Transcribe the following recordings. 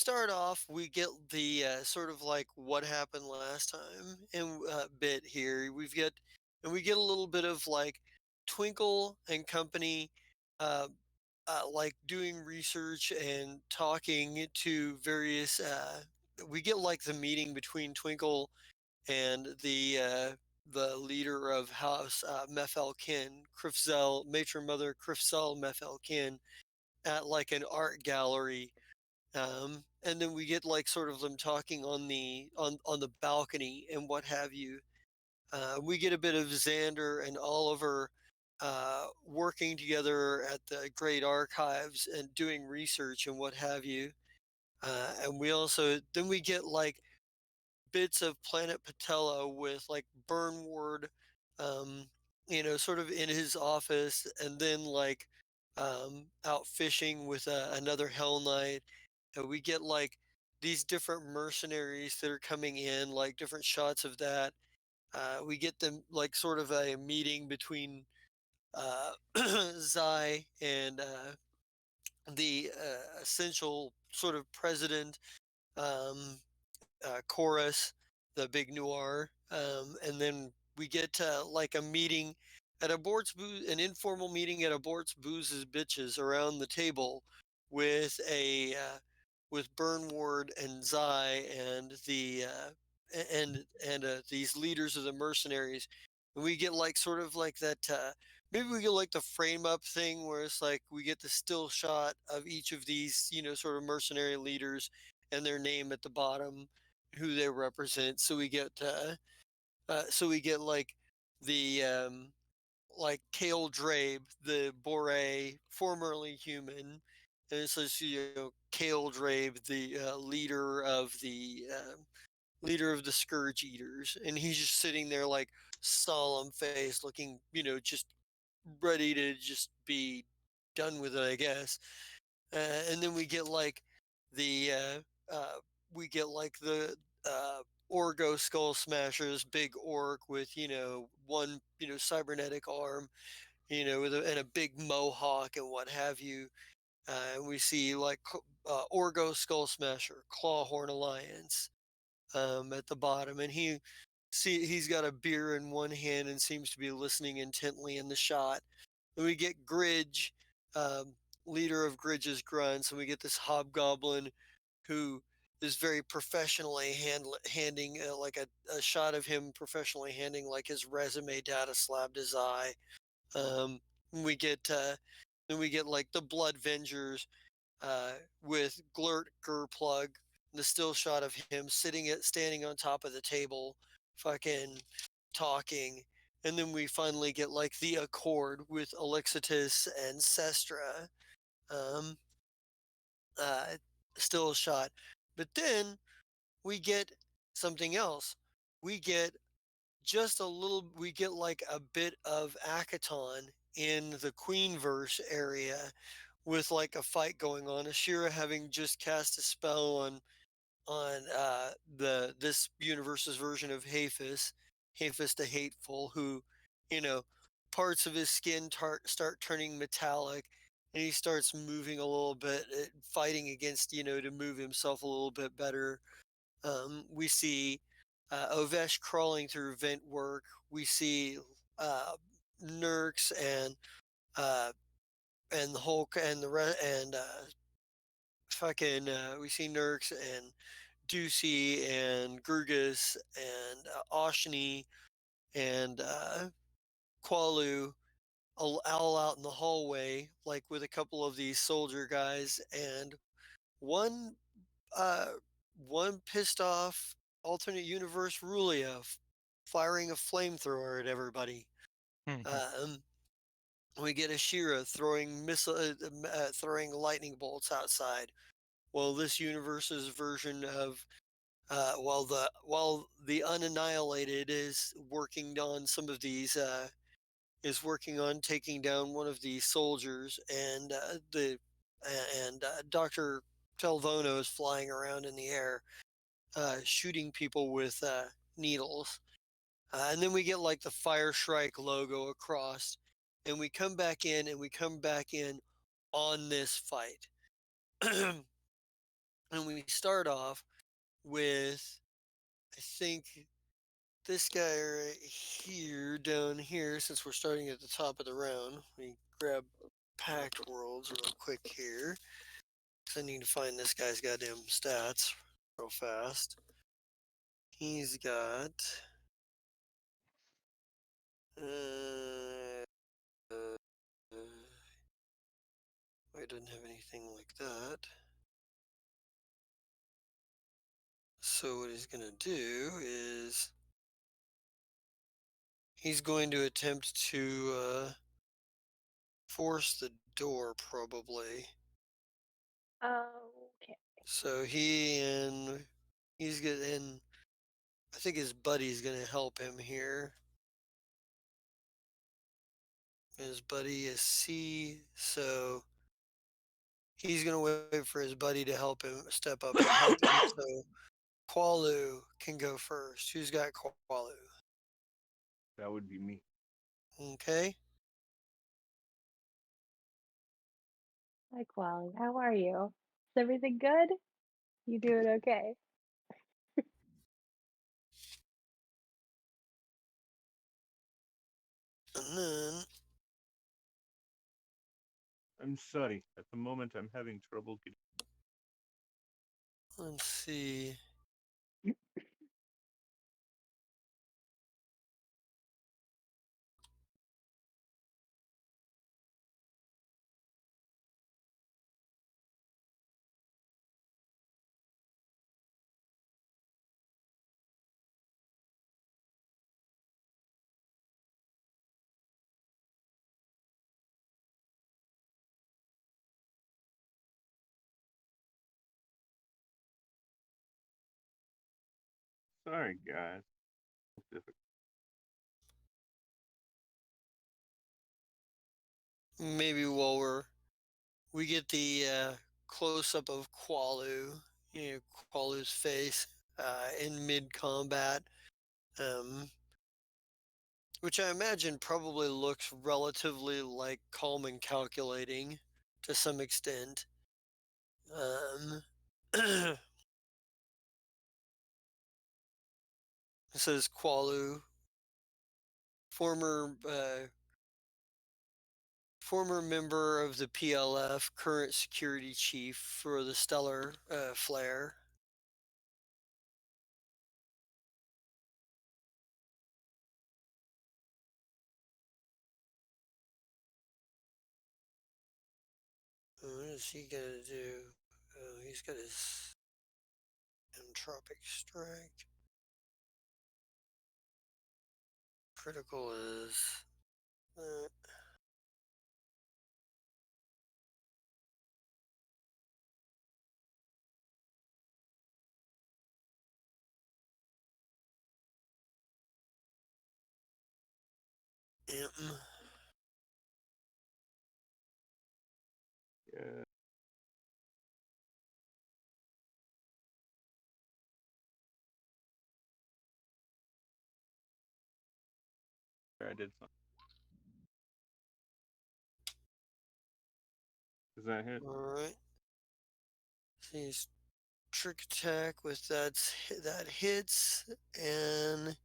start off, we get the sort of like what happened last time and bit here. We get a little bit of like Twinkle and Company, uh, like doing research and talking to various. We get like the meeting between Twinkle and the leader of House Methelkin, Krifzel, Matron Mother Krifzel Methelkin, at like an art gallery, and then we get like sort of them talking on the balcony and what have you. We get a bit of Xander and Oliver working together at the Great Archives and doing research and what have you. And we also then we get like bits of Planet Patella with like Burnward, um, sort of in his office, and then like out fishing with another Hell Knight. And we get like these different mercenaries that are coming in, like different shots of that. We get them like sort of a meeting between Zai and the essential sort of president, um, Chorus, the big noir, and then we get like a meeting at Abort's Booze, an informal meeting at Abort's Booze's Bitches around the table with a with Burnward and Zai and the these leaders of the mercenaries. And we get like sort of like that. Maybe we get like the frame up thing where it's like we get the still shot of each of these, sort of mercenary leaders and their name at the bottom, who they represent. So we get like the like Kale Drabe, the Bore, formerly human, and it says Kale Drabe, the leader of the Scourge Eaters, and he's just sitting there like solemn face, looking just ready to just be done with it, I guess. And then the we get like the Orgo Skull Smashers, big orc with one cybernetic arm, and a big mohawk and what have you. And we see like Orgo Skull Smasher, Clawhorn Alliance, at the bottom, and he's got a beer in one hand and seems to be listening intently in the shot. And we get Gridge, um, leader of Gridge's grunts, and we get this hobgoblin who is very professionally handing like a shot of him professionally handing like his resume data slab to Zai. Um, we get then we get like the Blood Vengers with Glurt Gurplug, the still shot of him standing on top of the table, fucking talking. And then we finally get like the Accord with Alexitus and Sestra, um, uh, still shot. But then we get something else. We get we get like a bit of Akaton in the Queenverse area with like a fight going on. Ashira having just cast a spell on the this universe's version of Haphis the Hateful, who, you know, parts of his skin start turning metallic, and he starts moving a little bit, fighting against, to move himself a little bit better. We see Ovesh crawling through vent work. We see uh, Nurks uh, and the Hulk and the and fucking we see Nurks and Ducey and Gurgis and Oshni and Qualu all out in the hallway, like with a couple of these soldier guys, and one uh, one pissed off alternate universe Rulia firing a flamethrower at everybody. Mhm. Um, we get Ashira throwing lightning bolts outside. Well, this universe's version of while the unannihilated is working on taking down one of these soldiers, and Dr. Telvono is flying around in the air, shooting people with needles. And then we get like the Fire Shrike logo across, and we come back in on this fight. And we start off with, I think, this guy right here, down here, since we're starting at the top of the round. Let me grab Packed Worlds real quick here, because I need to find this guy's goddamn stats real fast. He's got. Uh, uh, I didn't have anything like that. So what he's going to do is he's going to attempt to force the door, probably. Okay. So he's getting. I think his buddy's going to help him here. His buddy is C, so he's going to wait for his buddy to help him, step up and help him. So Qualu can go first. Who's got Qualu? That would be me. Okay. Hi, Quali. How are you? Is everything good? You doing okay? And then I'm sorry. At the moment, I'm having trouble getting. let's see. Sorry, guys. Difficult. Maybe while we get the close up of Qualu, Qualu's face in mid combat, um, which I imagine probably looks relatively like calm and calculating to some extent. It says Qualu, former former member of the PLF, current security chief for the Stellar Flare. What is he gonna do? Oh, he's got his entropic strike. Critical is uh, M. Yeah. I did something. Does that hit? All right. He's trick attack with that hits, and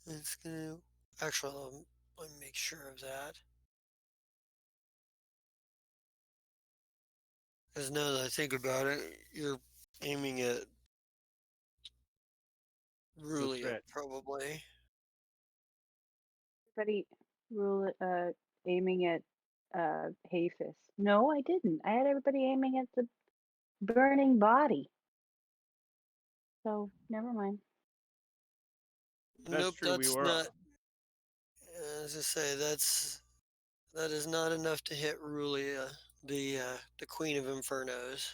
it's gonna. Actually, let me make sure of that. Because now that I think about it, you're aiming at The Rulia, threat. probably. Everybody rule aiming at Hafis. No, I didn't. I had everybody aiming at the burning body. So never mind. That's Nope, true. We that's were. not. As I say, that is not enough to hit Rulia, the Queen of Infernos.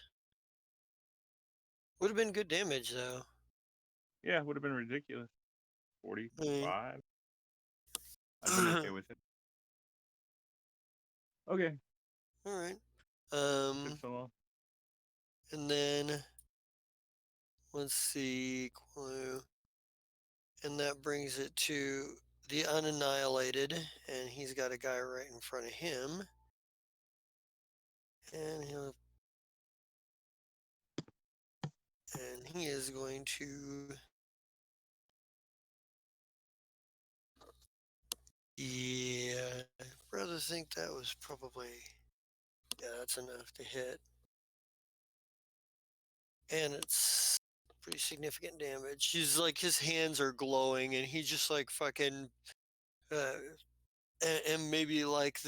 Would have been good damage though. Yeah, it would have been ridiculous. I mean, 45. I've been okay with it. Okay. all right. Took so long. And then let's see, clue, and that brings it to the unannihilated, and he's got a guy right in front of him, and he'll and he is going to. Yeah, I'd rather think that was probably. Yeah, that's enough to hit. And it's pretty significant damage. He's like, his hands are glowing, and he just like fucking. Uh, and maybe like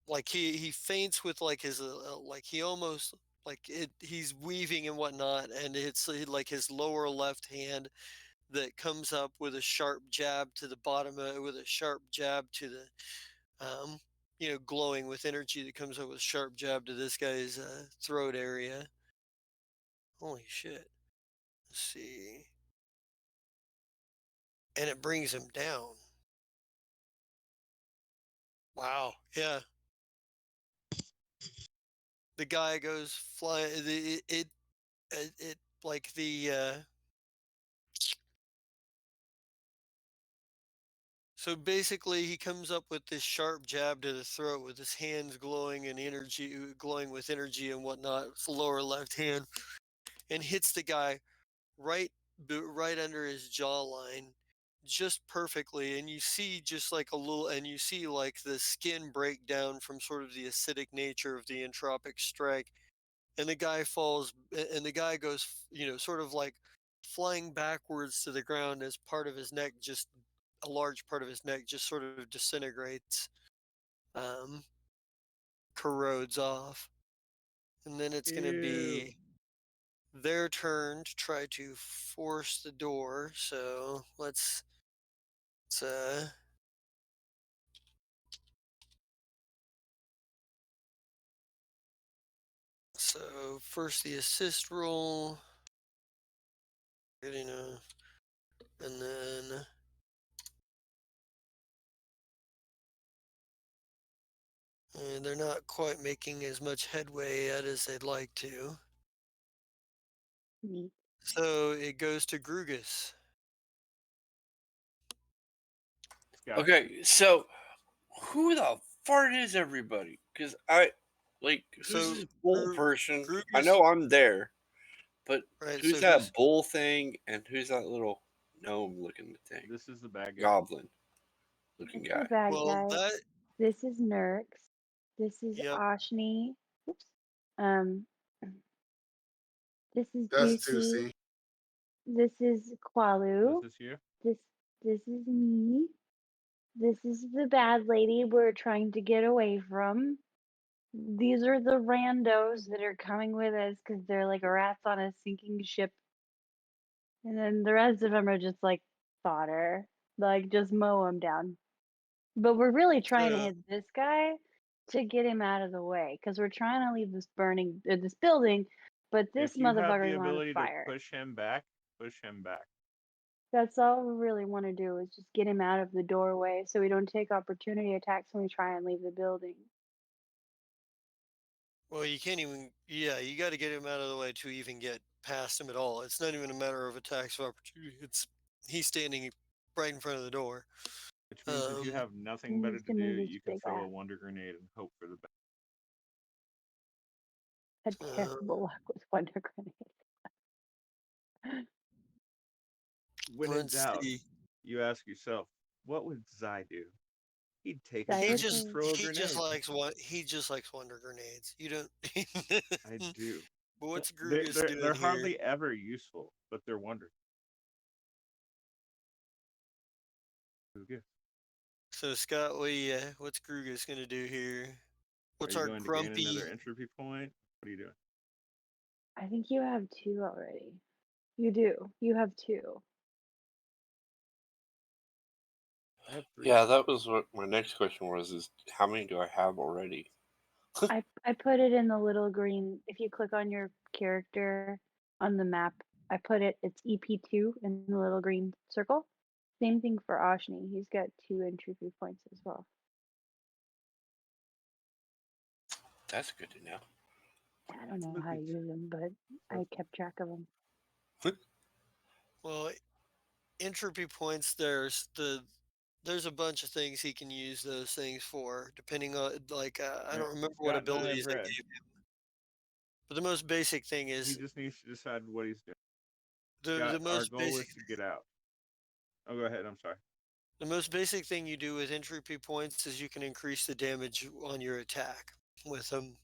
like he faints with like his like he almost like he's weaving and whatnot, and it's like his lower left hand that comes up with a sharp jab to the bottom with a sharp jab to the um glowing with energy that comes up with a sharp jab to this guy's throat area. Holy shit. Let's see. And it brings him down. Wow. Yeah. The guy goes flying. It like the So basically, he comes up with this sharp jab to the throat with his hands glowing and energy, glowing with energy and whatnot. It's the lower left hand, and hits the guy right, right under his jawline, just perfectly. And you see just like a little, and you see like the skin break down from sort of the acidic nature of the entropic strike, and the guy falls, and the guy goes, sort of like flying backwards to the ground as part of his neck just a large part of his neck just sort of disintegrates, um, corrodes off. And then it's going to Ew. be their turn to try to force the door. So let's so first the assist roll, getting and then and they're not quite making as much headway yet as they'd like to. Neat. So it goes to Grugus. Scout. Okay, so who the fart is everybody? Because who's So this bull person? I Grugus, know I'm there, but right? who's So that who's bull thing and who's that little gnome looking thing? This is the bad guy. Goblin looking This is the guy. bad well guy. that This is Nurx. This is yep. Ashni. Oops. Um, this is That's Juicy. Juicy. This is Qualu. This is you. This this is me. This is the bad lady we're trying to get away from. These are the randos that are coming with us because they're like rats on a sinking ship. And then the rest of them are just like fodder. Like, just mow them down. But we're really trying to So hit this guy to get him out of the way because we're trying to leave this this building, but this If you have the motherfucker's on ability to fire. push him back, push him back. That's all we really want to do is just get him out of the doorway so we don't take opportunity attacks when we try and leave the building. well, you can't even. Yeah, you got to get him out of the way to even get past him at all. It's not even a matter of attacks of opportunity. It's he's standing right in front of the door. Which means if you Um, have nothing And better he's to gonna do, use his you can big throw a ass. wonder grenade and hope for the best. Had terrible luck with Wonder Grenade. When in let's doubt, see. you ask yourself, what would Zai do? He'd take a Zai He would drink and just say, throw a he just grenade. likes what he just likes wonder grenades. You don't. I do. But what's They're, Grugus they're, doing they're here? hardly ever useful, but they're wonderful. Good. So Scott, what's Grugus gonna do here? Are What's you our going to gain another grumpy? entropy point? What are you doing? I think you have two already. You do. You have two. I have 3. Yeah, that was what my next question was: is how many do I have already? I put it in the little green. If you click on your character on the map, I put it's EP2 in the little green circle. Same thing for Ashni. He's got 2 entropy points as well. That's good to know. I don't know Look how to at use them, but I kept track of them. Well, entropy points. There's a bunch of things he can use those things for, depending on like I Alright, don't remember what Scott and I abilities have I read. gave. But the most basic thing He is just needs to decide what he's doing. the Our most goal basic is to get out. Oh, go ahead. I'm sorry. the most basic thing you do with entropy points is you can increase the damage on your attack with them.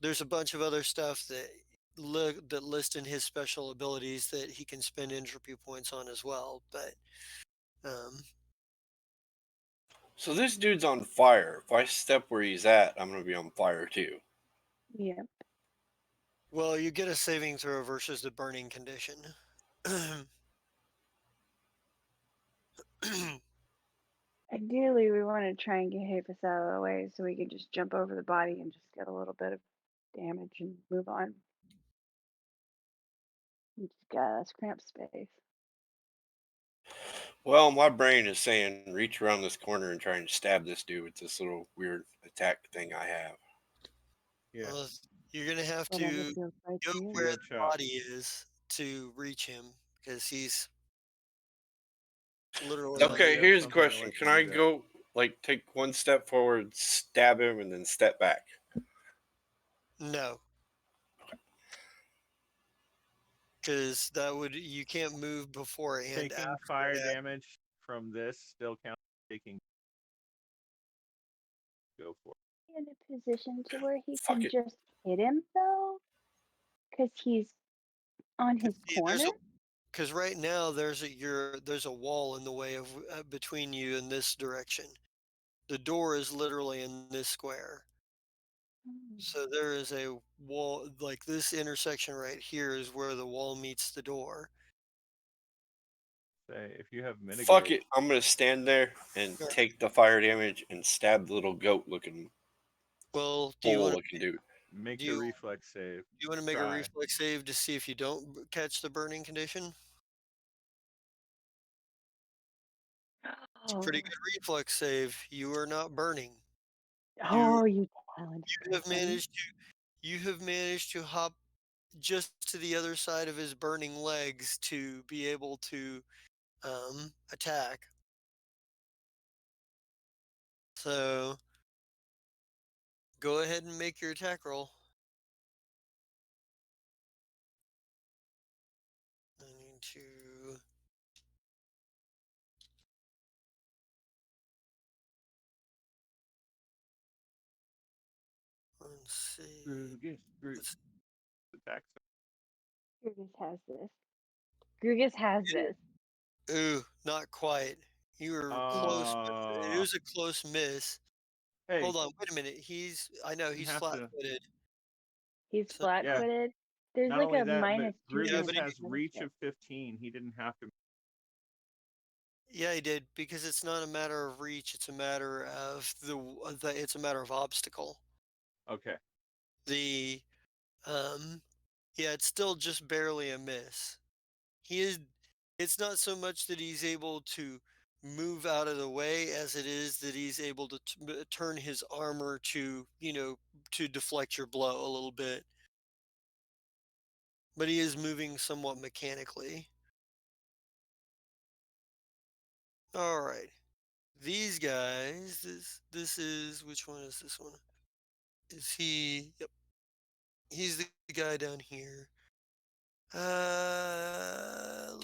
There's a bunch of other stuff that list in his special abilities that he can spend entropy points on as well. But um, So this dude's on fire. If I step where he's at, I'm gonna be on fire too. Yeah. well, you get a saving throw versus the burning condition. Ideally, we want to try and get Hafus out of the way so we can just jump over the body and just get a little bit of damage and move on. We just got us cramped space. Well, my brain is saying reach around this corner and try and stab this dude with this little weird attack thing I have. Yeah. Well, you're gonna have Whatever to feels right go to you. where Real the chop. body is to reach him because he's literally Well, like you Okay, have here's the something that question. lets Can you I do that. go like take one step forward, stab him, and then step back? no, because that would you can't move before and Taking after fire that. damage from this still counts. Taking. Go for it. In a position to where he Fuck can it. just hit him though, because he's on his See, there's corner. a because right now there's a wall in the way of between you and this direction. The door is literally in this square. Hmm. So there is a wall, like this intersection right here is where the wall meets the door. Say if you have Fuck mitigate. it. I'm gonna stand there and Sure. take the fire damage and stab the little goat looking Well, bull looking dude. Make do the you reflex save. do you want to make a Try. reflex save to see if you don't catch the burning condition? It's a pretty Oh, good reflex save. You are not burning. You oh, you talented you have person. managed to hop just to the other side of his burning legs to be able to attack. So go ahead and make your attack roll. I need to. Let's see. Let's, Attack. Grugus has this. Grugus has this. ooh, not quite. You were close, but it was a close miss. Hey, Hold on, wait a minute. I know you he's have to. flat-footed. He's So Yeah. flat-footed. There's Not like only a that, but -2 yeah, Grugus but has to reach this. of 15. He didn't have to. yeah, he did because it's not a matter of reach. It's a matter of it's a matter of obstacle. Okay. The um, yeah, it's still just barely a miss. He is. It's not so much that he's able to move out of the way as it is that he's able to turn his armor to to deflect your blow a little bit. But he is moving somewhat mechanically. All right. These guys, this is which one is this one? Is he? Yep, he's the guy down here.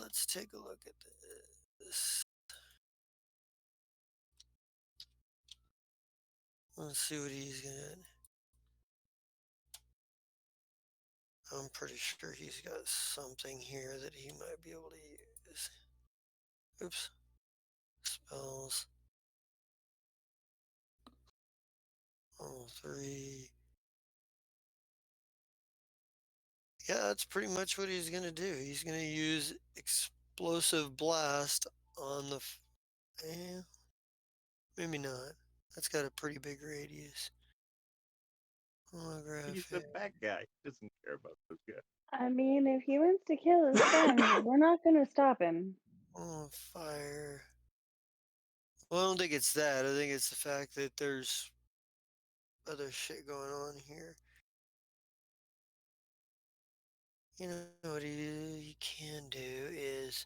Let's take a look at this. Let's see what he's got. I'm pretty sure he's got something here that he might be able to use. Oops. Spells. Level 3. Yeah, that's pretty much what he's going to do. He's going to use Explosive Blast on the. Eh, maybe not. That's got a pretty big radius. He's the Holographic. bad guy. He doesn't care about this guy. I mean, if he wants to kill his friends, we're not gonna stop him. Oh, fire. Well, I don't think it's that. I think it's the fact that there's other shit going on here. You know what he can do is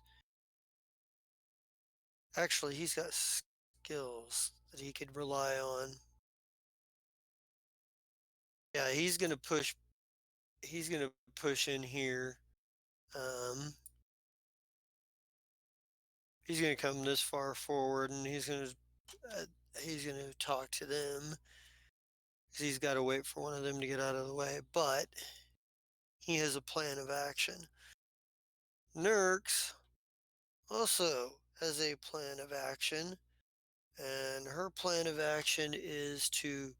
actually he's got skills that he could rely on. Yeah, he's gonna push. He's gonna push in here. Um, he's gonna come this far forward, and uh, he's gonna talk to them. 'Cause he's got to wait for one of them to get out of the way. But he has a plan of action. Nurx also has a plan of action, and her plan of action is to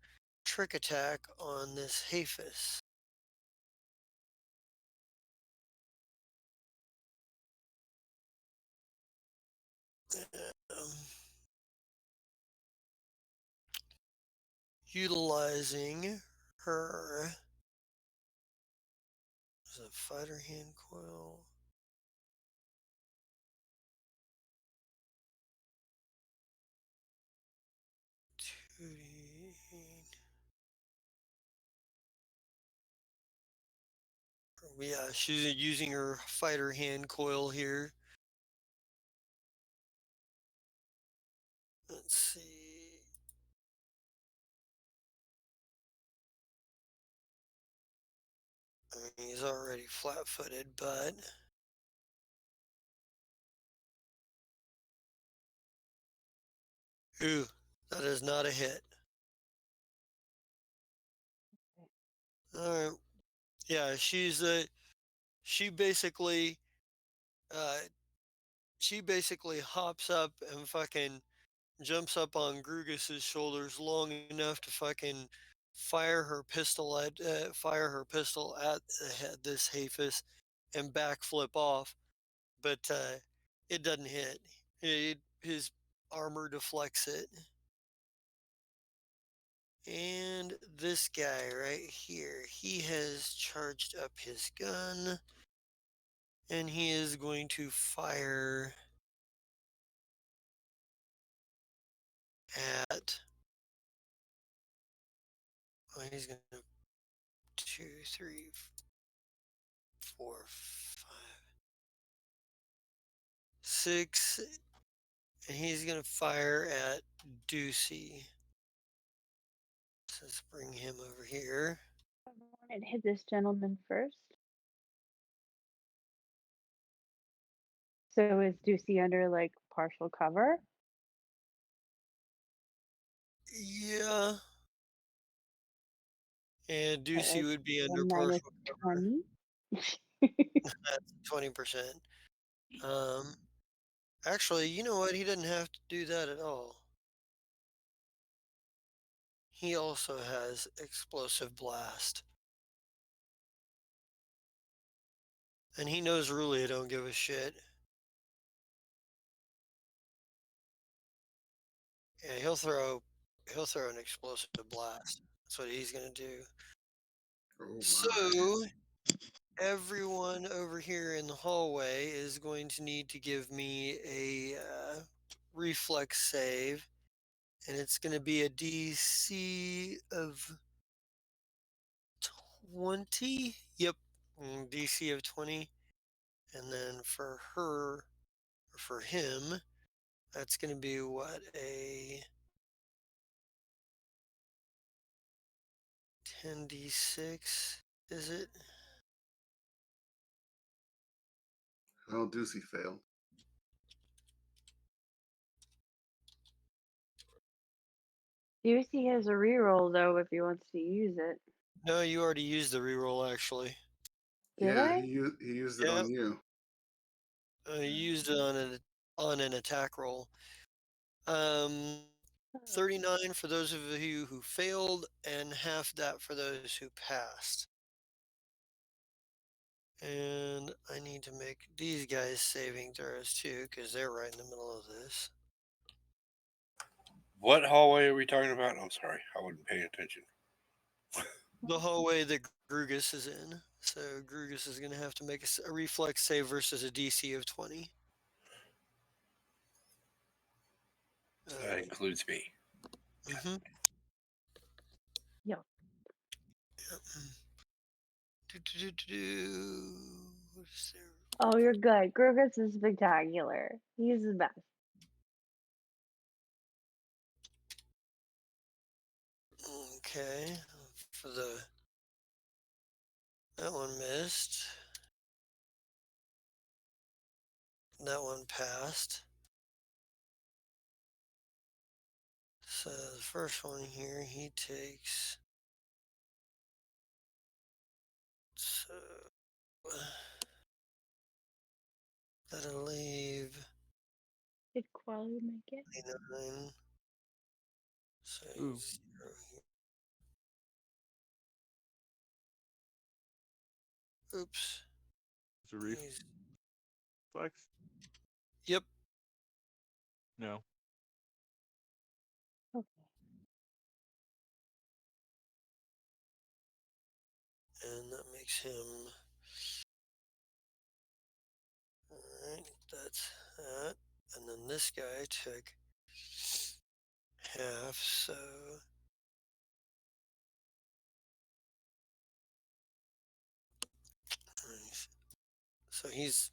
trick attack on this Haphis. Um, utilizing her is a fighter hand coil. Yeah, she's using her fighter hand coil here. Let's see. I mean, he's already flat-footed, but ooh, that is not a hit. All right. Yeah, she basically uh she basically hops up and fucking jumps up on Grugus's shoulders long enough to fucking fire her pistol at this Haphis and backflip off, but it doesn't hit. His armor deflects it. And this guy right here, he has charged up his gun and he is going to fire at. Oh, he's going to 2, 3, 4, 5, 6, and he's going to fire at Ducey. So let's bring him over here. I wanted to hit this gentleman first. So is Ducey under like partial cover? Yeah. And At Ducey like would be a under minus partial cover. 20? That's 20%. Um, Actually, you know what? He doesn't have to do that at all. He also has explosive blast. And he knows Rulia don't give a shit. Yeah, he'll throw an explosive blast. That's what he's gonna do. Oh my. So everyone over here in the hallway is going to need to give me a reflex save, and it's going to be a DC of 20. Yep, DC of 20. And then for her, or for him, that's going to be what, a 10d6, is it? Oh, Ducey failed. Ducey has a reroll though if he wants to use it. No, you already used the reroll actually. Did Yeah, I? he used it Yep, on you. you used it on an attack roll. Um, 39 for those of you who failed, and half that for those who passed. And I need to make these guys saving throws too, because they're right in the middle of this. What hallway are we talking about? I'm sorry, I wasn't paying attention. The hallway that Grugus is in. So Grugus is going to have to make a reflex save versus a DC of 20. So that includes me. Mm-hmm. Yeah. What is there? Oh, you're good. Grugus is spectacular. He's the best. Okay, for the That one missed. That one passed. So the first one here, he takes. So that'll leave Did Qualu make it? 29. So Ooh. he's 0 here. Oops. Is a He's, reflex? yep. No. Okay. And that makes him. Alright, that's that. And then this guy took half, so. So he's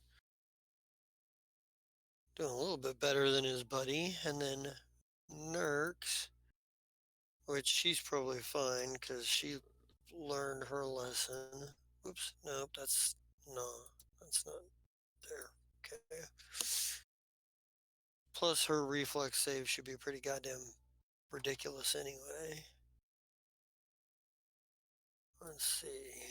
doing a little bit better than his buddy. And then Nurks, which she's probably fine because she learned her lesson. Oops, nope, that's not there. Okay. Plus her reflex save should be pretty goddamn ridiculous anyway. Let's see.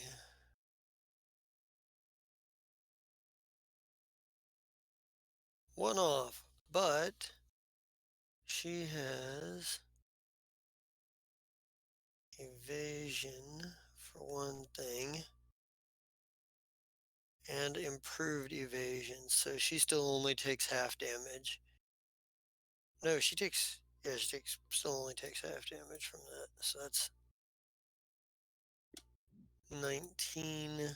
One off, but she has evasion for one thing and improved evasion, so she still only takes half damage. No, she still only takes half damage from that. So that's 19.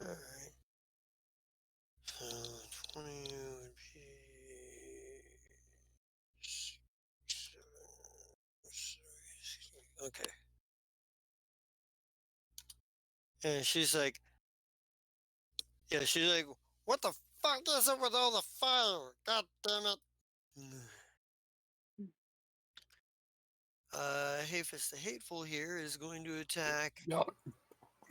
Alright. So 20 would be 6, 7, okay. And she's like, what the fuck is it with all the fire? God damn it. Hafis the Hateful here is going to attack. Y'all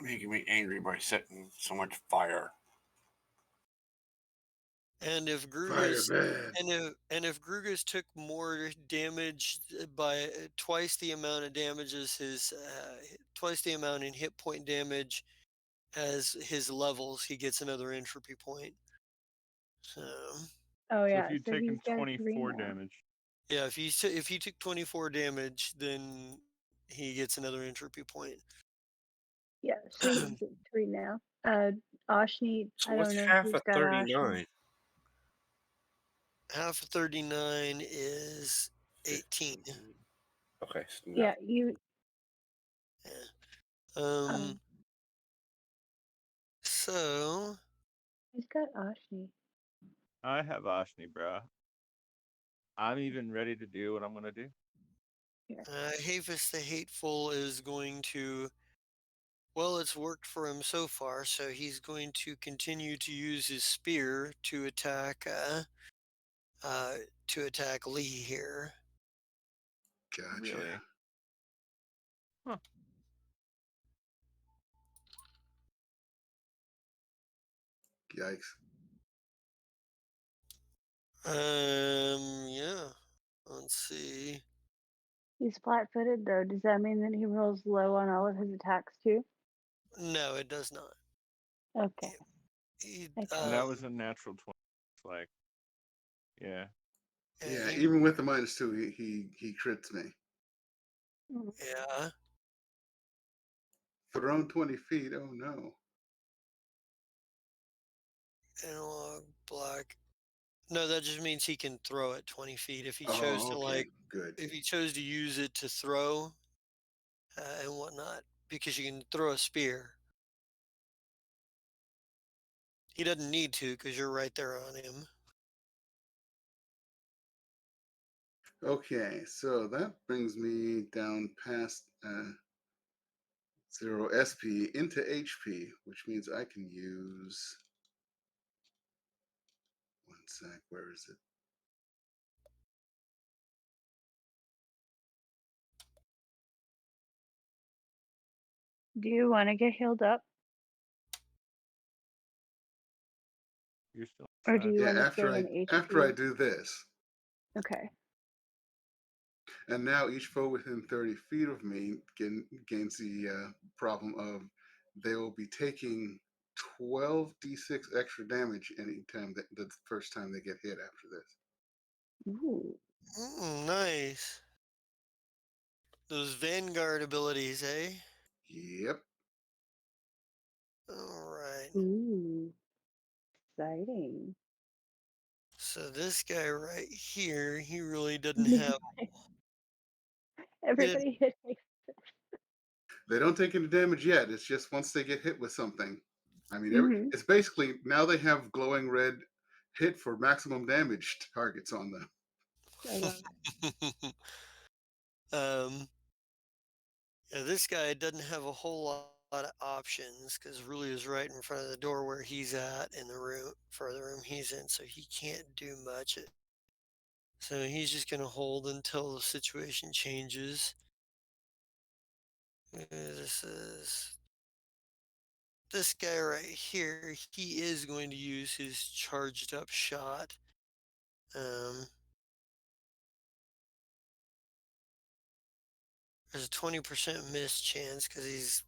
making me angry by setting so much fire. And if Fire Grugus bad. if Grugus took more damage by twice the amount of damage as his twice the amount in hit point damage as his levels, he gets another entropy point. So Oh So yeah, if you'd so he's taken got 3 24 now. damage, yeah, if he took 24 damage, then he gets another entropy point. Yeah, so he's at 3 now. Ashni, So I what's don't know half who's of got Ashni. 39? Half of 39 is 18. Okay, so Yeah, you. Yeah. So Who's got Ashni? I have Ashni, bruh. I'm even ready to do what I'm gonna do. Here. Havis the Hateful is going to, well, it's worked for him so far, so he's going to continue to use his spear to attack Lee here. Gotcha. Really? Huh. Yikes. Yeah. Let's see. He's flat-footed though. Does that mean that he rolls low on all of his attacks too? No, it does not. Okay. He, Okay. And that was a natural 20. It's like, yeah. Yeah, he- even with the -2, he crits me. Mm. yeah. Thrown 20 feet. Oh no. Analog black. No, that just means he can throw it 20 feet if he chose Oh, to okay. Good. if he chose to use it to throw and whatnot, because you can throw a spear. He doesn't need to because you're right there on him. Okay, so that brings me down past 0 SP into HP, which means I can use. One sec, where is it? Do you want to get healed up, You're still or do you Yeah, want to stay in after I HP? do this, Okay. and now each foe within 30 feet of me gains the problem of they will be taking 12d6 extra damage anytime that the first time they get hit after this. Ooh. Nice. Those Vanguard abilities, eh? Yep. All right. Ooh. Exciting. So this guy right here, he really doesn't have. He didn't. Everybody hit me. They don't take any damage yet. It's just once they get hit with something. I mean, Mm-hmm. it's basically now they have glowing red hit for maximum damage targets on them. I love um. Yeah, this guy doesn't have a whole lot of options because Ruli is right in front of the door where he's at in the room for the room he's in, so he can't do much. So he's just gonna hold until the situation changes. This is this guy right here. He is going to use his charged up shot. Um, there's a 20% miss chance because he's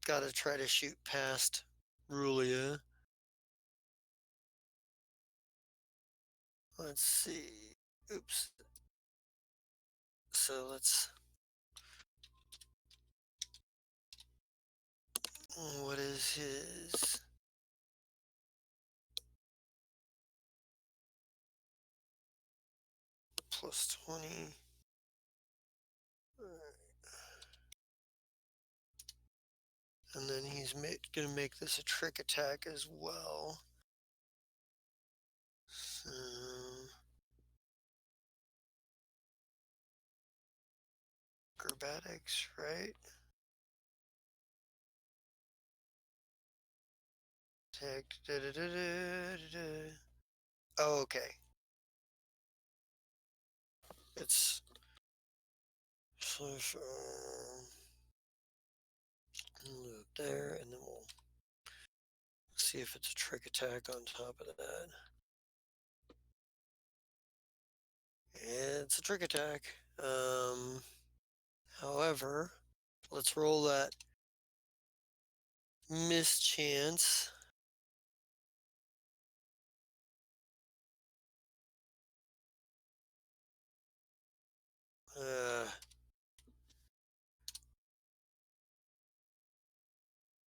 got to try to shoot past Rulia. Let's see. Oops. So let's. What is his? Plus 20. And then he's gonna make this a trick attack as well. So acrobatics, right? Tag. Oh, okay. It's slash there, and then we'll see if it's a trick attack on top of that. It's a trick attack. However, let's roll that mischance. Uh,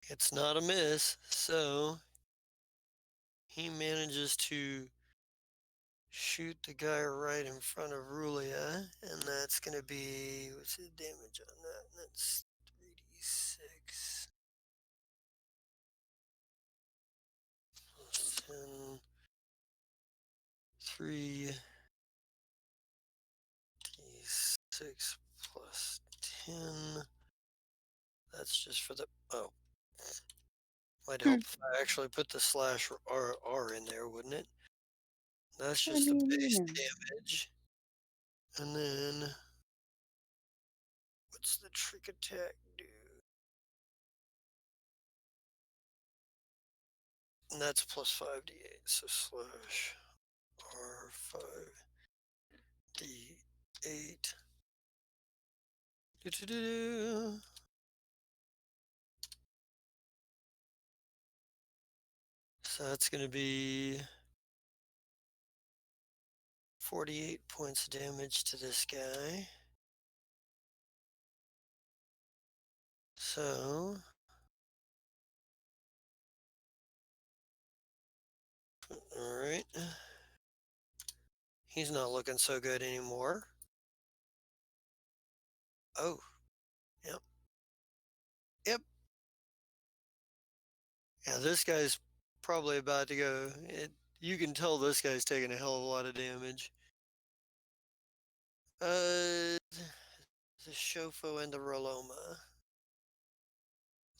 it's not a miss, so he manages to shoot the guy right in front of Rulia, and that's gonna be what's the damage on that? That's 3d6 plus 10, 3d6 plus 10. That's just for the might Hmm. help if I actually put the slash R in there, wouldn't it? That's What just do the you base mean? damage. And then what's the trick attack do? And that's plus 5d8, so slash R5d8. Do-do-do-do. So that's going to be 48 points of damage to this guy. So, all right. He's not looking so good anymore. Oh, yep, yep. Yeah, this guy's probably about to go. You can tell this guy's taking a hell of a lot of damage. The Shofo and the Roloma.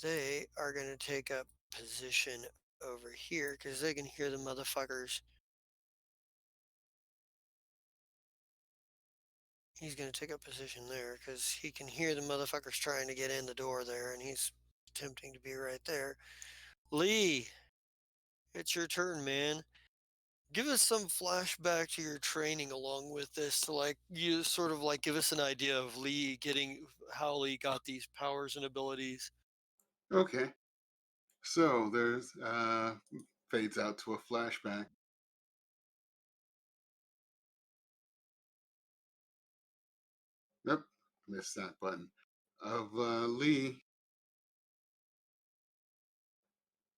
They are going to take up position over here because they can hear the motherfuckers. He's going to take up position there because he can hear the motherfuckers trying to get in the door there, and he's attempting to be right there. Lee, it's your turn, man. Give us some flashback to your training along with this to like you sort of like give us an idea of Lee getting how Lee got these powers and abilities. Okay. So there's fades out to a flashback. Yep, missed that button. Of Lee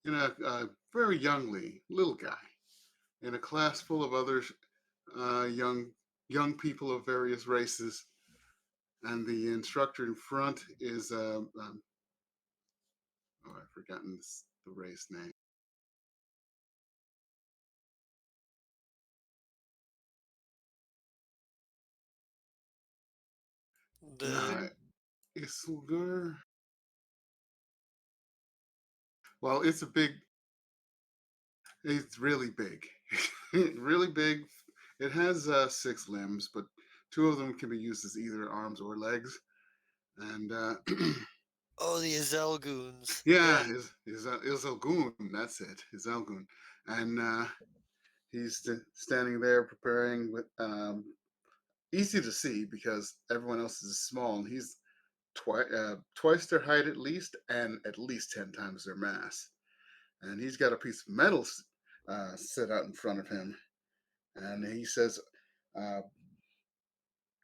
in a very young Lee, little guy, in a class full of others, young people of various races, and the instructor in front is oh, I've forgotten the race name. The Isler. Well, it's a big. It's really big, really big. It has 6 limbs, but 2 of them can be used as either arms or legs. And oh, the Azelgoons. Yeah. yeah, is Elgoon. That's it. Is Elgoon, and he's standing there preparing with easy to see because everyone else is small, and he's twice their height at least, and at least 10 times their mass. And he's got a piece of metal set out in front of him, and he says, uh,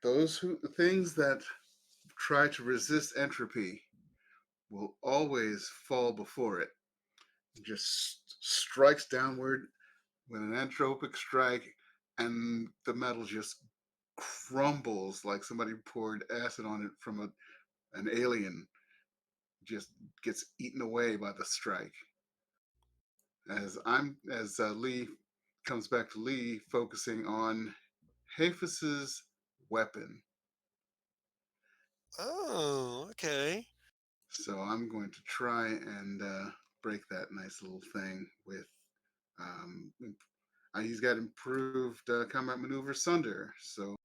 "Those things that try to resist entropy will always fall before it." He just strikes downward with an entropic strike, and the metal just crumbles like somebody poured acid on it from an alien. Just gets eaten away by the strike. As Lee comes back to Lee, focusing on Hafus's weapon. Oh, okay. So I'm going to try and break that nice little thing with. Um, he's got improved combat maneuver Sunder. So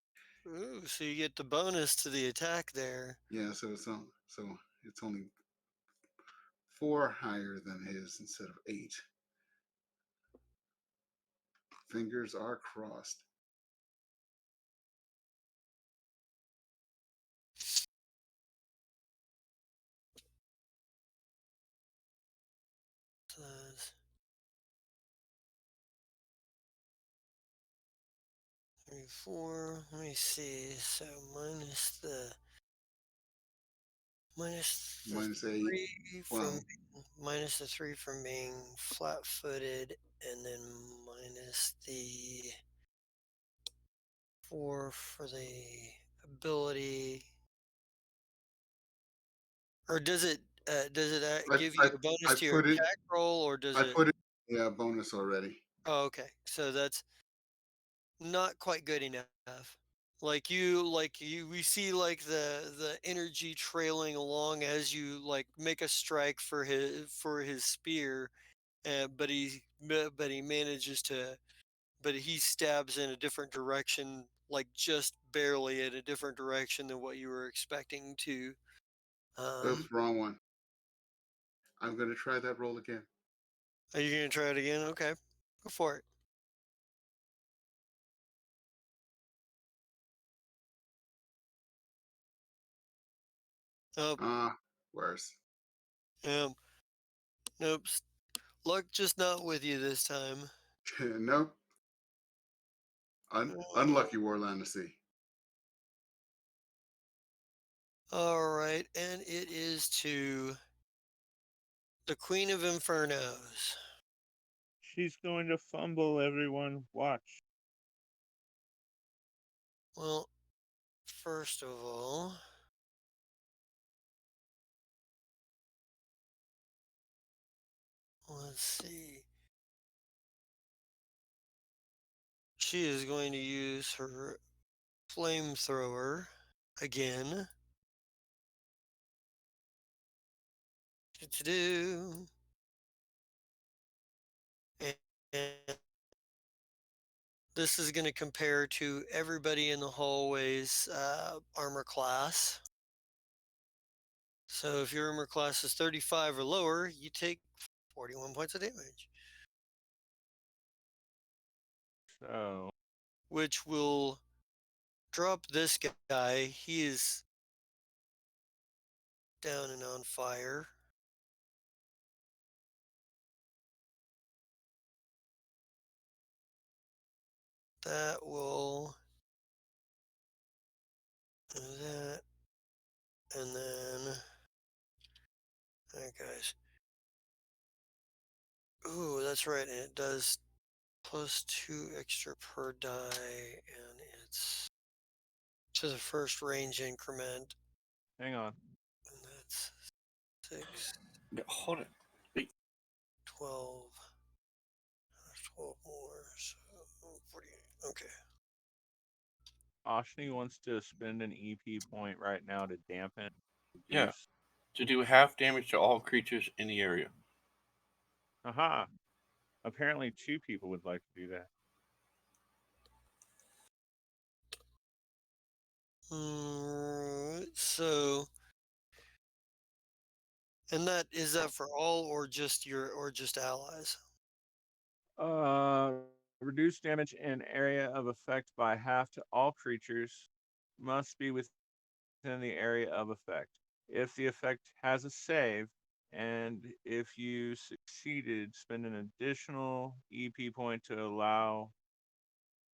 Ooh, so you get the bonus to the attack there. yeah, so it's only 4 higher than his instead of 8. Fingers are crossed. Says 34. Let me see. So minus the -8. 3 from Well, minus the 3 from being flat-footed, and then minus the 4 for the ability. Or does it I give you I a bonus I to your put it attack roll, or does I it? put it yeah bonus already. Oh, okay. So that's not quite good enough. We see like the energy trailing along as you like make a strike for his spear, but he manages to, but he stabs in a different direction, like just barely in a different direction than what you were expecting to. Oops, Um, wrong one. I'm gonna try that roll again. are you gonna try it again? Okay, go for it. Oh, Worse. um, nope. Luck just not with you this time. Nope. Uh, Unlucky Warland to see. all right, and it is to the Queen of Infernos. She's going to fumble, everyone. Watch. Well, first of all, let's see. She is going to use her flamethrower again. Do and this is going to compare to everybody in the hallway's armor class. So if your armor class is 35 or lower, you take 41 points of damage, So which will drop this guy. He is down and on fire. That will do that. And then, alright, guys. Ooh, that's right. And it does +2 extra per die, and it's to the first range increment. hang on. And that's 6, Hold it. Wait. 12. There's 12 more, so 48. Okay. Oshni wants to spend an EP point right now to dampen Yeah. use. To do half damage to all creatures in the area. Aha! Apparently, 2 people would like to do that. So, and that is that for all or just allies? Reduce damage in area of effect by half to all creatures. Must be within the area of effect. If the effect has a save, and if you succeeded, spend an additional EP point to allow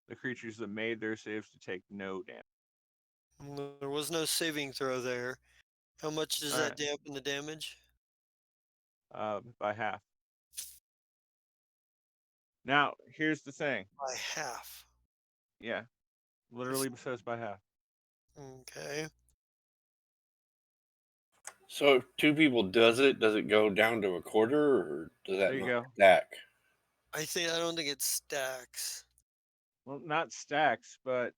the creatures that made their saves to take no damage. There was no saving throw there. How much does All that right, dampen the damage? by half. Now, here's the thing. By half. Yeah, literally says by half. Okay. So if 2 people does it go down to a quarter, or does that There you not go. stack? I don't think it stacks. Well, not stacks, but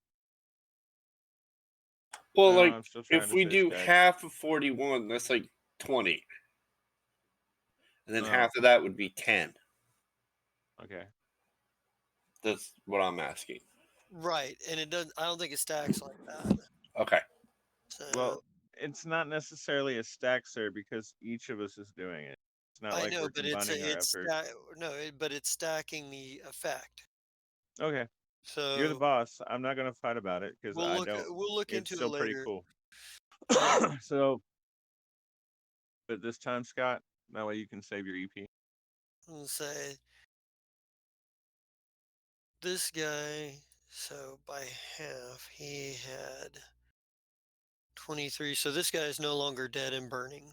Well, no, like I'm still trying if to we say do stacks. half of 41, that's like 20, and then Oh, half of that would be 10. okay. That's what I'm asking. Right, and it doesn't. I don't think it stacks like that. Okay. Well, So it's not necessarily a stack, sir, because each of us is doing it. It's not I like know, we're but it's combining our it's efforts. but it's stacking the effect. Okay, you're the So boss. I'm not gonna fight about it because I don't. we'll look It's into it still pretty later. cool. Um, So, but this time, Scott, that way you can save your EP. I'll say this guy. So by half, he had 23. So this guy is no longer dead and burning.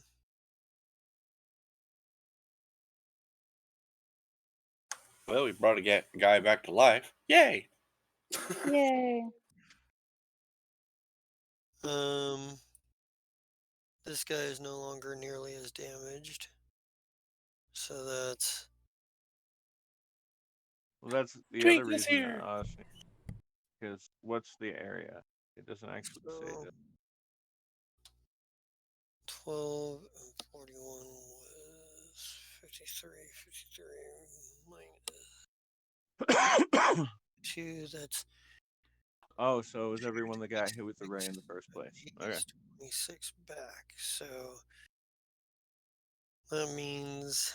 Well, we brought a guy back to life. Yay! Yay. Um, this guy is no longer nearly as damaged. So that's Well, that's the Twink other is reason. here. Because what's the area? It doesn't actually say so that. 12 and 41 was 53. 53 minus 2. That's Oh, so it was everyone that got hit with the ray in the first place. he Okay. gets 26 back. So that means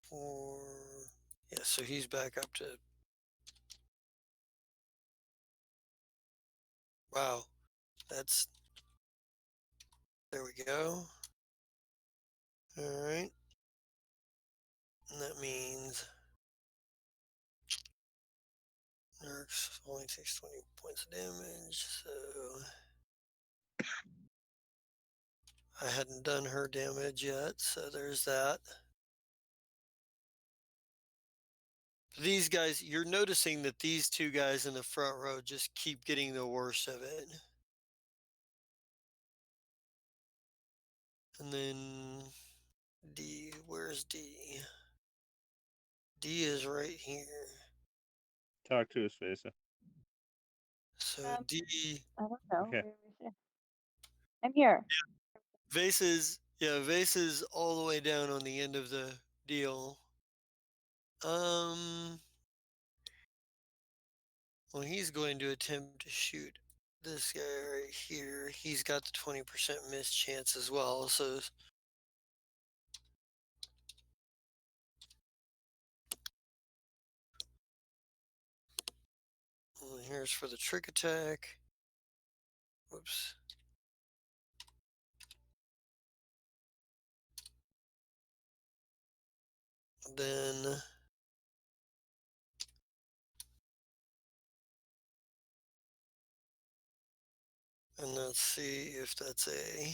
for yeah. So he's back up to wow. That's there we go. All right. And that means Nerks only takes 20 points of damage, so I hadn't done her damage yet, so there's that. These guys, you're noticing that these 2 guys in the front row just keep getting the worst of it. And then D, where's D? D is right here. Talk to his face. So Um, D, I don't know. Okay. Where is it? I'm here. Vase is all the way down on the end of the deal. Well, he's going to attempt to shoot this guy right here, he's got the 20% miss chance as well. So here's for the trick attack. Whoops. Then and let's see if that's a.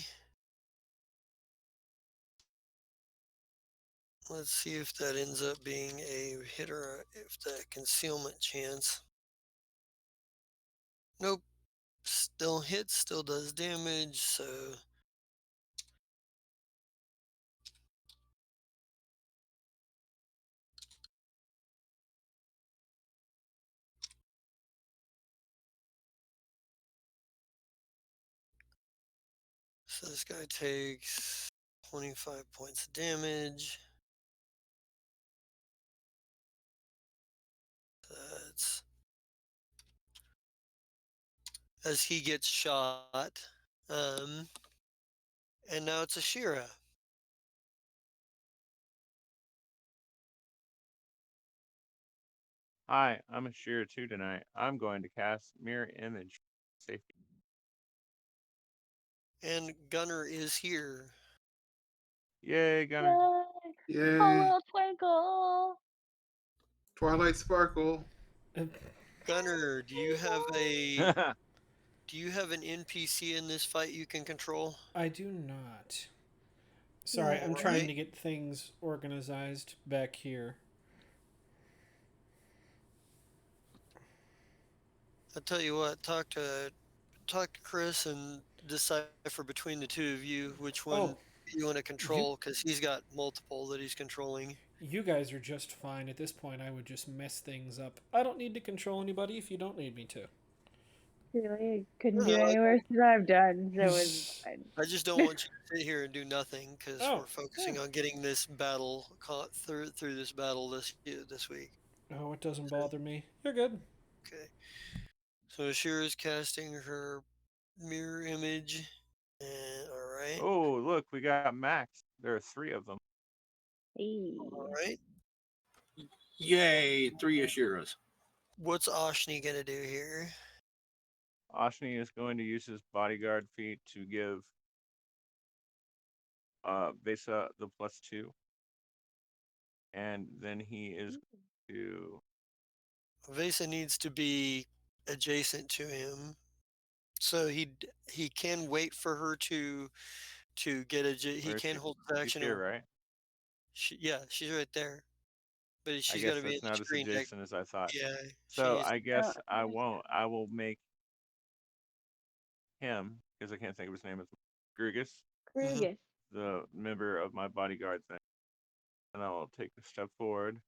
Let's see if that ends up being a hit or if that concealment chance. Nope. Still hits, still does damage, so this guy takes 25 points of damage. That's as he gets shot. And now it's Ashira. Hi, I'm Ashira too tonight. I'm going to cast Mirror Image. Safety. And Gunner is here. Yay, Gunner. Yay! Yay! Hello, Twinkle. Twilight Sparkle. Gunner, do you have a do you have an NPC in this fight you can control? I do not. Sorry, I'm All trying right. to get things organized back here. I'll tell you what, talk to Chris and decipher between the two of you which one Oh, you want to control, because he's got multiple that he's controlling. you guys are just fine. At this point, I would just mess things up. I don't need to control anybody if you don't need me to. Really, couldn't No, do any worse than I've done, so it's fine. I just don't want you to sit here and do nothing, because Oh, we're focusing on getting this battle through this battle this week. Oh, it doesn't bother me. You're good. Okay. So Shira's casting her mirror image. And all right. Oh, look, we got Max. There are 3 of them. Hey. All right. Yay, 3 Ashiras. What's Oshni gonna do here? Oshni is going to use his bodyguard feat to give Vesa the +2. And then he is to Vesa needs to be adjacent to him, so he can wait for her to get he where is can she? hold his She's action. here, right? Yeah, she's right there, but I she's got guess to be in that's the not as screen deck. adjacent as I thought. Yeah, she So needs. I guess I understand. won't. I will make him, because I can't think of his name, Grigus, Krugus. the member of my bodyguard thing. And I will take a step forward.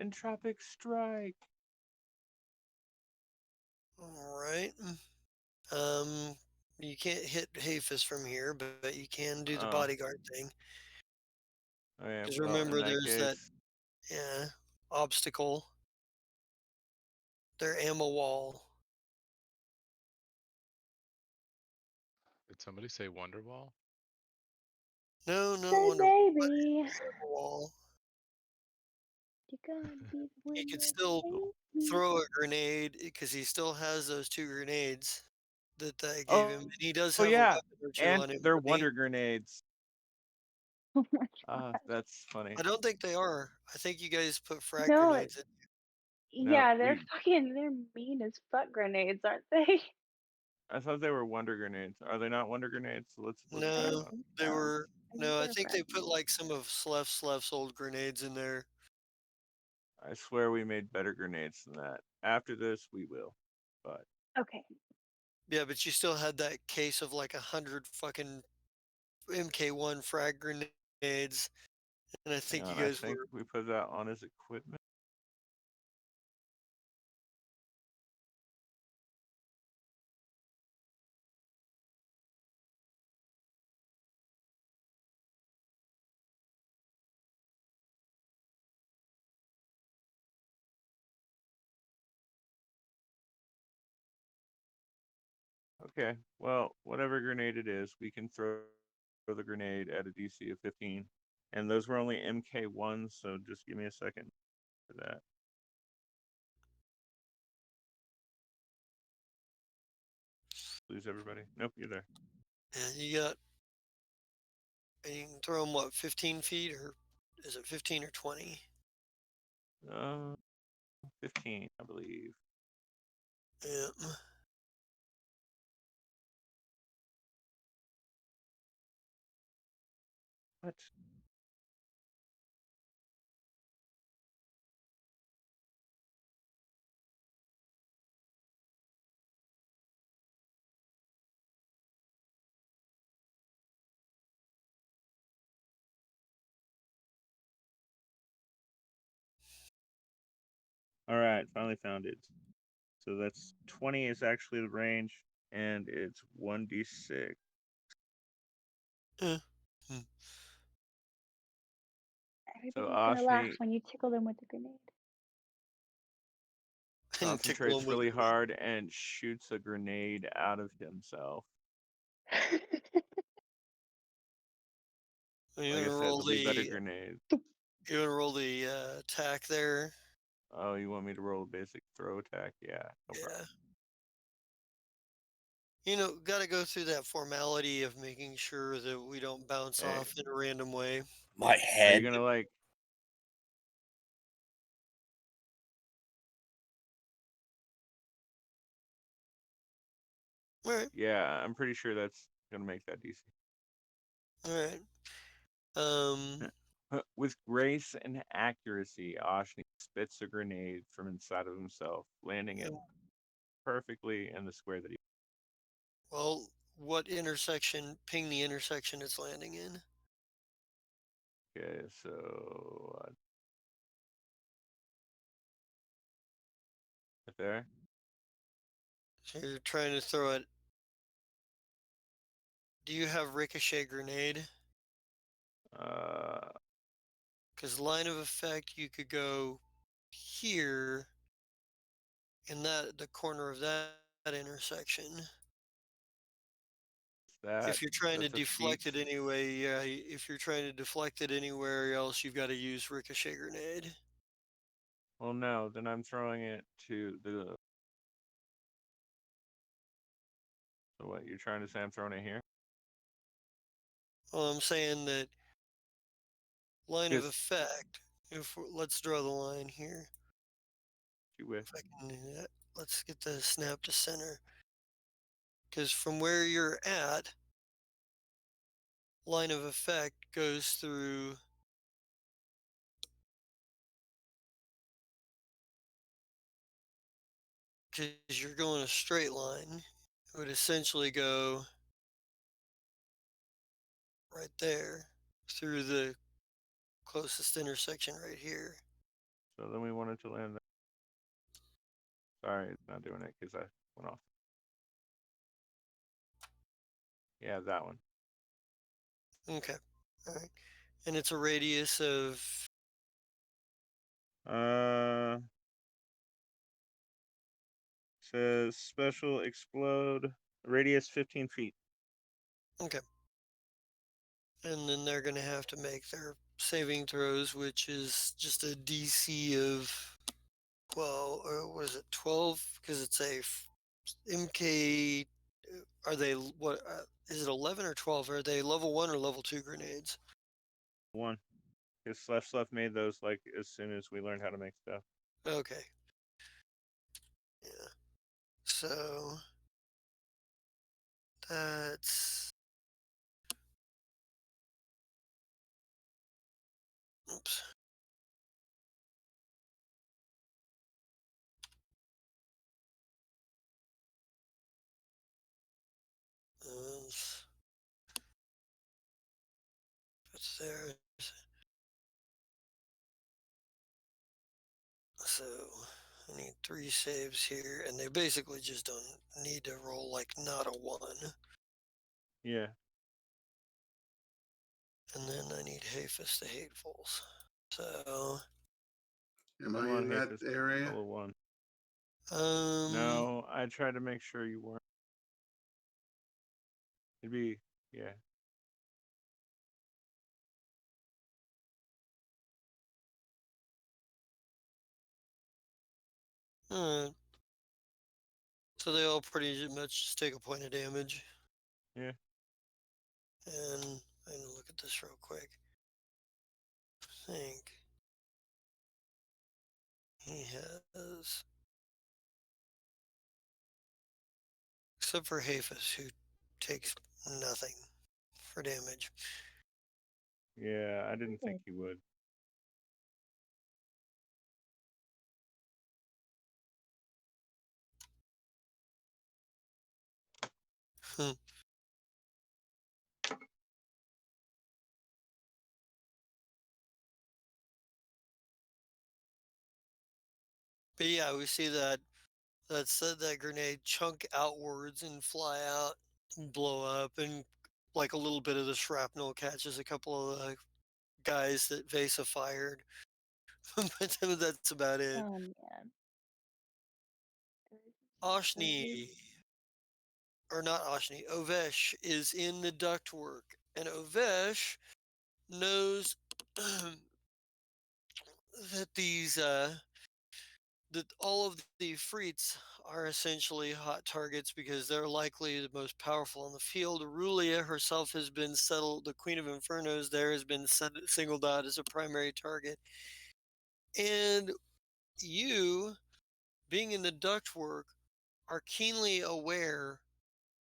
Entropic Strike. All right. You can't hit Hafis from here, but you can do the Oh, bodyguard thing. okay. Because Well, in remember, that there's that case, obstacle. Their ammo wall. Did somebody say Wonderwall? No, not Say, Wonder baby, Ammo wall. you gotta be the one He could that still saves me. throw a grenade because he still has those 2 grenades that I gave him. oh, And he does oh have a yeah, weapon or 2 and on him. they're doesn't he? wonder grenades. Oh my god. That's funny. I don't think they are. I think you guys put frag No, grenades in. No, yeah, they're mean as fuck grenades, aren't they? I thought they were wonder grenades. Are they not wonder grenades? Let's I find No, don't out. think they so. were. I think No, I they're think they frag put like some of Slef's old grenades in there. I swear we made better grenades than that. After this, we will. But Okay. Yeah, but you still had that case of like 100 fucking MK1 frag grenades, and I hang think you on, I guys think were. we put that on his equipment. Okay, well, whatever grenade it is, we can throw the grenade at a DC of 15. And those were only MK1s, so just give me a second for that. Lose everybody? Nope, you're there. And you got, and you can throw them, what, 15 feet, or is it 15 or 20? 15, I believe. Yeah. What? All right, finally found it. So that's 20 is actually the range, and it's 1d6. Eh. Hmm. Everybody's gonna laugh Ashni when you tickle them with the grenade. And tickle concentrates them with really a grenade. hard and shoots a grenade out of himself. You Like I want to said, roll there'll be better the, grenades. you want to roll the attack there? Oh, you want me to roll a basic throw attack? Yeah, no problem. Yeah. You know, got to go through that formality of making sure that we don't bounce Hey, off in a random way. My are you head. gonna like? All right. Yeah, I'm pretty sure that's gonna make that DC. All right. Um, With grace and accuracy, Ashni spits a grenade from inside of himself, landing it perfectly in the square that he. well, what intersection? Ping the intersection it's landing in. Okay, so right there. So you're trying to throw it. Do you have ricochet grenade? Uh, Because line of effect, you could go here in the corner of that intersection. If you're trying to that's a feat. deflect it anyway, yeah. If you're trying to deflect it anywhere else, you've got to use ricochet grenade. Well, no, then I'm throwing it to the. So what you're trying to say? I'm throwing it here. Well, I'm saying that line of Because effect. Let's draw the line here. you wish. If I can do that, let's get the snap to center. Because from where you're at, line of effect goes through. Because you're going a straight line, it would essentially go right there through the closest intersection right here. So then we wanted to land. Sorry, it's not doing it because I went off. Yeah, that one. Okay. All right. And it's a radius of. Uh, says special explode radius 15 feet. Okay. And then they're going to have to make their saving throws, which is just a DC of. Well, what is it, 12? Because it's a MK. Are they. What? Is it 11 or 12? Are they level 1 or level 2 grenades? One. Because Slef made those like as soon as we learned how to make stuff. Okay. Yeah. So that's. Oops. It's there. So I need 3 saves here, and they basically just don't need to roll like not a 1. Yeah. And then I need Hafis the Hatefuls. So, Am I Come on, in that Hafis. area? Level 1. um, No, I tried to make sure you weren't. It'd be yeah. Uh, so they all pretty much just take a point of damage. Yeah. And I'm gonna look at this real quick. I think he has, except for Hafus, who takes nothing for damage. Yeah, I didn't think Good. he would. Hmm. But yeah, we see that grenade chunk outwards and fly out and blow up, and like a little bit of the shrapnel catches a couple of the guys that Vesa fired. But that's about it. Oh man. Oshni, or not Oshni, Ovesh is in the ductwork, and Ovesh knows that that all of the Freets are essentially hot targets because they're likely the most powerful in the field. Rulia herself has been settled. The Queen of Infernos there has been singled out as a primary target, and you, being in the ductwork, are keenly aware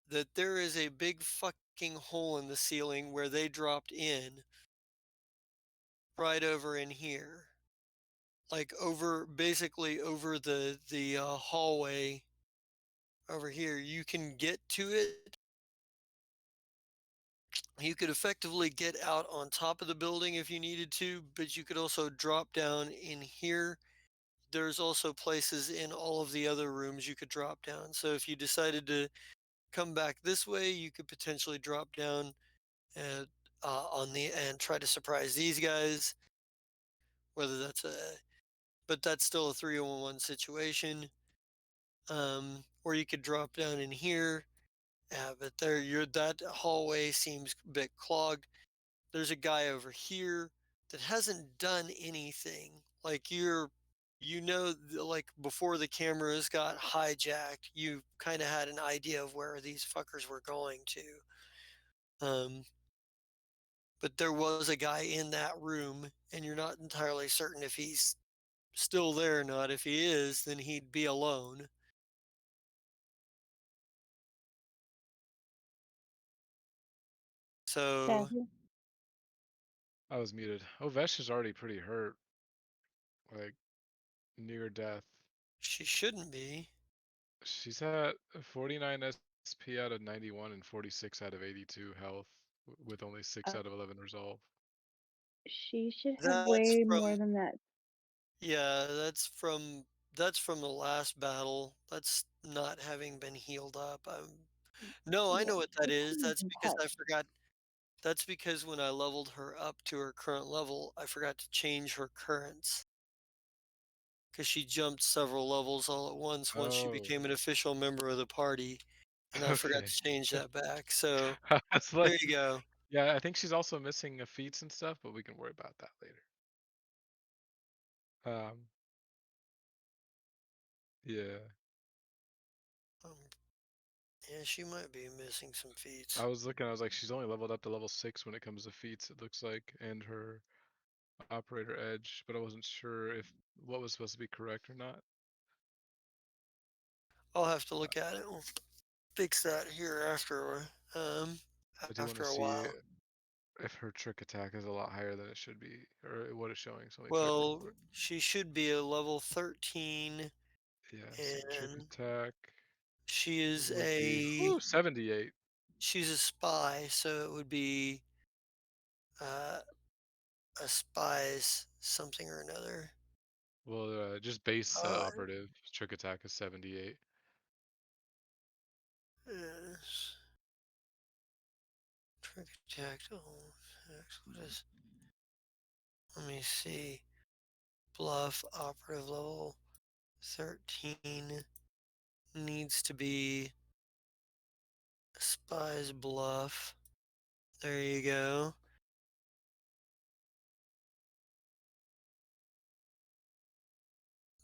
that there is a big fucking hole in the ceiling where they dropped in, right over in here, like over, basically over the hallway over here. You can get to it. You could effectively get out on top of the building if you needed to, but you could also drop down in here. There's also places in all of the other rooms you could drop down. So if you decided to come back this way, you could potentially drop down and on the and try to surprise these guys. Whether that's a, but that's still a 3-on-1 situation. Or you could drop down in here. But that hallway seems a bit clogged. There's a guy over here that hasn't done anything. Like like before the cameras got hijacked, you kind of had an idea of where these fuckers were going to. Um, but there was a guy in that room, and you're not entirely certain if he's still there or not. If he is, then he'd be alone. So Sassy. I was muted. Oh, Vesh is already pretty hurt, like near death. she shouldn't be. She's at 49 SP out of 91 and 46 out of 82 health, with only 6 Uh, out of 11 resolve. she should have That's way from more than that. Yeah, that's from the last battle. That's not having been healed up. No, I Yeah, know what that the is. queen That's isn't because I touched. forgot. That's because when I leveled her up to her current level, I forgot to change her currents because she jumped several levels all at once she Oh, became an official member of the party, and I forgot okay. to change that back. So It's there like, you go. yeah, I think she's also missing feats and stuff, but we can worry about that later. Um, yeah. Um, yeah, she might be missing some feats. I was looking, I was like, she's only leveled up to level 6 when it comes to feats, it looks like, and her operator edge, but I wasn't sure if what was supposed to be correct or not. I'll have to look at it. We'll fix that here um I do want to after a see while. if her trick attack is a lot higher than it should be, or what it's showing. So let me check real Well, quick. she should be a level 13, Yeah, so trick and attack she is would be 78. she's a spy, so it would be uh, a spy's something or another. Well, just base Uh, operative trick attack is 78. yes. Trick attack. Oh, what is? Let me see. Bluff operative level 13 needs to be Spies bluff. There you go.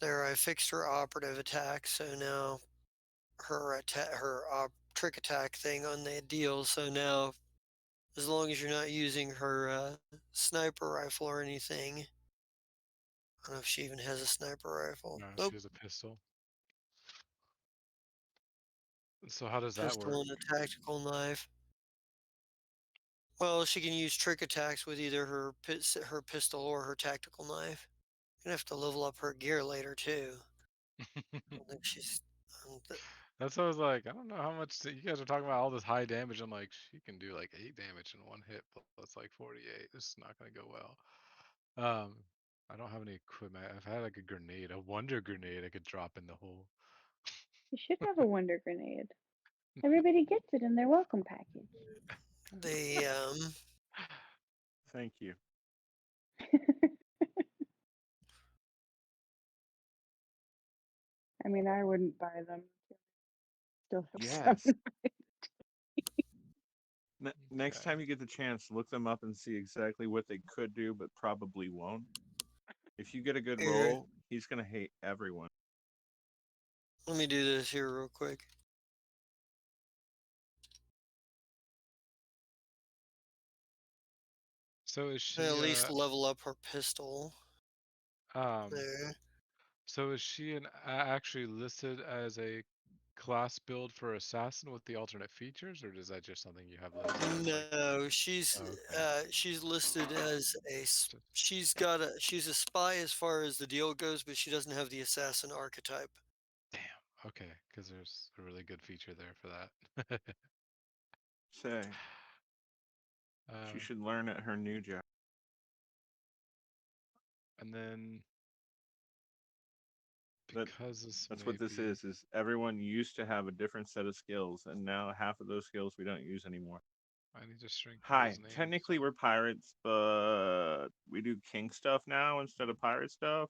There, I fixed her operative attack, so now her trick attack thing on the deal. So now, as long as you're not using her sniper rifle or anything, I don't know if she even has a sniper rifle. No, she Nope, has a pistol. So how does that pistol work? and a tactical knife. Well, she can use trick attacks with either her pistol or her tactical knife. Gonna have to level up her gear later too. I don't think she's. I don't thi- That's what I was like. I don't know how much you guys are talking about all this high damage. I'm like, she can do like 8 damage in one hit plus like 48. This is not gonna go well. I don't have any equipment. I've had like a grenade, a wonder grenade I could drop in the hole. You should have a wonder grenade. Everybody gets it in their welcome package. The Thank you. I mean, I wouldn't buy them. Still have Yes. some. Next Okay. time you get the chance, look them up and see exactly what they could do, but probably won't. If you get a good here, roll, he's gonna hate everyone. let me do this here real quick. So is At she least level up her pistol. um There. so is she actually listed as a class build for assassin with the alternate features, or is that just something you have listed as like? No, Oh, okay. she's listed as So- she's a spy as far as the deal goes, but she doesn't have the assassin archetype. Damn. Okay, because there's a really good feature there for that. Say, she uh, should learn at her new job. and then That because this that's may what this be, is everyone used to have a different set of skills, and now half of those skills we don't use anymore. I need to shrink Hi, people's names. technically we're pirates, but we do king stuff now instead of pirate stuff.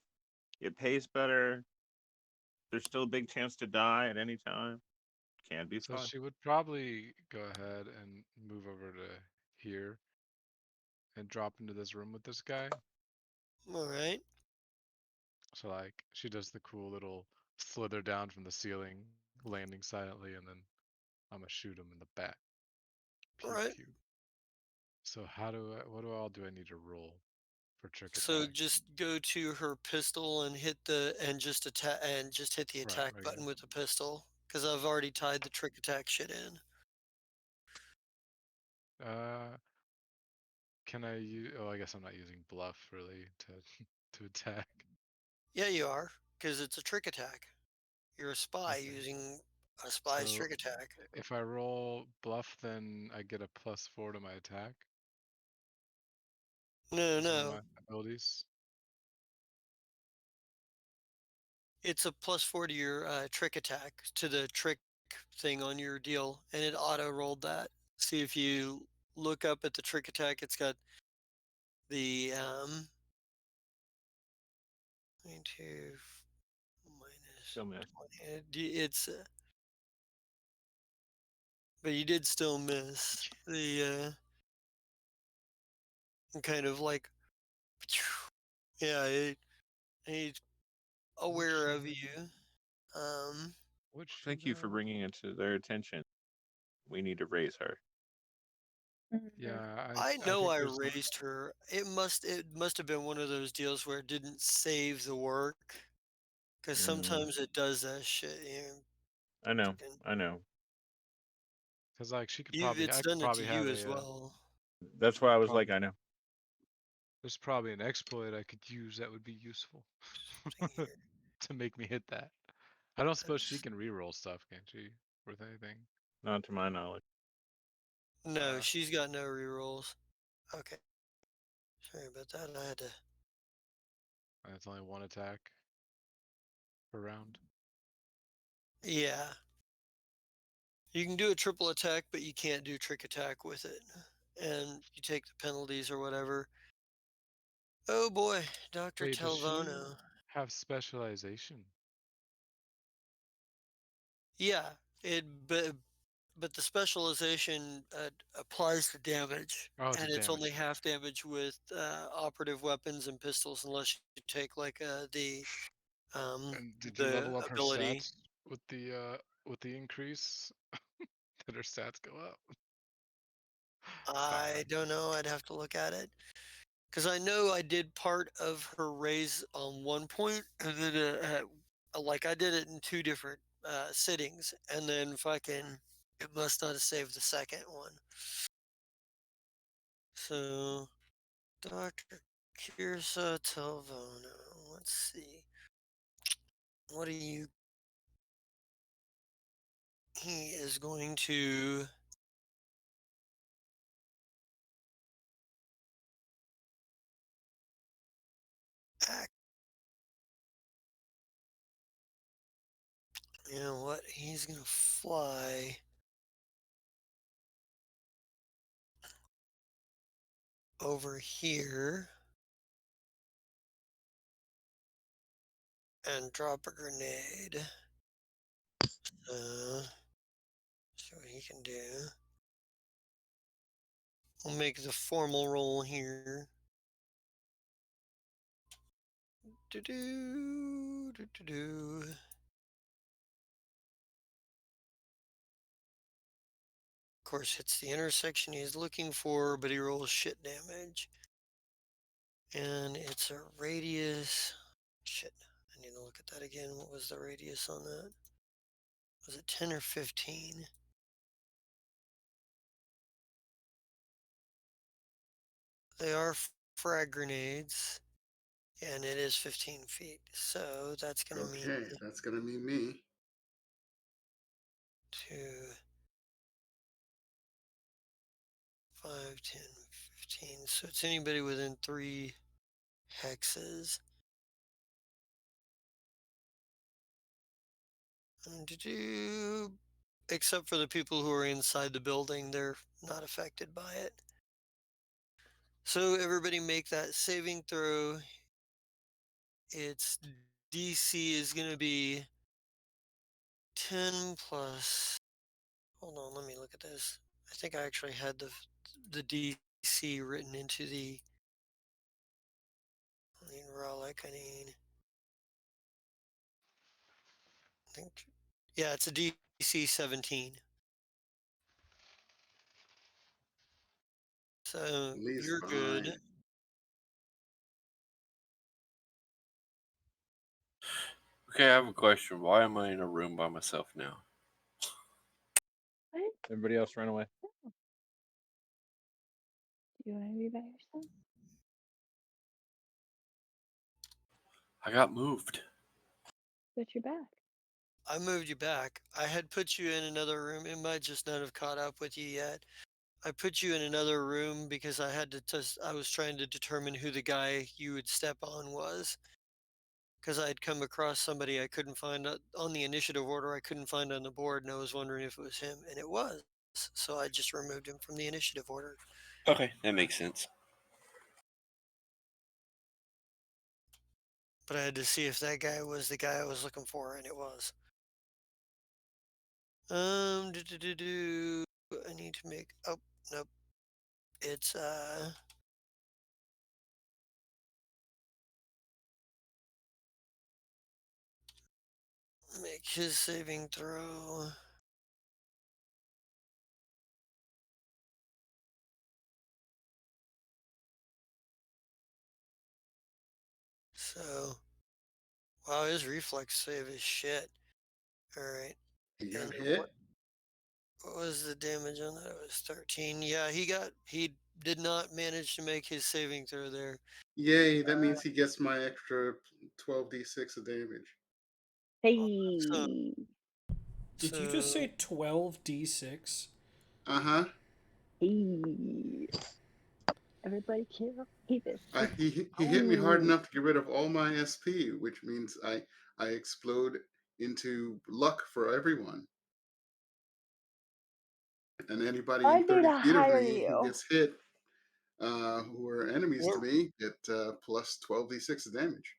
It pays better. There's still a big chance to die at any time. Can be So fun. she would probably go ahead and move over to here and drop into this room with this guy. All right. So like she does the cool little slither down from the ceiling, landing silently, and then I'm gonna shoot him in the back. All Pew right. pew. So what do all do I need to roll for trick So attack? just go to her pistol and just attack and just hit the Right, attack right button here. with the pistol because I've already tied the trick attack shit in. Uh, can I use? Oh, I guess I'm not using bluff really to to attack. Yeah, you are because it's a trick attack. You're a spy Okay. using a spy's So trick attack. if I roll bluff, then I get a +4 to my attack No, as one of no, my abilities. it's a +4 to your trick attack to the trick thing on your deal, and it auto rolled that. See if you look up at the trick attack, it's got the 22 minus Still miss. 20. But you did still miss the kind of like, yeah, he's Which aware of you. Um, which Thank should you for bringing it to their attention. We need to raise her. Mhm. yeah, I I know think I there's raised her. It must have been one of those deals where it didn't save the work because Mm, sometimes it does that shit. I know. Fucking, I know. because like it's I could done it to probably have you as a well. That's why I was like, probably I know. there's probably an exploit I could use that would be useful See here. to make me hit that. I don't suppose she That's, can re-roll stuff, can she? Worth anything? Not to my knowledge. no, Uh, she's got no rerolls. Okay, sorry about that. I had to. and it's only one attack per round. Yeah, you can do a triple attack, but you can't do trick attack with it, and you take the penalties or whatever. Oh boy, Doctor Wait, does she Telvono. have specialization? Yeah, it. But but the specialization applies to damage, Oh, it's a and it's damage. only half damage with operative weapons and pistols, unless you take like And did you the level up her ability. stats with the increase? Did her stats go up? I don't know. I'd have to look at it because I know I did part of her raise on one point, and then like I did it in two different sittings, and then fucking it must not have saved the second one. So Dr. Kirsa Telvono. Let's see. What do you? He is going to. Act. You know what? He's going to fly over here and drop a grenade. See what he can do. We'll make the formal roll here. Do do do do do. Of course, hits the intersection he's looking for, but he rolls shit damage. And it's a radius. Shit, I need to look at that again. What was the radius on that? Was it 10 or 15? They are frag grenades, and it is 15 feet. So that's going to mean Okay, that's gonna be me. 2, 5, 10, 15. So it's anybody within 3 hexes. Except for the people who are inside the building, they're not affected by it. So everybody make that saving throw. Its DC is going to be 10 plus. Hold on, let me look at this. I think I actually had the DC written into the. I need relic. I need. I think. Yeah, it's a DC 17. So At least you're good. fine. Okay, I have a question. Why am I in a room by myself now? What? Everybody else ran away. Do you want to be by yourself? I got moved. But you're back. I moved you back. I had put you in another room. It might just not have caught up with you yet. I put you in another room because I had to test. I was trying to determine who the guy you would step on was. Because I had come across somebody I couldn't find on the initiative order. I couldn't find on the board, and I was wondering if it was him, and it was. So I just removed him from the initiative order. Okay, that makes sense. But I had to see if that guy was the guy I was looking for, and it was. I need to make. Oh, nope. It's make his saving throw. So, wow, his reflex save is shit. All right. He got And hit. what was the damage on that? It was 13. Yeah, he did not manage to make his saving throw there. Yay, that means he gets my extra 12d6 of damage. So, Hey. Did you just so say 12d6? Uh-huh. Hey. Everybody kill Davis. He hit me hard enough to get rid of all my SP, which means I explode into luck for everyone. And anybody I in need 30 to feet of hire me who you. gets hit, who are enemies to what me, get plus 12d6 of damage.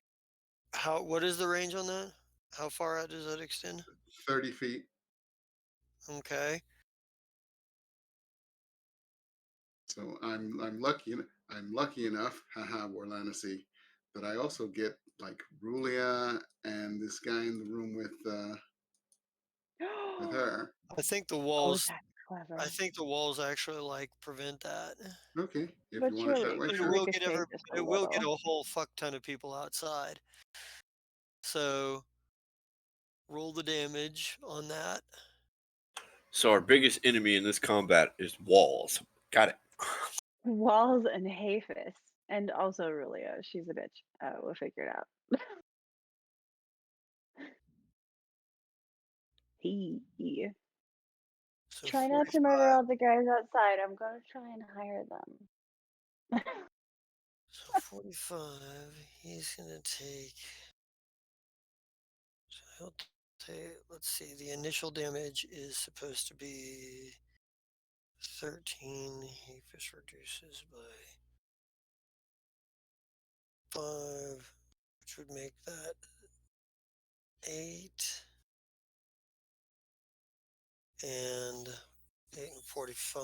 what is the range on that? How far out does that extend? 30 feet. Okay. So I'm lucky enough, haha, Warlanesy, that I also get like Rulia and this guy in the room with her. I think the Oh, walls. that's clever. I think the walls actually like prevent that. Okay, if But you want it that surely way, But sure. ricochet just a it will get little. a whole fuck ton of people outside. So roll the damage on that. So our biggest enemy in this combat is walls. Got it. Walls and Hafis. And also Rulia. She's a bitch. We'll figure it out. He. So Try not to murder 45. all the guys outside. I'm gonna try and hire them. So 45. He's gonna take. So he'll take. Let's see. The initial damage is supposed to be 13. He fish reduces by 5, which would make that 8. And 8 and 45.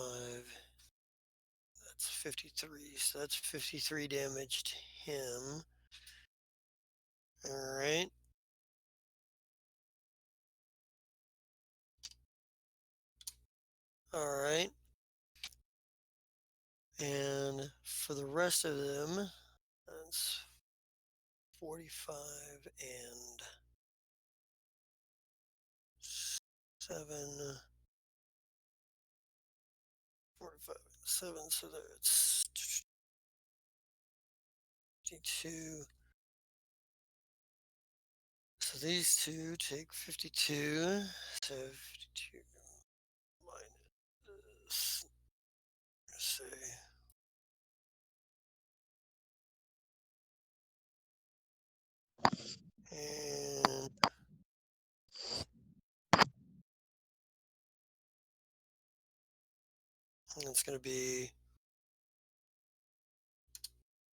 That's 53. So that's 53 damage to him. All right. All right. And for the rest of them, that's 45 and 7. 45 and 7. So that's 52. So these two take 52. So 52 minus, let's see. And it's going to be,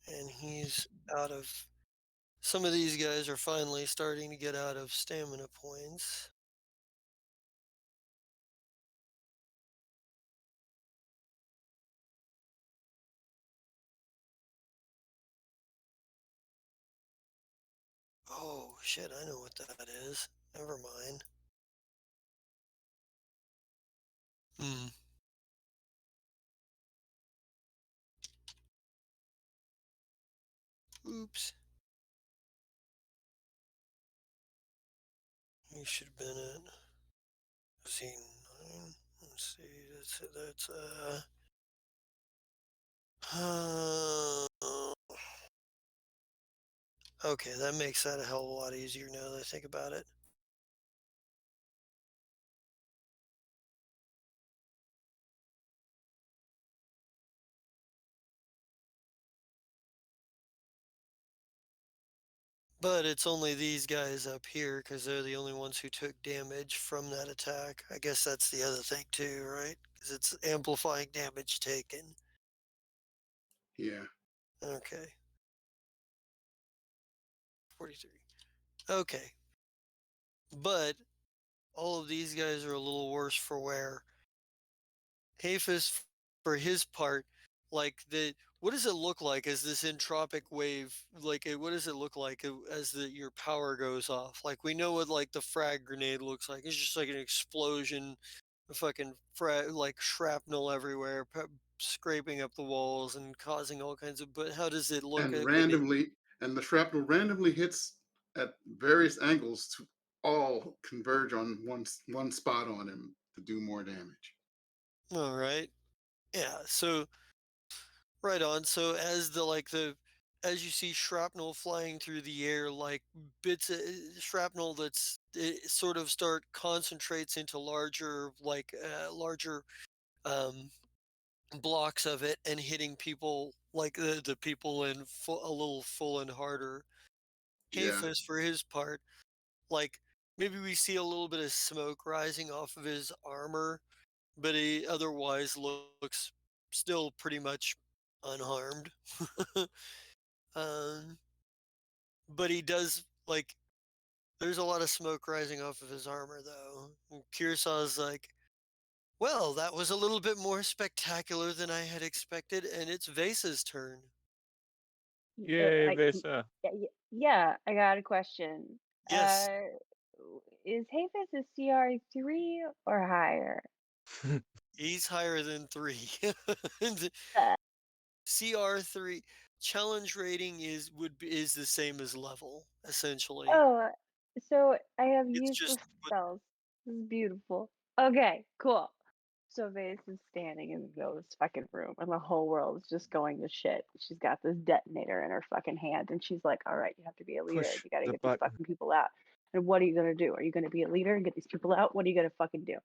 and he's out of, some of these guys are finally starting to get out of stamina points. Oh, shit, I know what that is. Never mind. Hmm. Oops. He should have been at, was he 9? Let's see, uh, okay, that makes that a hell of a lot easier now that I think about it. But it's only these guys up here because they're the only ones who took damage from that attack. I guess that's the other thing too, right? Because it's amplifying damage taken. Yeah. Okay. 43. Okay. But all of these guys are a little worse for wear. Hafis, for his part, like what does it look like as this entropic wave? Like, what does it look like as your power goes off? Like, we know what like the frag grenade looks like. It's just like an explosion, of fucking like shrapnel everywhere, scraping up the walls and causing all kinds of. But how does it look And when it? randomly, and the shrapnel randomly hits at various angles to all converge on one spot on him to do more damage. All right. Yeah. So right on. So as you see shrapnel flying through the air, like bits of shrapnel that's it sort of start concentrates into larger um, blocks of it and hitting people like the people in a little full and harder. Yeah. Hafis, for his part, like maybe we see a little bit of smoke rising off of his armor, but he otherwise looks still pretty much unharmed. um, but he does like there's a lot of smoke rising off of his armor though. And Kirsaw's like, Well, that was a little bit more spectacular than I had expected, and it's Vasa's turn. Yay, I, Vesa. yeah, I got a question. Yes, Is Hafez a CR3 or higher? he's higher than 3. The Uh, CR3 challenge rating is the same as level, essentially. oh, so I have It's useless just spells. This is beautiful. Okay, cool. So Vase is standing in this fucking room, and the whole world is just going to shit. She's got this detonator in her fucking hand, and she's like, "All right, you have to be a leader. Push You got to the get these button. fucking people out." And what are you gonna do? Are you gonna be a leader and get these people out? What are you gonna fucking do?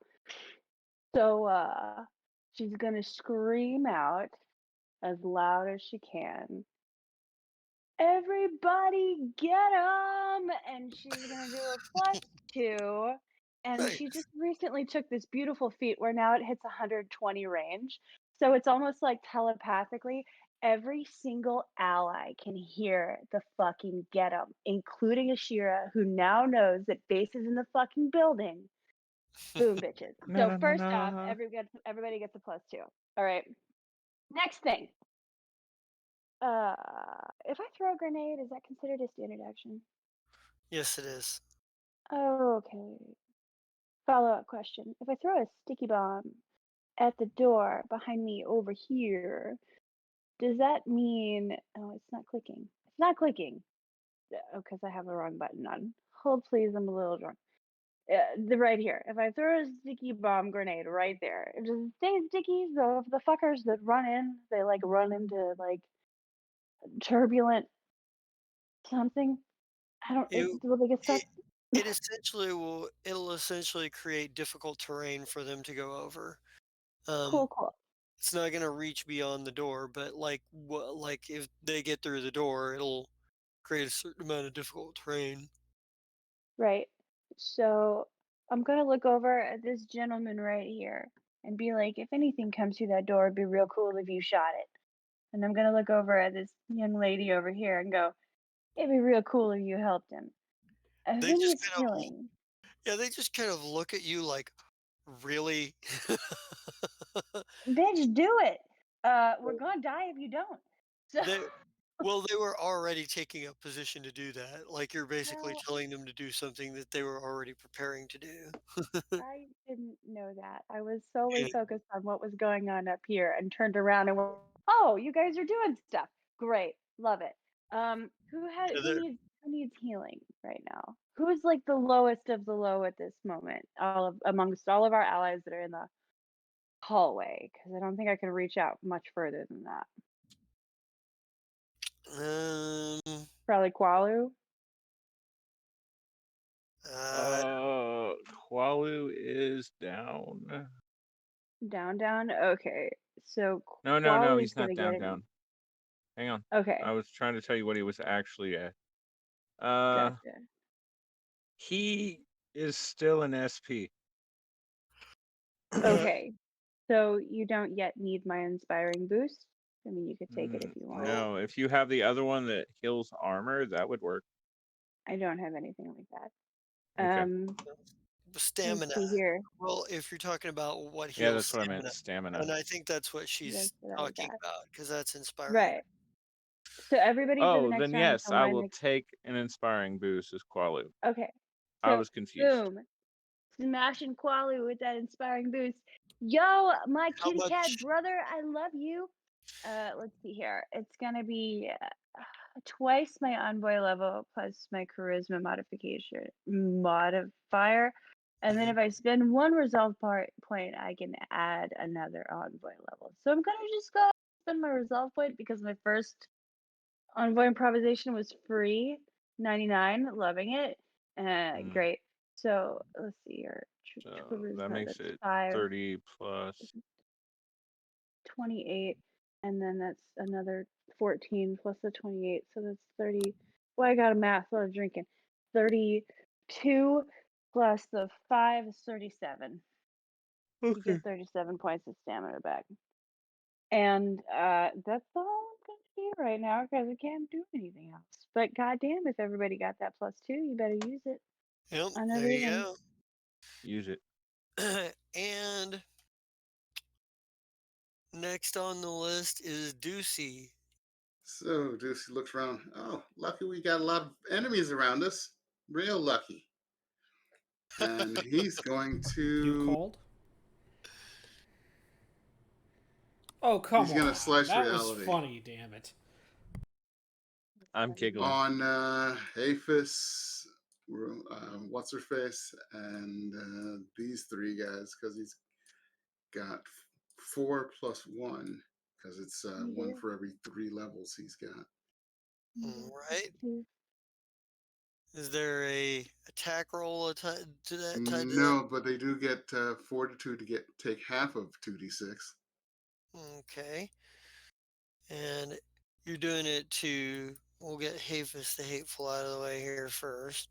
So she's gonna scream out as loud as she can, "Everybody get 'em!" And she's gonna do a +2. And right. she just recently took this beautiful feat where now it hits 120 range. So it's almost like telepathically, every single ally can hear the fucking get 'em, including Ashira, who now knows that base is in the fucking building. Boom, bitches. Na So na na first off, na. everybody gets a +2. All right. Next thing. If I throw a grenade, is that considered a standard action? Yes, it is. Oh, okay. Follow-up question. If I throw a sticky bomb at the door behind me over here, does that mean... Oh, it's not clicking. It's not clicking. Oh, because I have the wrong button on. Hold please, I'm a little drunk. Right here. If I throw a sticky bomb grenade right there, does it stay sticky? So if the fuckers that run in, they like run into like turbulent something. I don't. You Will they get stuck? it it'll essentially create difficult terrain for them to go over. Um, Cool, cool. it's not gonna reach beyond the door, but like if they get through the door, it'll create a certain amount of difficult terrain. Right. So I'm gonna look over at this gentleman right here and be like, if anything comes through that door, it'd be real cool if you shot it. And I'm gonna look over at this young lady over here and go, it'd be real cool if you helped him. They Who just needs kind of healing? yeah, they just kind of look at you like, really? Bitch, do it. We're gonna die if you don't. So, They well, they were already taking a position to do that. Like you're basically well, telling them to do something that they were already preparing to do. I didn't know that. I was solely Yeah, focused on what was going on up here and turned around and went, "Oh, you guys are doing stuff. Great. Love it." yeah, Who needs healing right now? Who is like the lowest of the low at this moment? Amongst all of our allies that are in the hallway, because I don't think I can reach out much further than that. um, Probably Qualu. uh, Qualu is down. Down, down. Okay. So No, Qualu's he's not gonna get down, it. down. Hang on. Okay. I was trying to tell you what he was actually at. Uh, Gotcha. he is still an SP. Okay. So you don't yet need my inspiring boost? I mean, you could take it if you want. well, No, if you have the other one that heals armor, that would work. I don't have anything like that. Okay. Let's stamina. see here. Well, if you're talking about what Yeah, heals that's what I meant. stamina, Stamina. and I think that's what she's That's what I talking got. about because that's inspiring. Right. So everybody for the Oh, next then round yes, until I my will next. take an inspiring boost as Qualu. Okay. I So was confused. boom, smashing Qualu with that inspiring boost. Yo, my How kitty cat much? brother, I love you. Let's see here. It's gonna be twice my envoy level plus my charisma modifier. And then Mhm. if I spend one resolve point, I can add another envoy level. So I'm gonna just go spend my resolve point because my first envoy improvisation was free, 99, loving it. Mm, Great. So let's see here. so that Charisma, makes that's it 5, 30 plus. 28, and then that's another 14 plus the 28, so that's 30. Well, I got a math, so I was drinking. 32 plus the 5 is 37. You Okay. get 37 points of stamina back. And that's all I'm gonna do right now because I can't do anything else. But goddamn, if everybody got that +2, you better use it Yep, on there you everything. go. Use it. And Next on the list is Deucey. So Ducey looks around. Oh, lucky we got a lot of enemies around us. Real lucky. And he's going You to. called? Oh, come He's gonna on. slice That was reality funny, damn it. I'm giggling. on Aphis. What's her face, and these three guys because he's got 4+1 because it's one Negative for every 3 levels he's got. negative All right. 2. Is there a attack roll to that tied to that? No, but they do get fortitude to get take half of 2d6. Okay. And you're doing it to. We'll get Haphis the Hateful out of the way here first.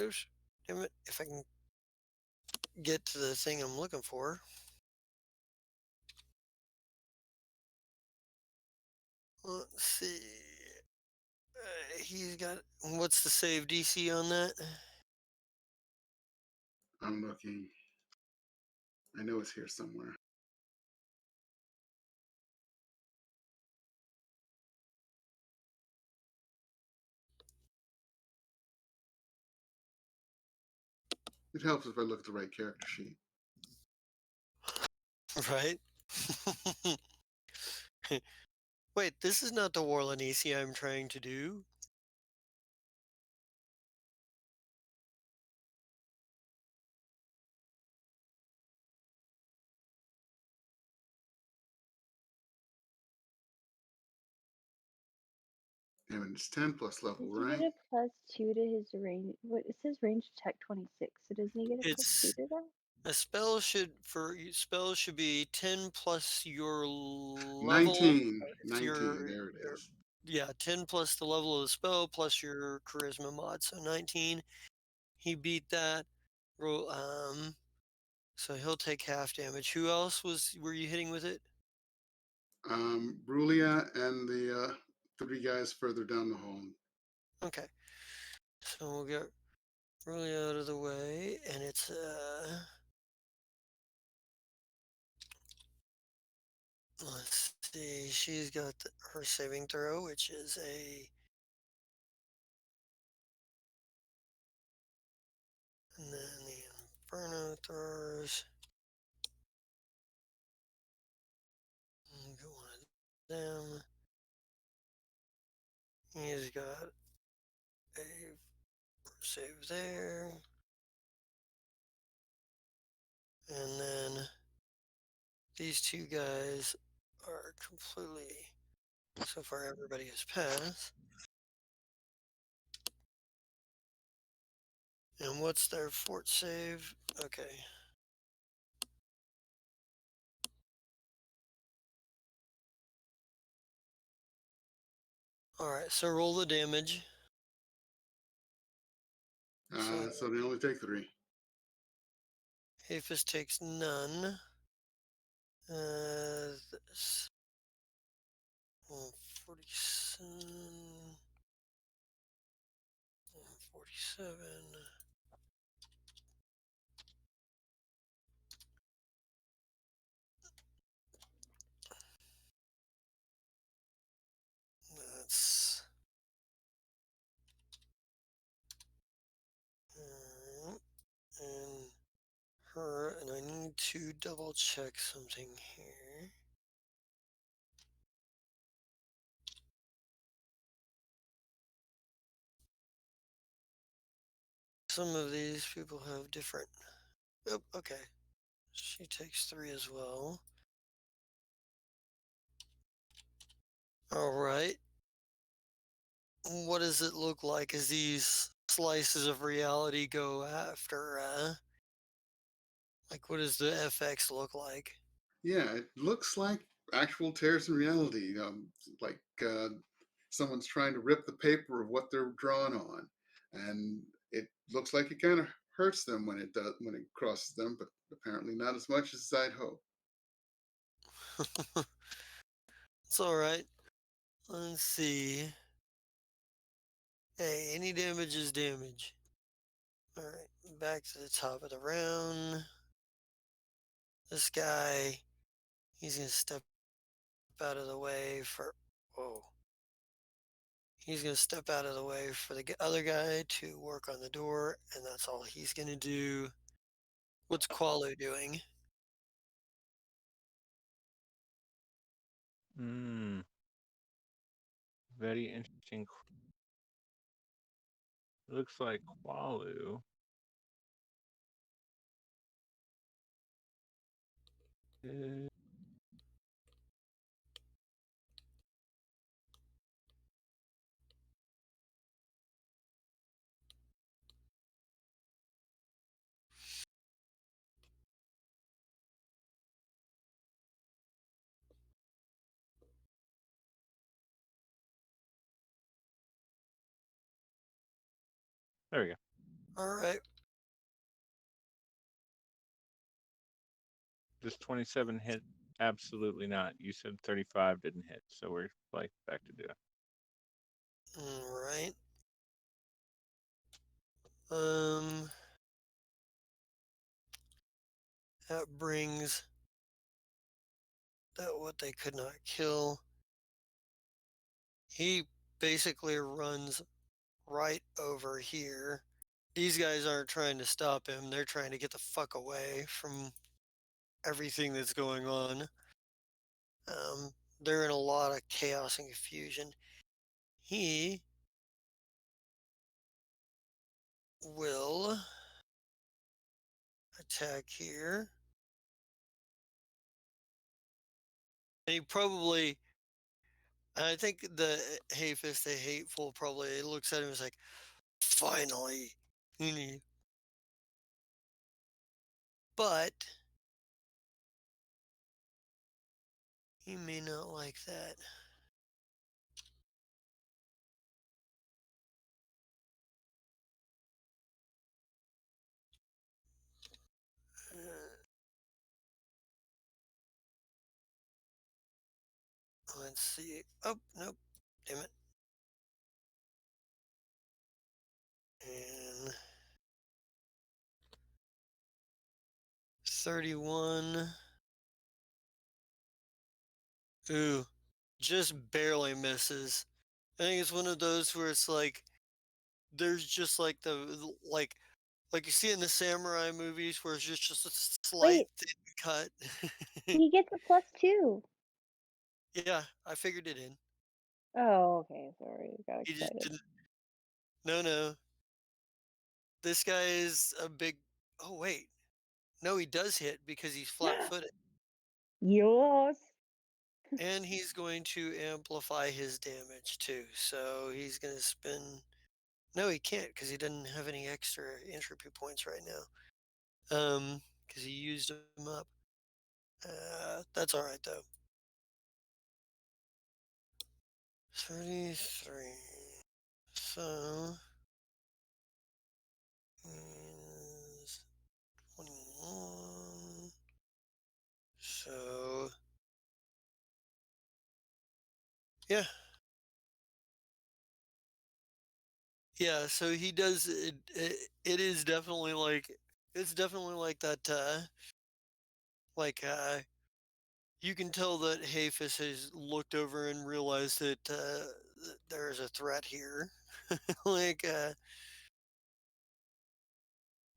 Oops. Damn it. If I can get to the thing I'm looking for. Let's see. He's got. What's the save DC on that? I'm looking. I know it's here somewhere. It helps if I look at the right character sheet. Right? Wait, this is not the Warlanisi I'm trying to do. And it's 10 plus level, Does he right? get a +2 to his range? What it says range attack 26. So doesn't he get a +2 It's to that? a spells should be 10 plus your level. 19. If 19. There it is. yeah, 10 plus the level of the spell plus your charisma mod. So 19. He beat that. So he'll take half damage. Who else were you hitting with it? Brulia and the three guys further down the hall. Okay. So we'll get really out of the way, and it's let's see. She's got her saving throw, which is and then the Inferno throws. Go one of them. He's got a save there, and then these two guys are completely. So far, everybody has passed. And what's their fort save? Okay. Alright, so roll the damage. So they only take 3. Haphis takes none. This 147. 147. That's. And her, and I need to double check something here. Some of these people have different. Oh, okay. She takes 3 as well. All right. What does it look like as these slices of reality go after? Like, what does the FX look like? Yeah, it looks like actual tears in reality. Like someone's trying to rip the paper of what they're drawn on, and it looks like it kind of hurts them when it crosses them, but apparently not as much as I'd hope. It's all right. Let's see. Hey, any damage is damage. All right, back to the top of the round. This guy, He's gonna step out of the way for. Whoa. He's gonna step out of the way for the other guy to work on the door, and that's all he's gonna do. What's Qualu doing? Hmm. Very interesting. Looks like Qualu is there we go. All right. Does 27 hit? Absolutely not. You said 35 didn't hit, so we're like back to do it. All right. Um, that brings that what they could not kill. He basically runs right over here. These guys aren't trying to stop him. They're trying to get the fuck away from everything that's going on. They're in a lot of chaos and confusion. He will attack here. And he probably, I think the Hafist, the hateful, probably looks at him and is like, finally. But he may not like that. Let's see. Oh, nope. Damn it. And 31. Ooh, just barely misses. I think it's one of those where it's like there's just like like you see in the samurai movies where it's just a slight Wait, thin cut. he gets a +2. Yeah, I figured it in. Oh, okay. Sorry, I got He just excited. didn't. No, no. This guy is a big. Oh wait, no, he does hit because he's flat-footed, Yes. and he's going to amplify his damage too. So he's going to spend. No, he can't because he doesn't have any extra entropy points right now. Because he used them up. That's all right though. 33. So is 21. So yeah, yeah. So he does it. It is definitely like it's definitely like that. Like you can tell that Hafis has looked over and realized that there is a threat here. like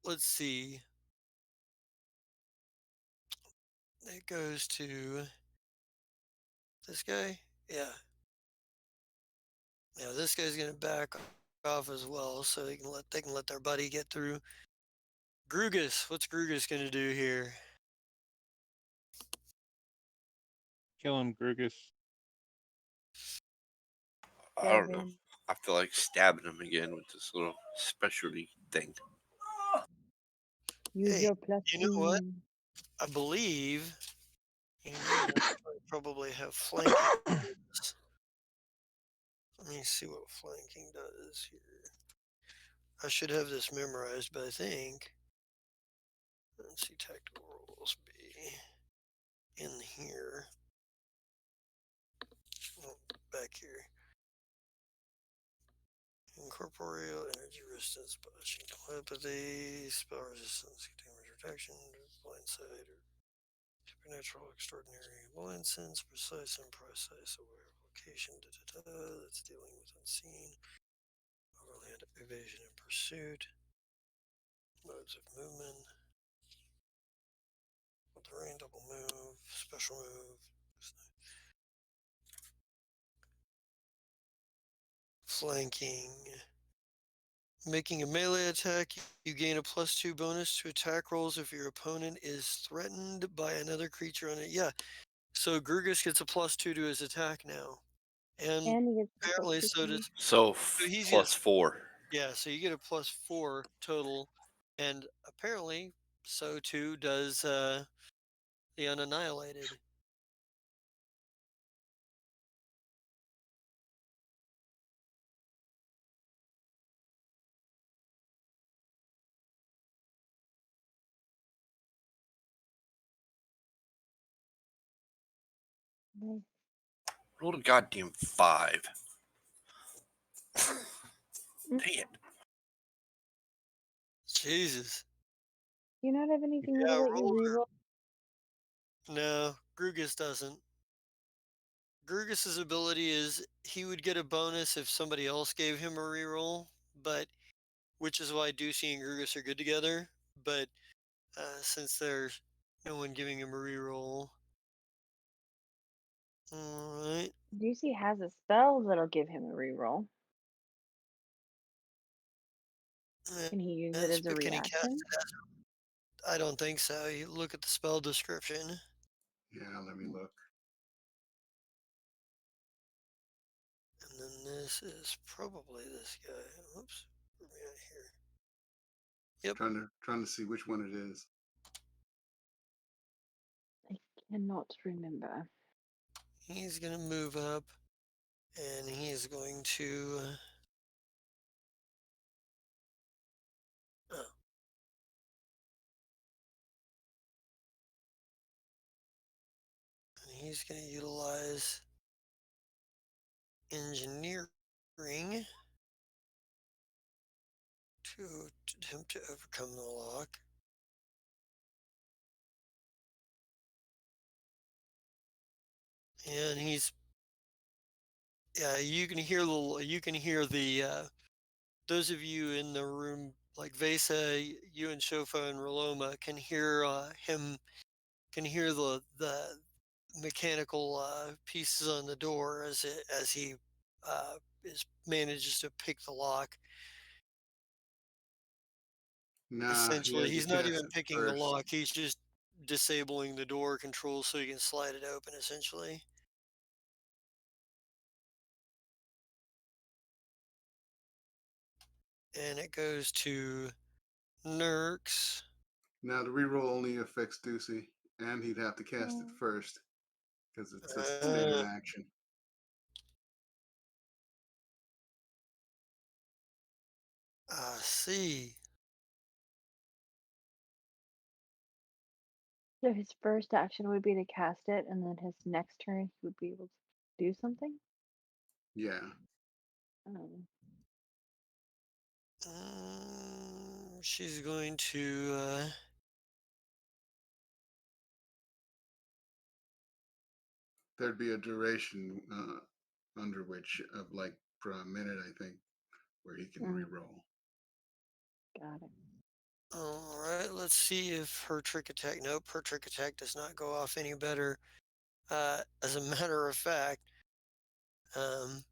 let's see. It goes to this guy. Yeah. Yeah, this guy's gonna back off as well, so they can let their buddy get through. Grugus, what's Grugus gonna do here? Kill him, Grugus. I don't know. 7. I feel like stabbing him again with this little specialty thing. Use Hey, your you know what? +2. I believe he may probably have flanking. Let me see what flanking does here. I should have this memorized, but I think. Let's see, tactical rules be in here. Oh, back here. Incorporeal energy resistance, bashing telepathy, spell resistance, damage reduction, blind sight, or supernatural, extraordinary, blind sense, precise, imprecise, aware of location, that's dealing with unseen, overland evasion and pursuit, modes of movement, with the rain, double move, special move, flanking. Making a melee attack, you gain a +2 bonus to attack rolls if your opponent is threatened by another creature on it. Yeah, so Grugus gets a +2 to his attack now. And And he gets the plus apparently two so for me. does So so he's plus 4. yeah, so you get a +4 total, and apparently so too does the Unannihilated. Nice. Rolled a goddamn 5. Mm. Dang it. Jesus. Do you not have anything Yeah, that'll let you roll reroll? No, Grugus doesn't. Grugus's ability is he would get a bonus if somebody else gave him a reroll, but which is why Ducey and Grugus are good together. But since there's no one giving him a reroll, all right. Juicy has a spell that'll give him a reroll. Can he use it Yes, as a but can he cast reaction? it as? I don't think so. You look at the spell description, Yeah, let me look. and then this is probably this guy. Oops, where are we at here? Yep, Trying to see which one it is. I cannot remember. he's gonna move up, and he's going to. Oh, and he's gonna utilize engineering to attempt to overcome the lock. And he's yeah, you can hear the those of you in the room like Vesa, you and Shofa and Roloma can hear the mechanical pieces on the door as he is manages to pick the lock. Nah, he Essentially, had to he's not cast even it picking the first. lock. He's just disabling the door control so he can slide it open. Essentially, and it goes to Nurks. Now the reroll only affects Ducey, and he'd have to cast it Mm. first because it's a standard action. I see. So his first action would be to cast it, and then his next turn he would be able to do something? Yeah. Um, She's going to. There'd be a duration under which of like for a minute, I think, where he can mm, reroll. got it. All right, let's see if her trick attack. Nope, her trick attack does not go off any better. As a matter of fact, um,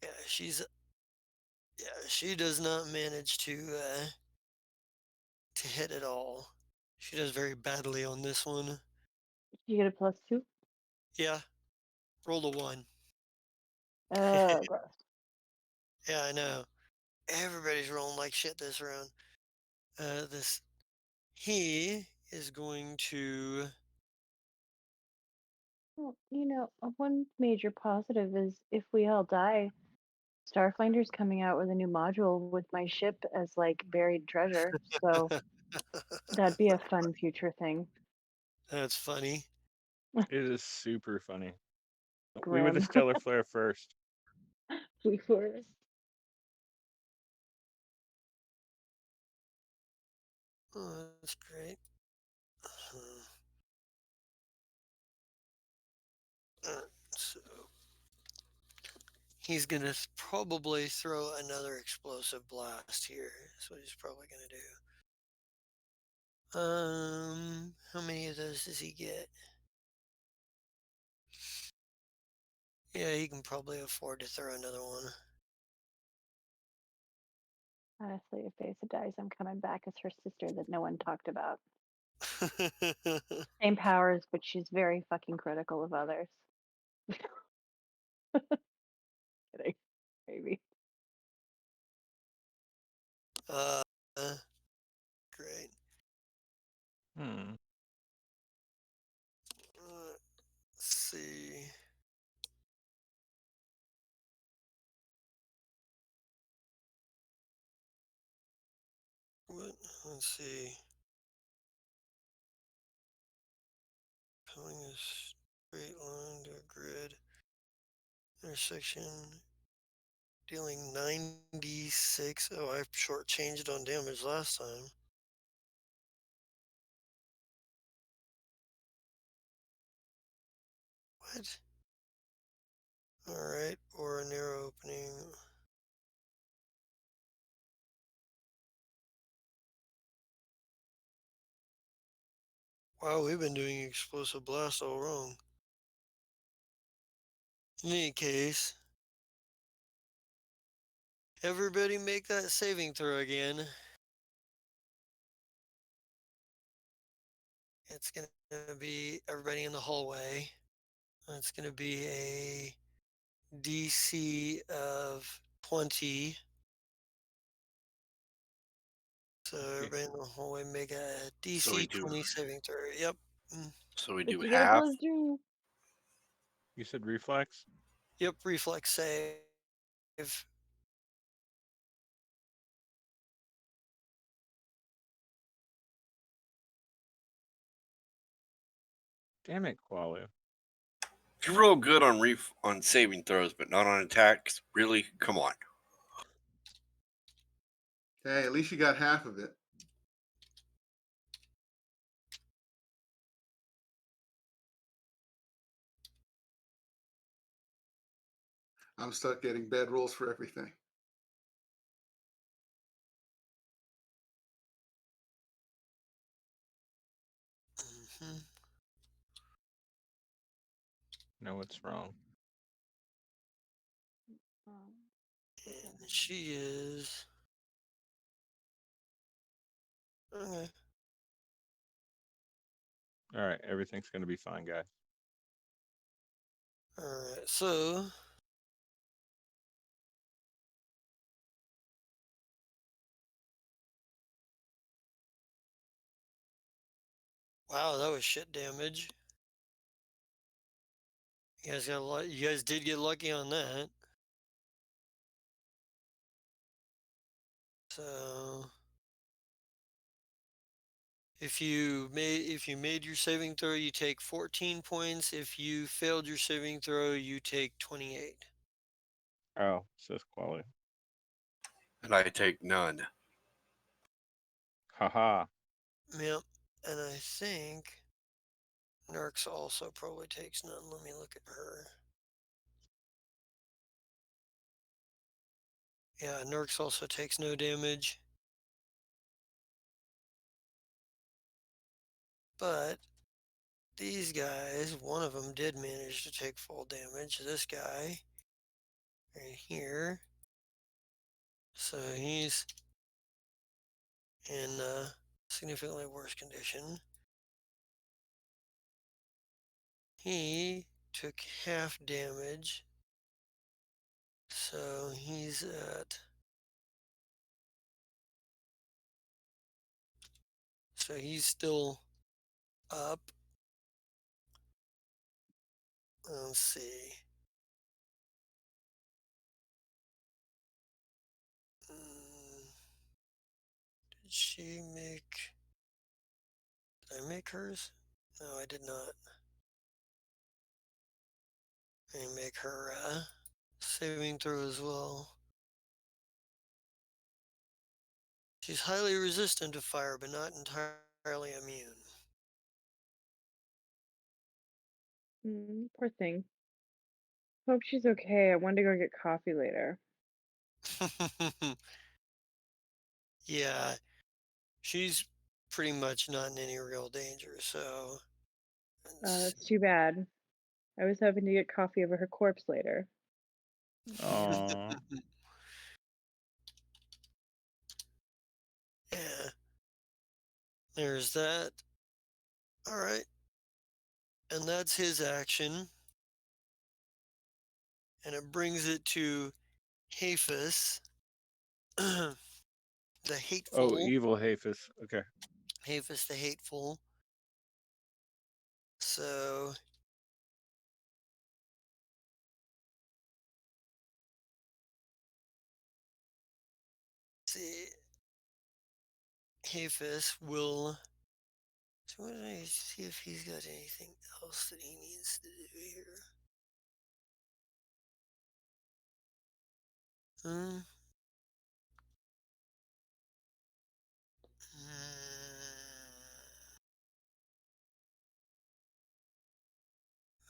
yeah, she does not manage to hit at all. She does very badly on this one. You get a +2? Yeah, roll a 1. Gross. Yeah, I know. Everybody's rolling like shit this round. This he is going to. Well, one major positive is if we all die, Starfinder's coming out with a new module with my ship as like buried treasure. So that'd be a fun future thing. That's funny. It is super funny. We were the Grim. stellar flare first. We were. Oh, that's great. Uh, So he's gonna probably throw another explosive blast here. That's what he's probably gonna do. How many of those does he get? Yeah, he can probably afford to throw another one. Honestly, if Besa dies, I'm coming back as her sister that no one talked about. Same powers, but she's very fucking critical of others. Kidding. Maybe. uh, great. Hmm. Let's see. What? Let's see. Pulling a straight line to a grid. Intersection. Dealing 96. Oh, I shortchanged on damage last time. What? Alright, or a narrow opening. Wow, we've been doing explosive blast all wrong. In any case, everybody make that saving throw again. It's gonna be everybody in the hallway. It's gonna be a DC of 20. So everybody in the hallway make a So we DC do. 20 saving throw. Yep. So we But do you gotta half. close dream. You said reflex? Yep, reflex save. Damn it, Qualu. You're real good on saving throws, but not on attacks. Really? Come on. Hey, at least you got half of it. I'm stuck getting bad rolls for everything. Mhm. No, it's wrong. And she is. Okay. All right, everything's gonna be fine, guys. Alright, so. Wow, that was shit damage. You guys got a lot. You guys did get lucky on that. So if you made your saving throw, you take 14 points. If you failed your saving throw, you take 28. Oh, says Qualu. And I take none. Haha. Yep. And I think Nerks also probably takes none. Let me look at her. Yeah, Nerks also takes no damage. But these guys, one of them did manage to take full damage. This guy right here. So he's in significantly worse condition. He took half damage. So he's at. So he's still up. Let's see. Did she make. Did I make hers? No, I did not. I make her saving throw as well. She's highly resistant to fire, but not entirely immune. Poor thing. Hope she's okay. I wanted to go get coffee later. Yeah, she's pretty much not in any real danger, so Oh, it's, that's too bad. I was hoping to get coffee over her corpse later. Aw. yeah, there's that. All right, and that's his action, and it brings it to Hafus, the Oh, hateful. evil Hafus. Okay. Hafus the hateful. So see, Hafus will. So what did I see if he's got anything else that he needs to do here? Hmm.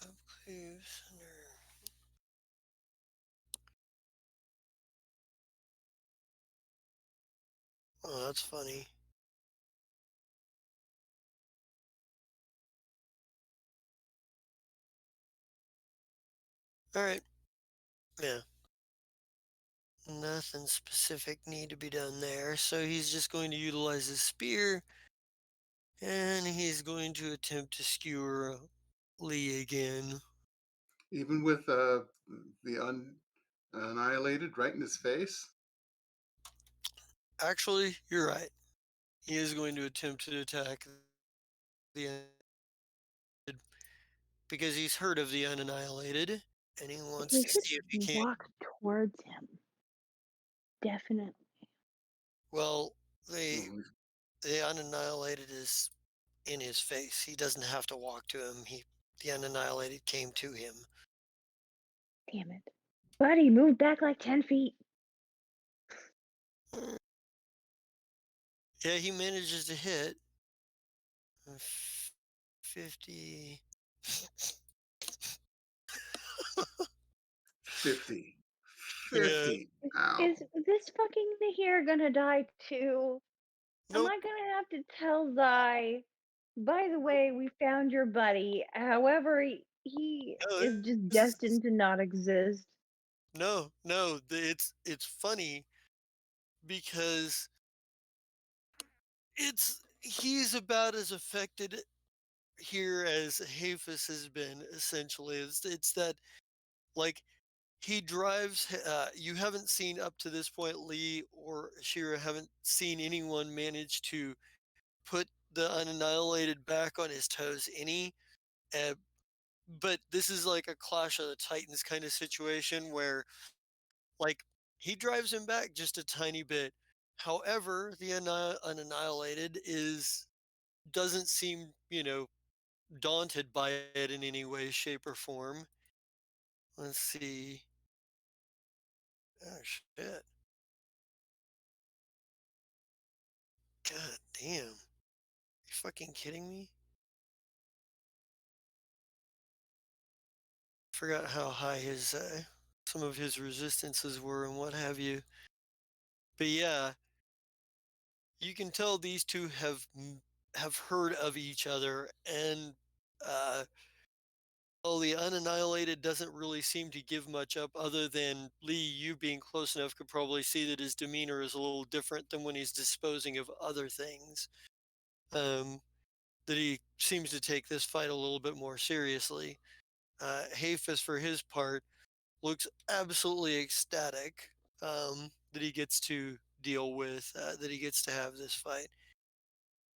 Upclaves under. Oh, that's funny. All right. Yeah. Nothing specific need to be done there. So he's just going to utilize his spear, and he's going to attempt to skewer Lee again. Even with the annihilated right in his face. Actually, you're right. He is going to attempt to attack the because he's heard of the unannihilated, and he wants He to should see if he can. walk towards him. Definitely. Well, Oh, the unannihilated is in his face. He doesn't have to walk to him. The unannihilated came to him. Damn it. Buddy, move back like 10 feet. Yeah, he manages to hit 50. 50. Yeah. 50. Ow. Is this fucking here gonna die too? Am Nope. I gonna have to tell Zai, by the way, we found your buddy. However, he No, is just this is destined to not exist. no. It's funny because he's about as affected here as Hafus has been. Essentially, it's that like he drives. You haven't seen up to this point, Lee or Shira haven't seen anyone manage to put the unannihilated back on his toes any. Uh, but this is like a Clash of the Titans kind of situation where like he drives him back just a tiny bit. However, the unannihilated is doesn't seem, daunted by it in any way, shape, or form. Let's see. Oh shit! God damn! You fucking kidding me? Forgot how high his some of his resistances were and what have you. But yeah, you can tell these two have heard of each other, and uh, well, the unannihilated doesn't really seem to give much up, other than Lee, you being close enough could probably see that his demeanor is a little different than when he's disposing of other things. Um, that he seems to take this fight a little bit more seriously. Hafis, for his part, looks absolutely ecstatic that he gets to deal with, that he gets to have this fight.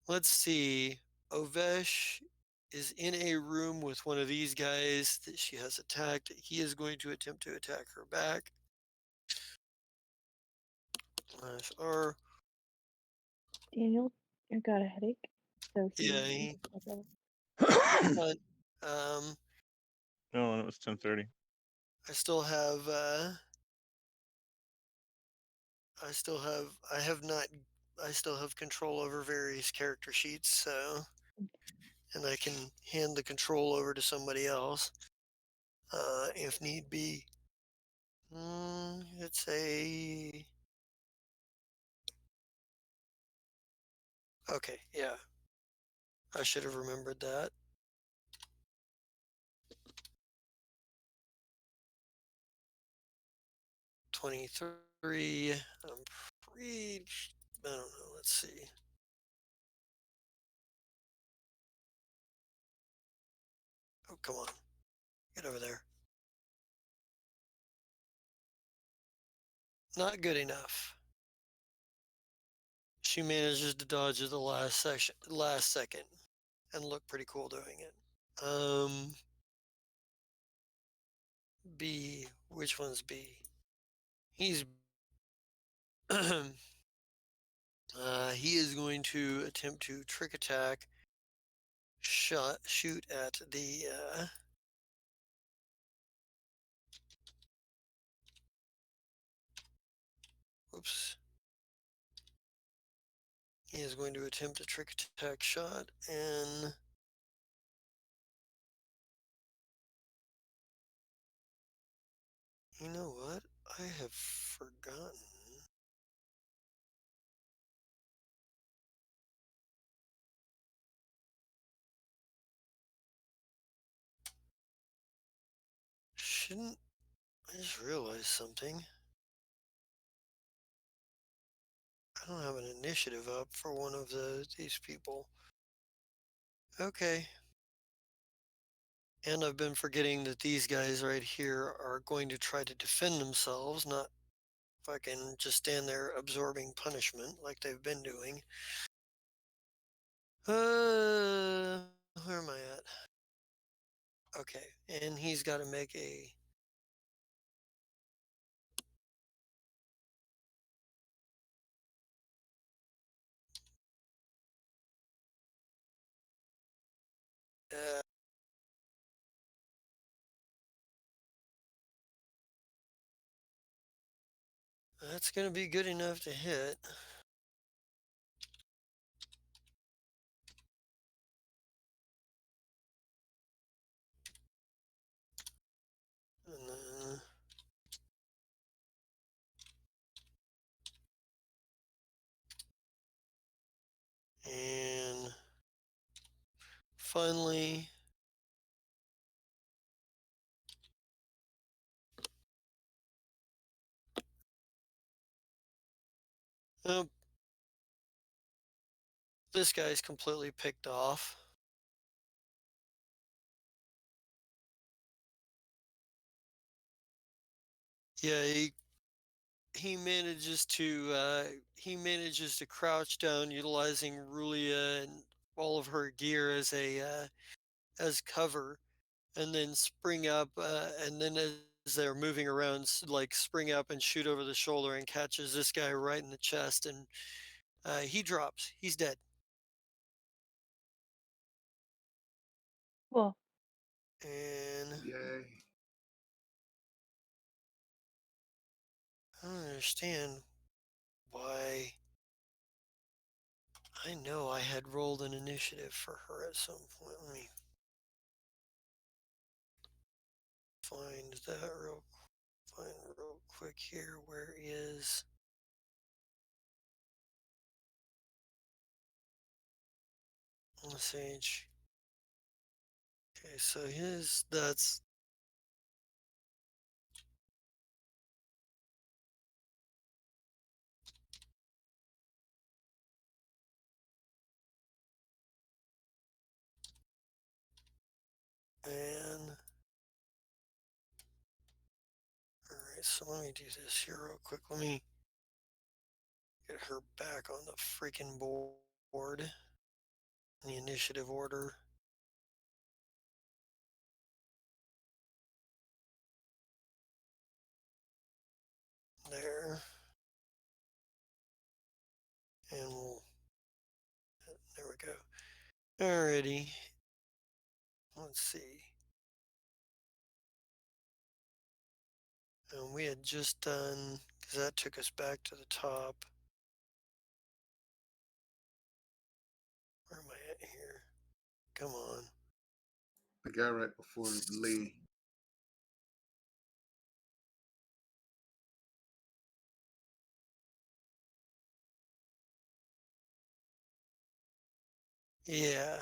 Let's see. Ovesh is in a room with one of these guys that she has attacked. He is going to attempt to attack her back. Or Daniel, I got a headache, so he yeah, needs to take over. but um, No, and it was 10:30. I still have I have not I still have control over various character sheets, so and I can hand the control over to somebody else. if need be. It's a. Okay, yeah. I should have remembered that. 23. I'm pretty. I don't know. Let's see. Oh, come on. Get over there. Not good enough. She manages to dodge at the last second, and look pretty cool doing it. B. Which one's B? He's. He is going to attempt to trick attack, shoot at the. Whoops. He is going to attempt a trick attack shot, and you know what? I have forgotten. Shouldn't I just realized something? I don't have an initiative up for one of these people. Okay. And I've been forgetting that these guys right here are going to try to defend themselves, not fucking just stand there absorbing punishment like they've been doing. Where am I at? Okay, and he's got to make a. Uh, that's going to be good enough to hit. And then. And finally. Oh, this guy's completely picked off. Yeah, he manages to crouch down utilizing Rulia and all of her gear as a as cover, and then spring up, and then as they're moving around, like spring up and shoot over the shoulder and catches this guy right in the chest, and he drops. He's dead. Cool. And Yay. I don't understand why. I know I had rolled an initiative for her at some point. Let me find that real quick here. Where is Sage? Okay, so that's and all right. So let me do this here real quick. Let me get her back on the freaking board in the initiative order. There, and there we go. Alrighty. Let's see. And we had just done, because that took us back to the top. Where am I at here? Come on. The guy right before Lee. Yeah.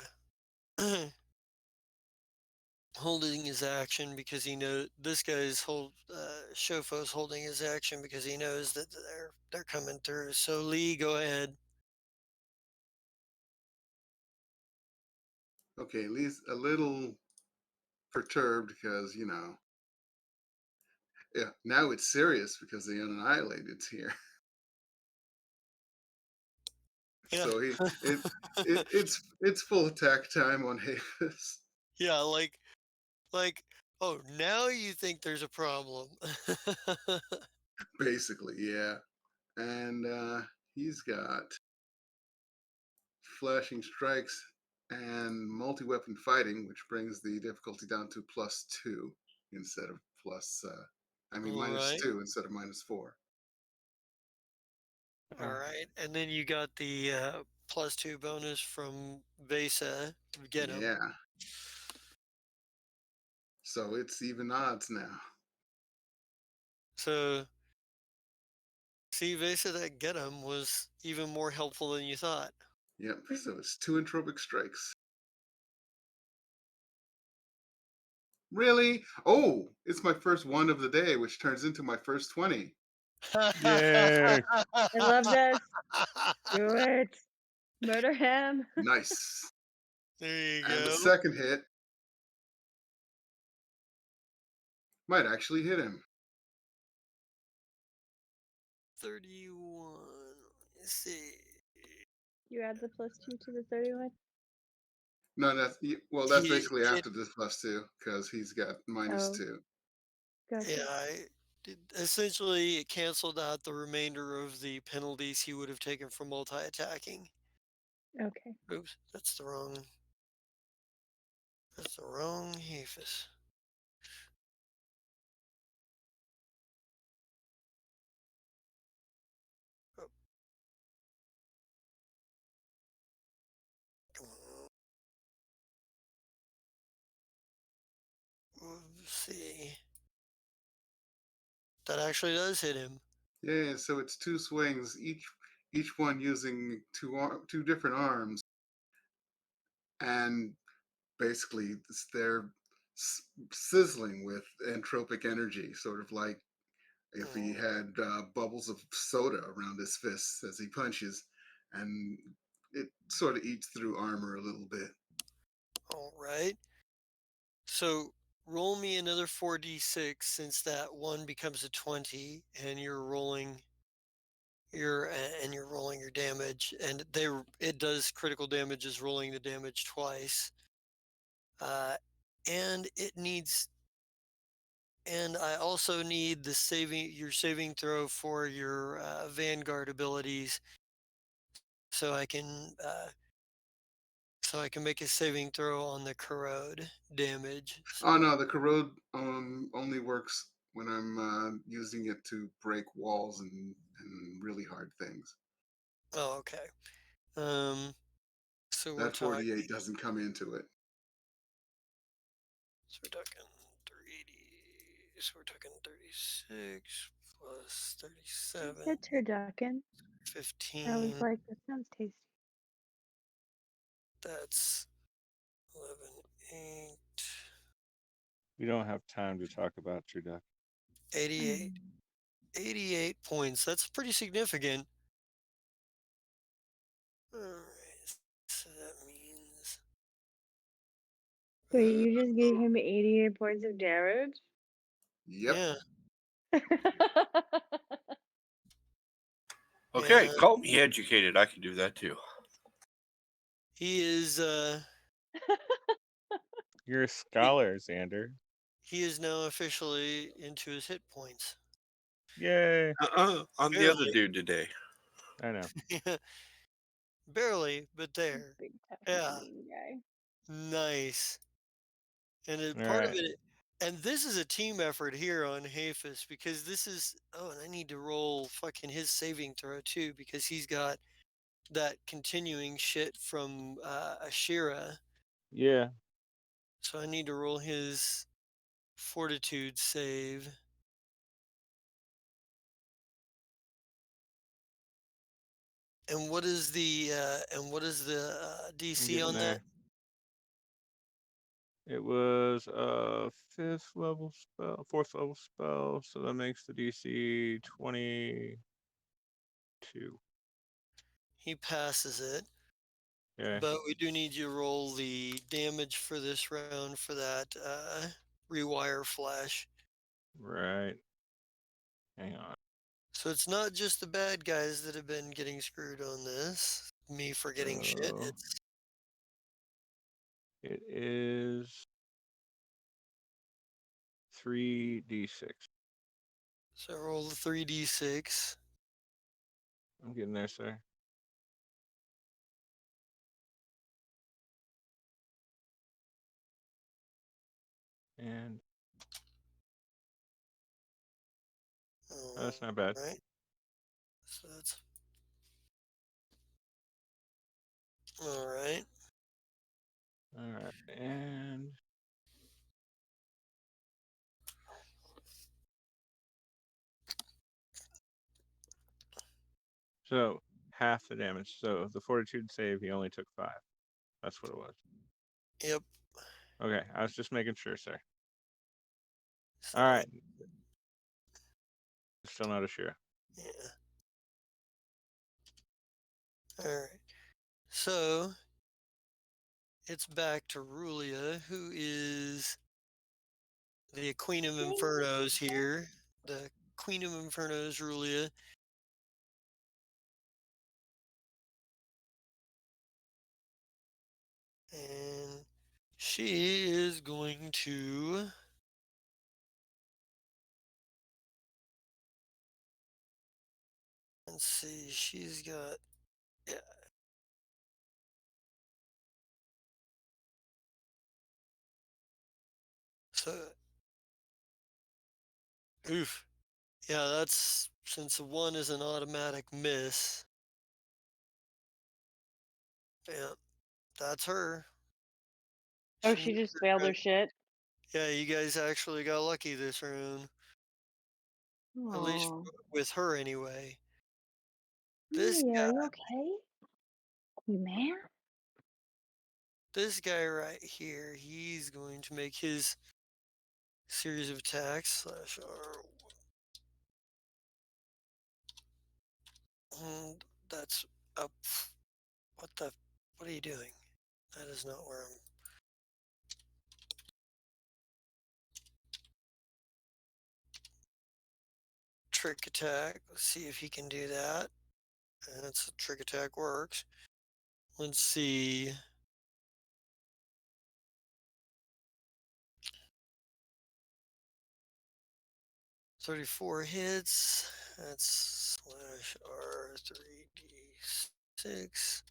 Holding his action because he knows this guy's Shofo's holding his action because he knows that they're coming through. So Lee, go ahead. Okay, Lee's a little perturbed because, yeah, now it's serious because the Unannihilated's here. Yeah. So it's full attack time on Havis. Yeah, like oh, now you think there's a problem. Basically, yeah. And he's got flashing strikes and multi-weapon fighting, which brings the difficulty down to +2 instead of All minus right. 2 instead of -4. All right. And then you got the +2 bonus from Vesa to get him. Yeah. So it's even odds now. So see, Vesa that get him was even more helpful than you thought. Yep. So it's 2 entropic strikes. Really? Oh, it's my first one of the day, which turns into my first 20. Yay! I love this. Do it. Murder him. Nice. There you And the go. second hit might actually hit him. 31. Let's see. You add the +2 to the 31? No, that's He basically it after this +2 because he's got Oh, -2. gotcha. yeah, essentially it canceled out the remainder of the penalties he would have taken from multi-attacking. Okay. Oops, that's the wrong Hephaestus. Oh, come on. Let's see. That actually does hit him. Yeah, so it's 2 swings, each one using two different arms, and basically they're sizzling with entropic energy, sort of like if he Mm, had bubbles of soda around his fists as he punches, and it sort of eats through armor a little bit. all right. So roll me another 4d6 since that one becomes a 20 and you're rolling your damage and it does critical damage is rolling the damage twice. Uh, and it needs and I also need your saving throw for your Vanguard abilities so I can uh, so I can make a saving throw on the corrode damage. Oh no, the corrode only works when I'm using it to break walls and really hard things. Oh, okay. Um, so we're That talking 48 doesn't come into it. so we're talking 380. So we're talking 36 plus I 37, had turducken. I was 15. like, that sounds tasty. That's 11, 8, We don't have time to talk about Trudeau. 88. 88 points. That's pretty significant. All right. So that means So you just gave him 88 points of damage? Yep. yeah, Okay, and call me educated. I can do that too. he is You're a scholar, Xander. he is now officially into his hit points. Yay! I'm the other Barely. dude today. I know. Barely, but there. Big tough Yeah. mean guy. Nice. And All part of right. it and this is a team effort here on Hafis because this is and I need to roll fucking his saving throw too because he's got that continuing shit from Ashira. Yeah. So I need to roll his fortitude save. And what is the I'm DC getting on that? there. It was a fifth level spell, fourth level spell, so that makes the DC 22. He passes it, Okay, but we do need you to roll the damage for this round for that rewire flash. right. Hang on. So it's not just the bad guys that have been getting screwed on this. Me forgetting shit. So It's it is 3d6. so roll the 3d6. I'm getting there, sir. And that's not bad. Right. So that's all right. All right, and so half the damage. So the fortitude save, he only took 5. That's what it was. Yep. Okay, I was just making sure, sir. So All right, still not a Shira. yeah. All right. So it's back to Rulia, who is the Queen of Infernos here. The Queen of Infernos, Rulia. And she is going to. Let's see, she's got. Yeah. So, oof. Yeah, that's. Since one is an automatic miss. Yeah, that's her. Oh, She she missed just her failed her crit. shit. Yeah, you guys actually got lucky this round. At least Oh, with her anyway. This Amelia, are guy, you okay? You man? this guy right here, he's going to make his series of attacks slash R. And that's up. What the? What are you doing? That is not where I'm. Trick attack. Let's see if he can do that. And that's trick attack works. Let's see. 34 hits. That's slash R3d6.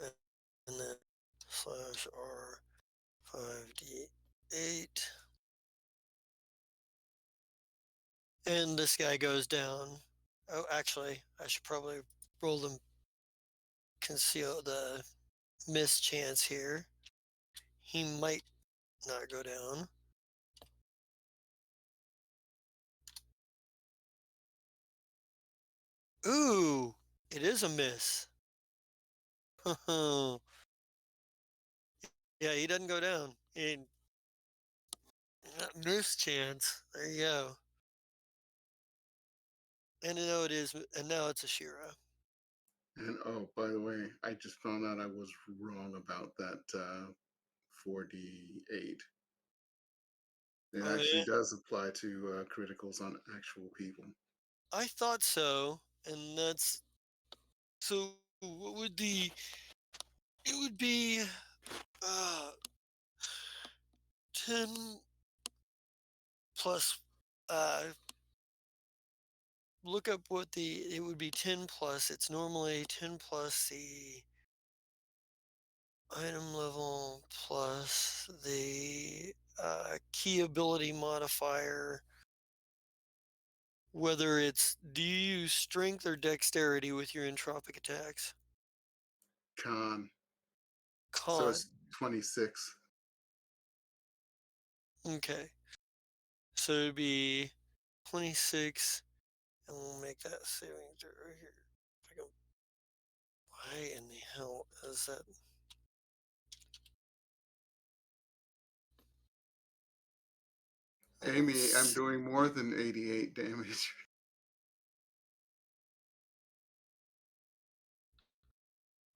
And then slash R5d8. And this guy goes down. Oh, actually, I should probably roll them, conceal the miss chance here. He might not go down. Ooh, it is a miss. Yeah, he doesn't go down. And miss chance. There you go. And now it is, and now it's a Shira. And oh, by the way, I just found out I was wrong about that 4d8. It Oh actually yeah, does apply to criticals on actual people. I thought so. And that's so. What would the? It would be uh 10 plus. Look up what the. It would be 10 plus. It's normally 10 plus the item level plus the key ability modifier. Whether it's, do you use strength or dexterity with your entropic attacks? Con. So Con. it's 26. Okay. So it'd be 26, and we'll make that saving throw here. If I can Why in the hell is that? Amy, I'm doing more than 88 damage.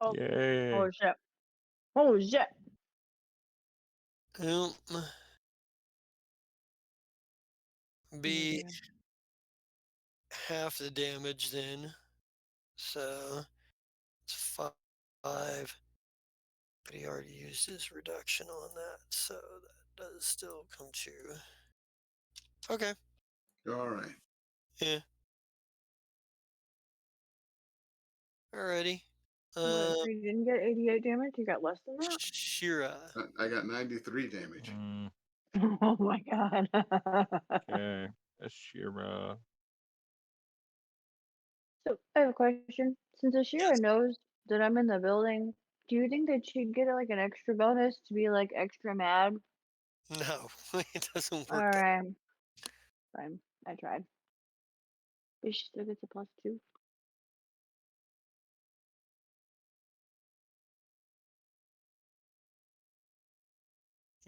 Oh, Yay. holy shit. Holy shit. Um, Oh be dear. half the damage then. So it's 5. But he already used his reduction on that, so that does still come true. Okay. All right. Yeah. Alrighty. What, so you didn't get 88 damage? You got less than that? Shira. I got 93 damage. Oh my god. Okay. Ashira. So I have a question. Since Ashira knows that I'm in the building, do you think that she'd get like an extra bonus to be like extra mad? No, it doesn't work that. Alright. Fine. I tried. But she still gets a +2.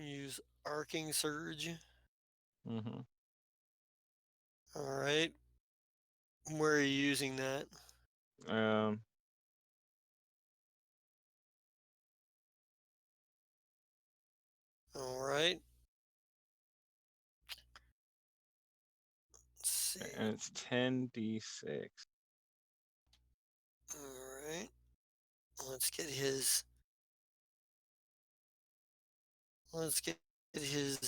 Use arcing surge. Mm-hmm. All right. Where are you using that? Um, All right. Let's see. and it's 10d6. All right. Let's get his. Let's get his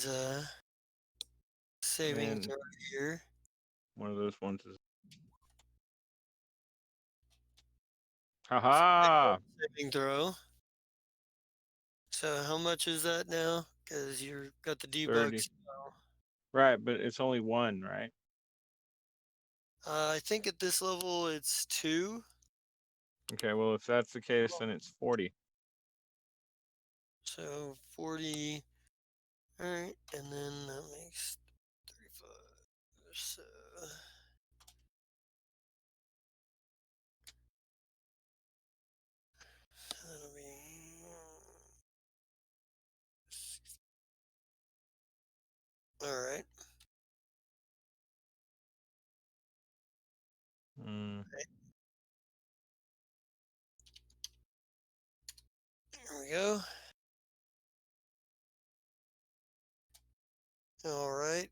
saving And throw here. one of those ones is. Haha! Saving throw. So how much is that now? Because you've got the 30. debugs. Right, but it's only one, right? I think at this level it's 2. Okay, well, if that's the case, then it's 40. So 40. All right, and then that makes 35. So that'll be. All right. Mm. There we go. All right.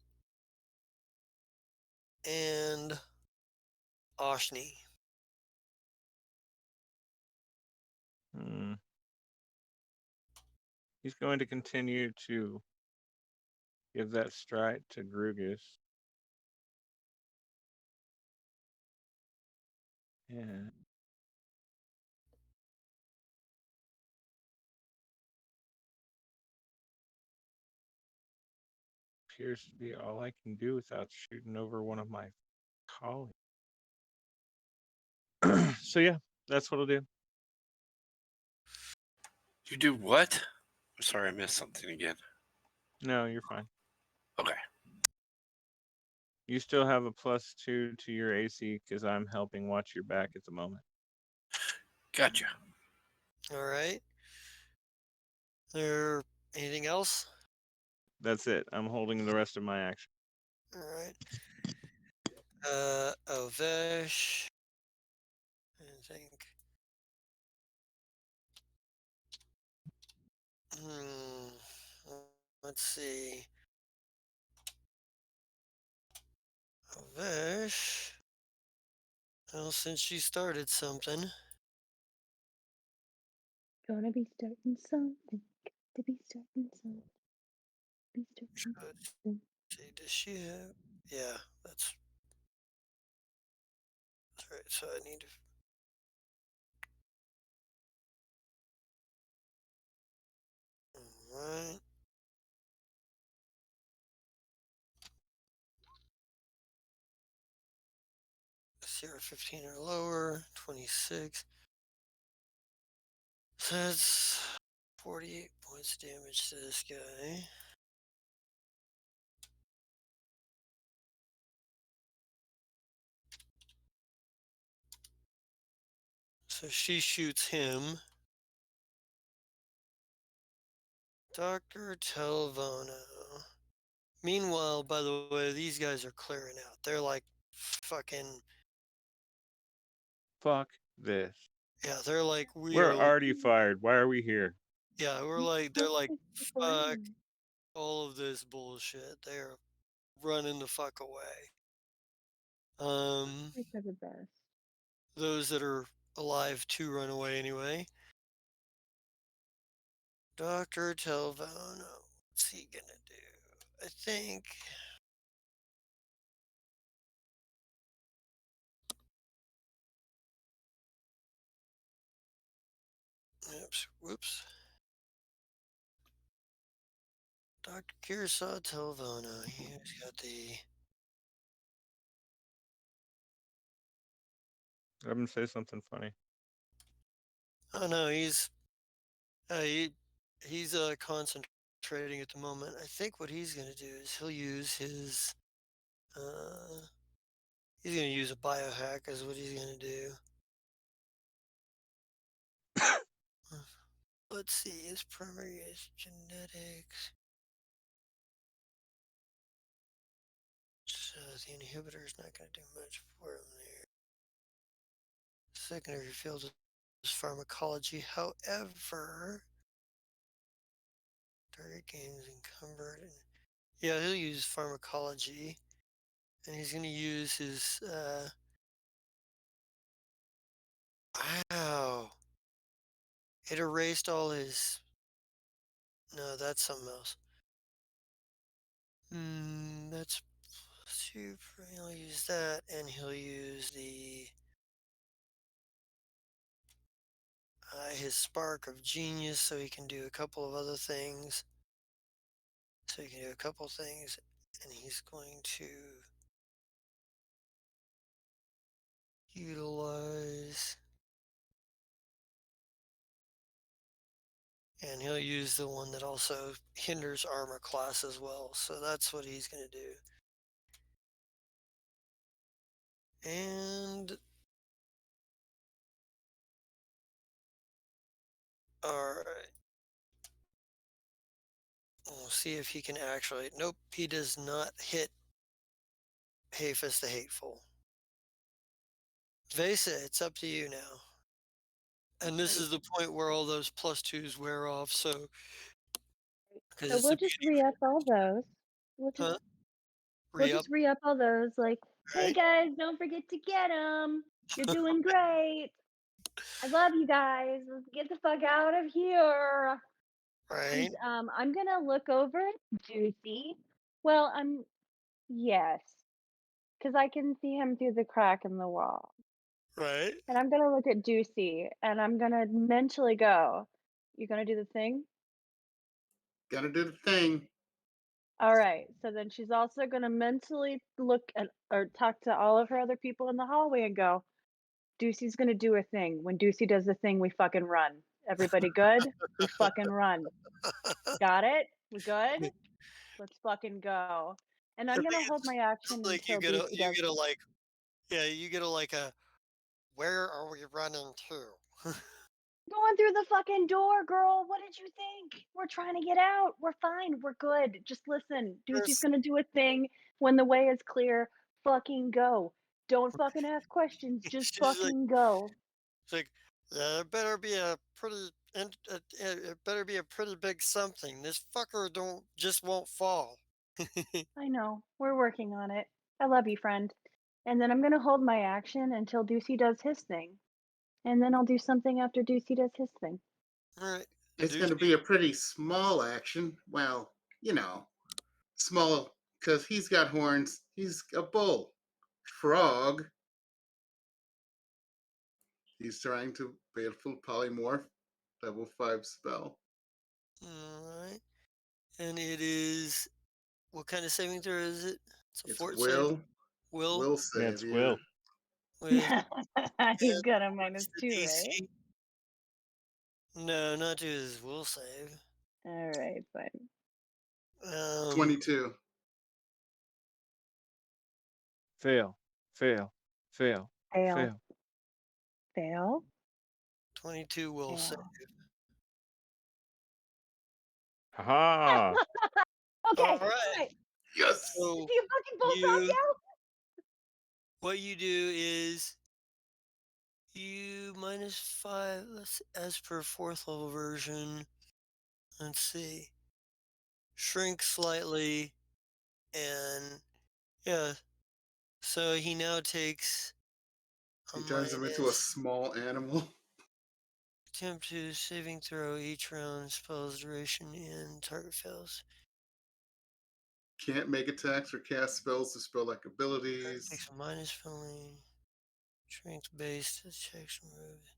And Oshni. Mm. He's going to continue to give that strike to Grugus. And appears to be all I can do without shooting over one of my colleagues. So yeah, that's what I'll do. You do what? I'm sorry, I missed something again. No, you're fine. Okay. You still have a +2 to your AC because I'm helping watch your back at the moment. Gotcha. All right. There anything else? That's it. I'm holding the rest of my action. All right. Ovesh. I think. Hmm. Let's see. Ovesh. Well, since she started something, Gonna be starting something. To be starting something. Be starting let's something. see, does she have? Yeah, that's right. So I need to. All right. Zero 15 or lower. 26. So that's 48 points damage to this guy. So she shoots him. Dr. Telvono. Meanwhile, by the way, these guys are clearing out. They're like fucking, Fuck this. yeah, they're like, we We're are, already fired. Why are we here? yeah, we're like, they're like, fuck all of this bullshit. They're running the fuck away. They're the best. Those that are alive to run away anyway. Dr. Telvono, what's he gonna do? I think. Oops, whoops. Dr. Kirsaw Telvono, he's got the. Let him say something funny. Oh no, he's concentrating at the moment. I think what he's gonna do is he'll use his he's gonna use a biohack is what he's gonna do. Let's see, his primary is genetics. So the inhibitor is not gonna do much for him there. Secondary field is pharmacology. However, target gains encumbered. Yeah, he'll use pharmacology, and he's gonna use his. Wow. It erased all his. No, that's something else. That's super. He'll use that, and he'll use the his spark of genius, so he can do a couple of other things. So he can do a couple things, and he's going to utilize. And he'll use the one that also hinders armor class as well. So that's what he's going to do. And all right. We'll see if he can actually. Nope, he does not hit Hafis the Hateful. Vesa, it's up to you now. And this is the point where all those +2s wear off. So, because So it's we'll the just beauty. re-up all those. We'll just Huh? we'll Re up, just re-up all those. Like, hey right? guys, don't forget to get them. You're doing great. I love you guys. Let's get the fuck out of here. Right? And I'm gonna look over at Juicy. Well, yes, because I can see him through the crack in the wall. Right? And I'm gonna look at Juicy, and I'm gonna mentally go, "You gonna do the thing?" Gotta do the thing. All right. So then she's also gonna mentally look at or talk to all of her other people in the hallway and go, "Ducey's gonna do a thing. When Ducey does the thing, we fucking run. Everybody good? We fucking run. Got it? We good? Let's fucking go." And I I'm think gonna hold my it's action like you until get a Ducey does. like, yeah, you get a like a. Where are we running to? Going through the fucking door, girl. What did you think? We're trying to get out. We're fine. We're good. Just listen. Ducey's There's, gonna do a thing. When the way is clear, fucking go. Don't fucking ask questions. Just she's like, fucking go. it's like, yeah, it better be a pretty, it better be a pretty big something. This fucker don't just won't fall. I know. We're working on it. I love you, friend. And then I'm gonna hold my action until Ducey does his thing. And then I'll do something after Ducey does his thing. All right, It's do going to be a pretty small action. Well, small because he's got horns. He's a bull. Frog. He's trying to baleful polymorph. Level 5 spell. all right, and it is what kind of saving throw is it? It's a It's fort save. will. Will Will Yeah, save, it's yeah. Will. with He's got a what's minus the 2, right? DC? No, not to his will save. All right, fine. 22. Fail. Fail. Fail. Fail. Fail. Fail. 22 will save. Yeah. Haha. Okay. All All right. right. Yes. So Do you fucking bullfrog you, now? what you do is you -5. As per fourth level version. Let's see. Shrink slightly, and yeah. So he now takes a He turns him into a minus. small animal. Attempt to saving throw each round. Spell's duration and target fails. Can't make attacks or cast spells to spell-like abilities. Takes a minus penalty. Strength based checks removed.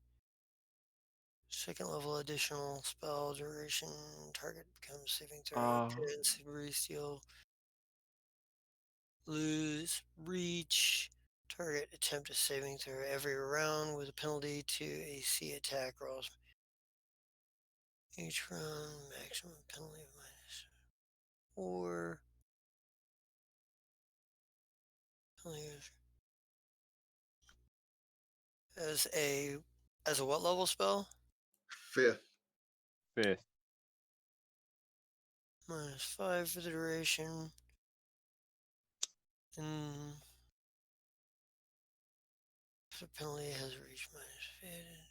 Second level additional spell duration. Target becomes saving throw. 10 Super Steel. Lose reach. Target attempt a saving throw every round with a penalty to AC attack rolls. Each round maximum penalty of -4. As a what level spell? 5th. 5th. -5 for the duration. And if the penalty has reached -5.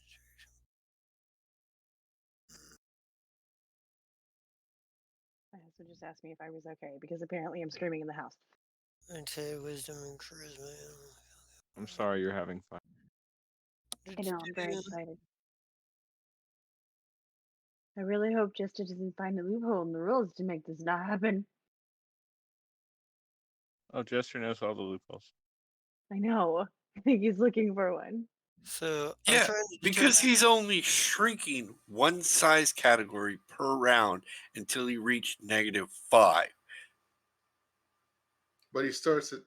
My husband just asked me if I was okay because apparently I'm screaming in the house. I'd say wisdom and charisma. I'm sorry you're having fun. I know, I'm very excited. I really hope Jester doesn't find a loophole in the rules to make this not happen. Oh, Jester knows all the loopholes. I know. I think he's looking for one. So I'm Yeah, trying to because determine. he's only shrinking one size category per round until he reached -5. But he starts at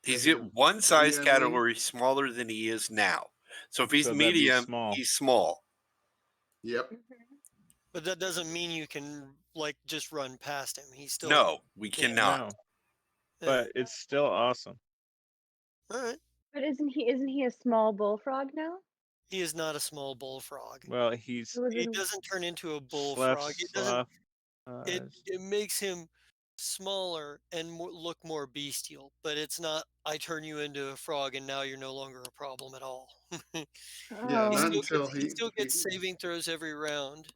He's negative at one 3, size I believe. category smaller than he is now. So if he's So that'd be medium, small. he's small. Yep. But that doesn't mean you can like just run past him. He's still No, we Yeah. cannot. No, yeah. but it's still awesome. All right. But isn't he a small bullfrog now? He is not a small bullfrog. Well, he's Who was He it? doesn't turn into a Slef bullfrog. It doesn't. Slef. It makes him smaller and look more bestial. But it's not. I turn you into a frog and now you're no longer a problem at all. Yeah, Oh. not until He still gets saving throws every round.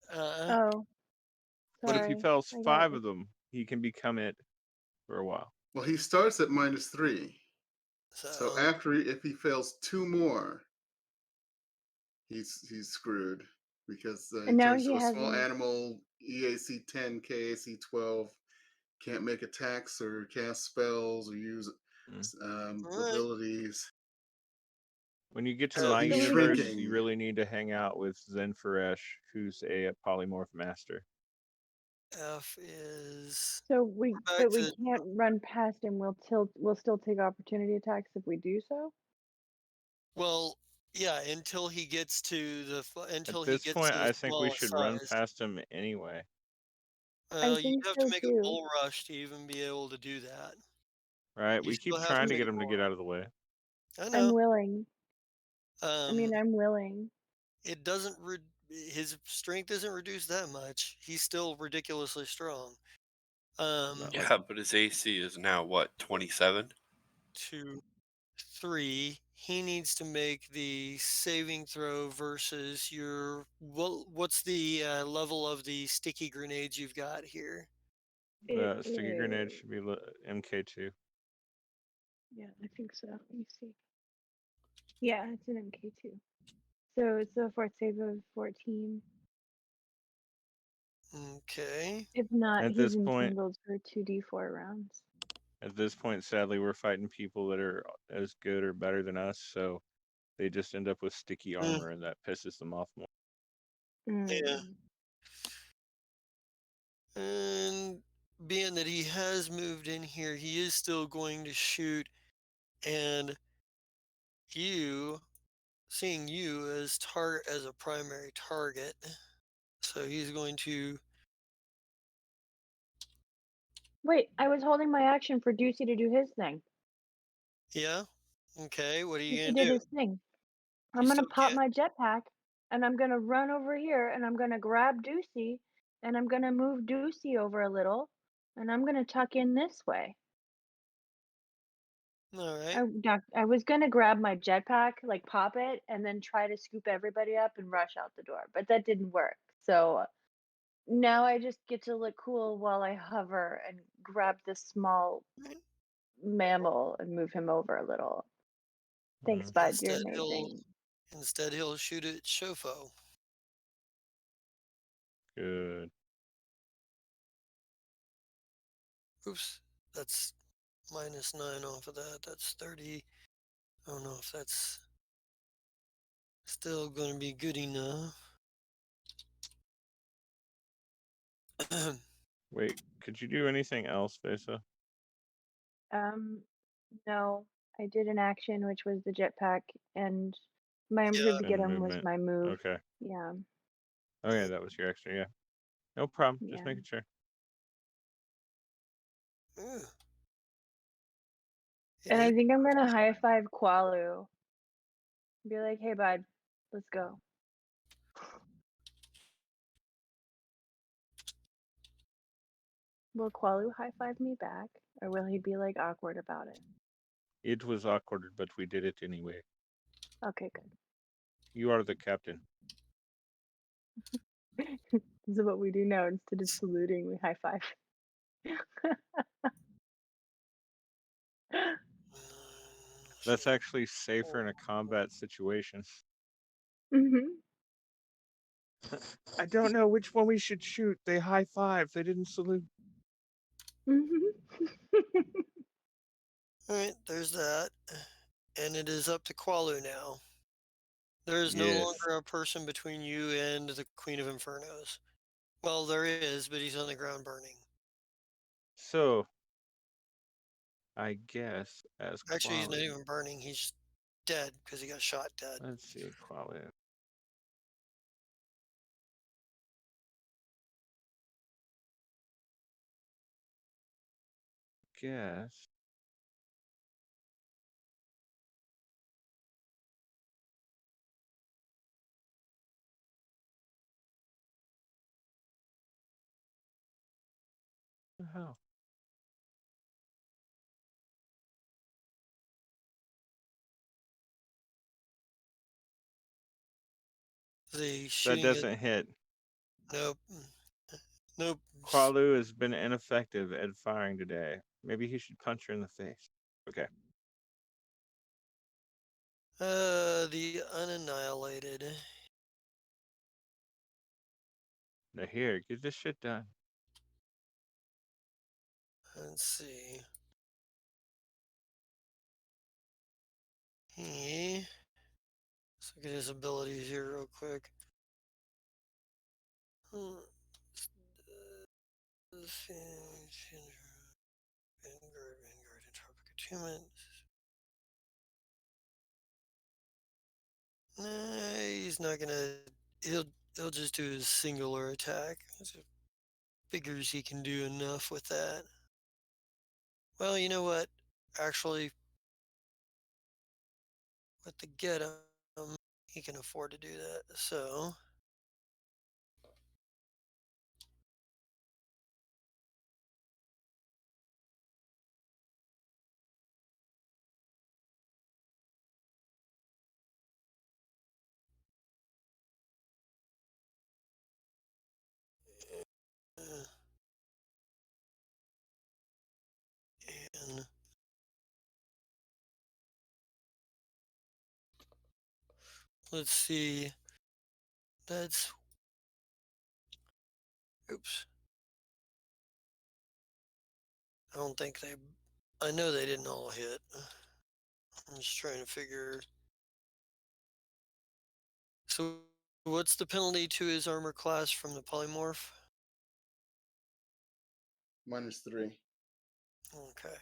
Oh. But if he Sorry. fails I got 5 it. of them, he can become it for a while. well, he starts at -3. So So after if he fails 2 more, he's screwed because he And now turns he to a small hasn't. animal, EAC 10, KAC 12, can't make attacks or cast spells or use all right. abilities. When you get to So my he's universe, shrinking. you really need to hang out with Zen Faresh, who's a polymorph master. F is. So we, Back but we to can't run past him. We'll still take opportunity attacks if we do so. well, yeah. Until he gets to the At until he this gets point, to the I think we smallest should run size. past him anyway. I You think have to so make a too. bull rush to even be able to do that. Right? You We still keep have to trying to make get a him to bull get out of the way. rush. I I'm know. willing. I mean, I'm willing. It doesn't. His strength isn't reduced that much. He's still ridiculously strong. Not like Yeah, but his AC is now what, 27? 2, 3. He needs to make the saving throw versus your. What's the level of the sticky grenades you've got here? It the sticky grenade is. should be MK2. Yeah, I think so. Let me see. Yeah, it's an MK2. So it's a fort save of 14. Okay. If not, At he's this point, entangled for 2d4 rounds. sadly, we're fighting people that are as good or better than us, so they just end up with sticky armor, and that pisses them off more. Yeah. Mm. And being that he has moved in here, he is still going to shoot. And you, seeing you as as a primary target, so he's going to. Wait, I was holding my action for Ducey to do his thing. Yeah. Okay. What are you Ducey gonna did do? his thing. I'm You gonna still pop can't. my jetpack and I'm gonna run over here and I'm gonna grab Deucey and I'm gonna move Deucey over a little and I'm gonna tuck in this way. All right. I was gonna grab my jetpack, like pop it, and then try to scoop everybody up and rush out the door, but that didn't work. So now I just get to look cool while I hover and grab this small Right. mammal and move him over a little. Thanks, Mm, bud. You're Instead, he'll amazing. instead he'll shoot at Shofo. good. Oops, that's -9 off of that. That's 30. I don't know if that's still going to be good enough. Wait, could you do anything else, Vesa? Um, no, I did an action, which was the jetpack, and my Yeah. improve to get And him was movement. my move. Okay. Yeah, Okay, that was your extra. Yeah. No problem. Just yeah. making sure. Ooh, it And I is. think I'm gonna high five Qualu. Be like, hey, bud, let's go. Will Qualu high five me back, or will he be like awkward about it? It was awkward, but we did it anyway. Okay, good. You are the captain. This is what we do now. Instead of saluting, we high five. That's actually safer in a combat situation. hmm I don't know which one we should shoot. They high five. They didn't salute. hmm All right, there's that. And it is up to Qualu now. There is no Yes. longer a person between you and the Queen of Infernos. Well, there is, but he's on the ground burning. So, I guess as Actually, he's not quality. even burning. He's just dead because he got shot dead. Let's see, quality. Guess. What the hell? The That shooting at doesn't hit. nope, nope. Qualu has been ineffective at firing today. Maybe he should punch her in the face. Okay. The unannihilated. Now here, get this shit done. Let's see. Let's look at his abilities here real quick. Hmm. Vanguard, Entropic Attunement. Nah, he's not gonna. He'll he'll just do his singular attack. Figures he can do enough with that. Well, you know what? Actually, with the get him, he can afford to do that. So uh, and let's see. That's oops. I don't think they. I know they didn't all hit. I'm just trying to figure. So, what's the penalty to his armor class from the polymorph? -3. Okay.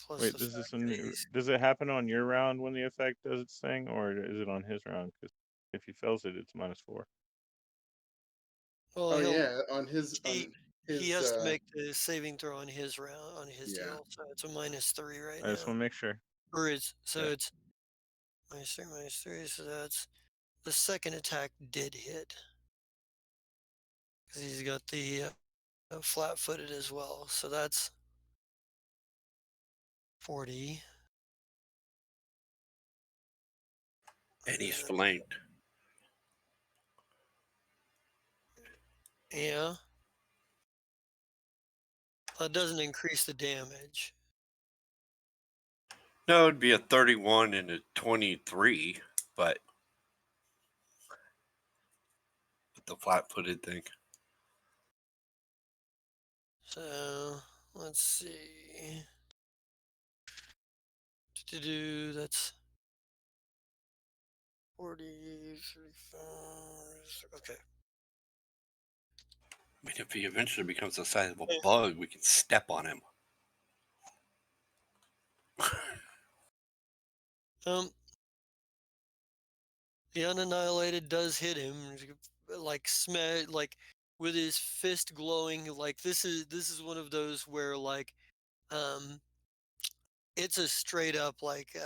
Plus Wait, the does this fact that one he's. does it happen on your round when the effect does its thing, or is it on his round? Because if he fails it, it's -4. Well, Oh he'll. yeah, on his He his has to make the saving throw on his round on his yeah. deal, so it's a -3 right I just now. want to make sure. Or it's so Okay. it's -3, so that's the second attack did hit. Because he's got the flat-footed as well, so that's 40. And he's flanked. Yeah. That doesn't increase the damage. No, it'd be a 31 and a 23, but the flat-footed thing. So let's see. That's 40, 35. Okay. I mean, if he eventually becomes the size of a bug, we can step on him. The unannihilated does hit him, like with his fist glowing. Like this is one of those where like, it's a straight up like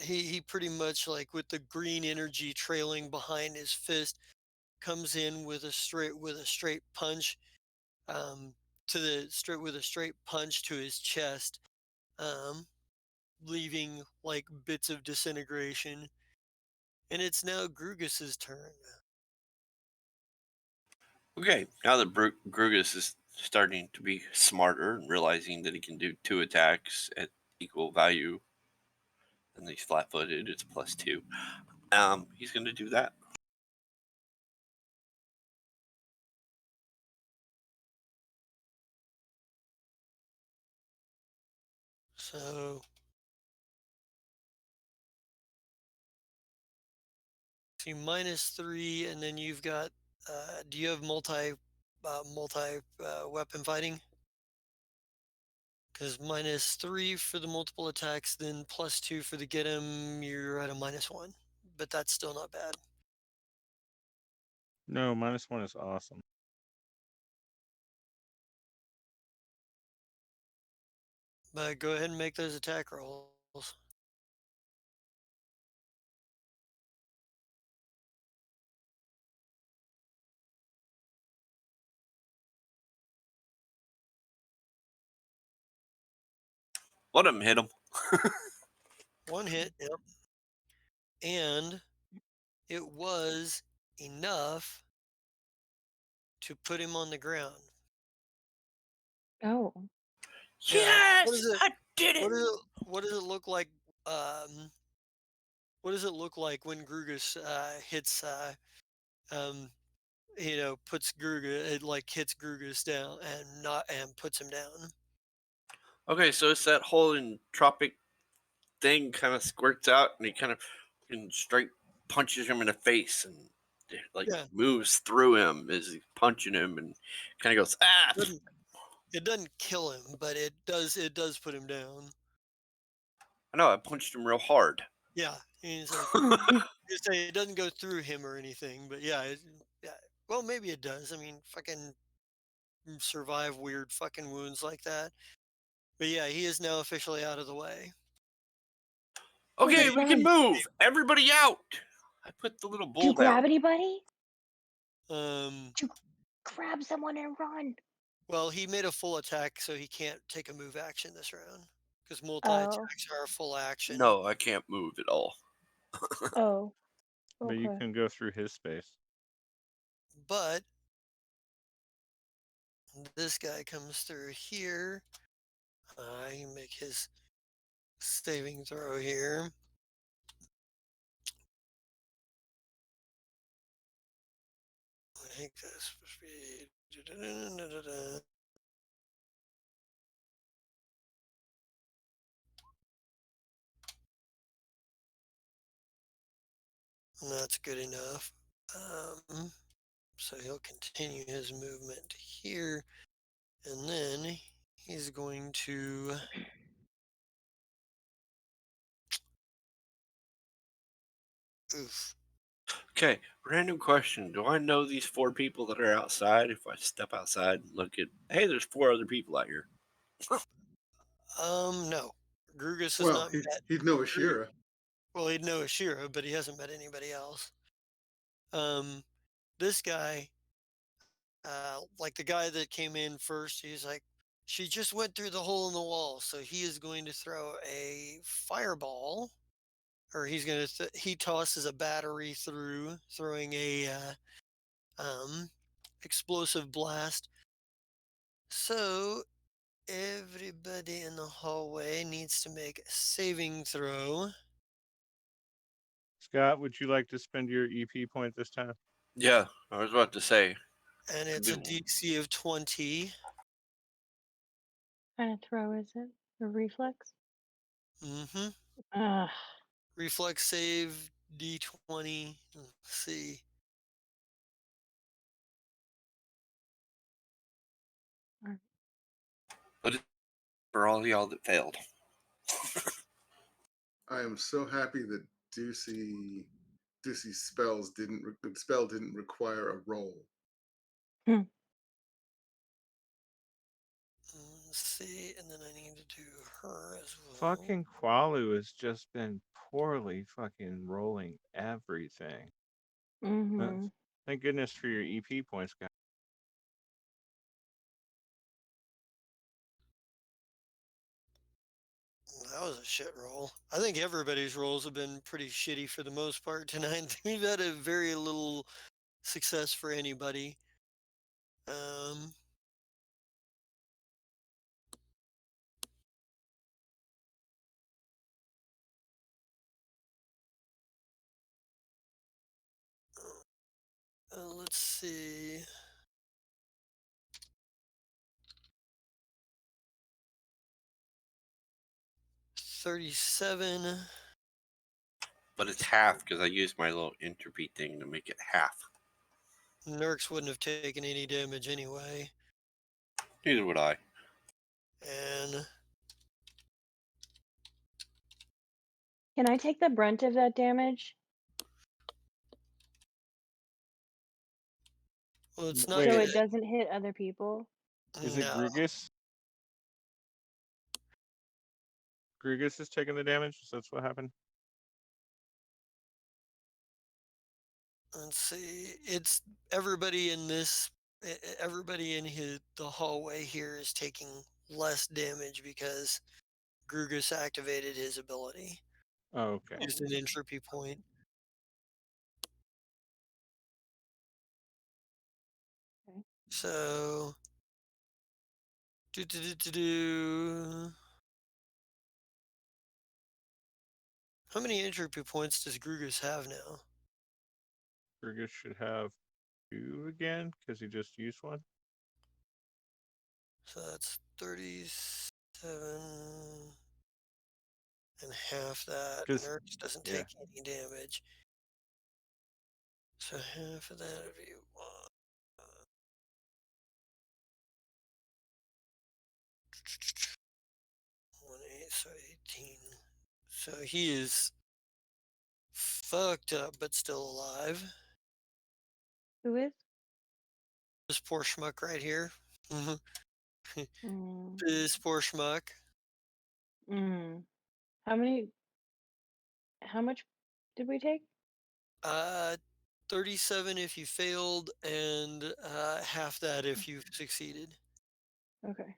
he pretty much like with the green energy trailing behind his fist comes in with a straight punch, um, with a straight punch to his chest, um, leaving like bits of disintegration. And it's now Grugus's turn. Okay, now that Grugus is starting to be smarter and realizing that he can do 2 attacks at equal value, and he's flat-footed, it's +2. He's going to do that. So see -3, and then you've got. Do you have multi weapon fighting? Because -3 for the multiple attacks, then +2 for the get him. You're at a -1, but that's still not bad. No, -1 is awesome. But go ahead and make those attack rolls. Let him hit him. One hit, yep. And it was enough to put him on the ground. Oh. Yes, I did it. What does it look like? Um, what does it look like when Grugus hits? Puts Grugus, it like hits Grugus down and puts him down. Okay, so it's that whole entropic thing kind of squirts out, and he kind of straight punches him in the face, and it, like Yeah. moves through him as he's punching him, and kind of goes It doesn't kill him, but it does put him down. I know, I punched him real hard. Yeah, he's like, you say it doesn't go through him or anything, but yeah, yeah. Well, maybe it does. I mean, fucking survive weird fucking wounds like that. But yeah, he is now officially out of the way. Okay, Okay, we can run. move. Everybody out. I put the little Did bull you grab down. anybody? Um, Did you grab someone and run? well, he made a full attack, so he can't take a move action this round because multi Oh. attacks are a full action. No, I can't move at all. Oh. But you Okay. can go through his space. But this guy comes through here. I make his saving throw here. I think that's supposed to be. And that's good enough. So he'll continue his movement here, and then he's going to. Oof. Okay, random question. Do I know these 4 people that are outside? If I step outside and look at, hey, there's 4 other people out here. No. Grugus has Well, not met. he'd know Ashira. Well, he'd know Ashira, but he hasn't met anybody else. This guy, like the guy that came in first, he's like, she just went through the hole in the wall, so he is going to throw a fireball, or he's going to. He tosses a battery through, throwing a um, explosive blast. So everybody in the hallway needs to make a saving throw, Scott, would you like to spend your EP point this time? Yeah, I was about to say. and it's a DC of 20. What kind of throw is it? A reflex? Mm-hmm. Ugh. Reflex save D20. Let's see. But for all y'all that failed. I am so happy that Ducey's spell didn't require a roll. Let's see, and then I need to do her as well. Fucking Qualu has just been poorly fucking rolling everything. Mm-hmm. Thank goodness for your EP points, guys. That was a shit roll. I think everybody's rolls have been pretty shitty for the most part tonight. We've had a very little success for anybody. Let's see. $37. But it's half because I used my little entropy thing to make it half. Nurks wouldn't have taken any damage anyway. Neither would I. And Can I take the brunt of that damage? well, it's not Wait, So gonna. it doesn't hit other people? is it No. Grugus? Grugus is taking the damage? So that's what happened? Let's see. It's everybody in this. Everybody in the hallway here is taking less damage because Grugus activated his ability. Oh, okay. Used an entropy point. Okay. So. Do. How many entropy points does Grugus have now? Grugus should have 2 again because he just used one. So that's 37 and half that. 'Cause- Nurse doesn't yeah. take any damage. So half of that would be 1, 8, so 18. So he is fucked up but still alive. Who is? This poor schmuck right here. Mm. This poor schmuck. Mm. How much did we take? 37 if you failed, and half that if you succeeded. Okay.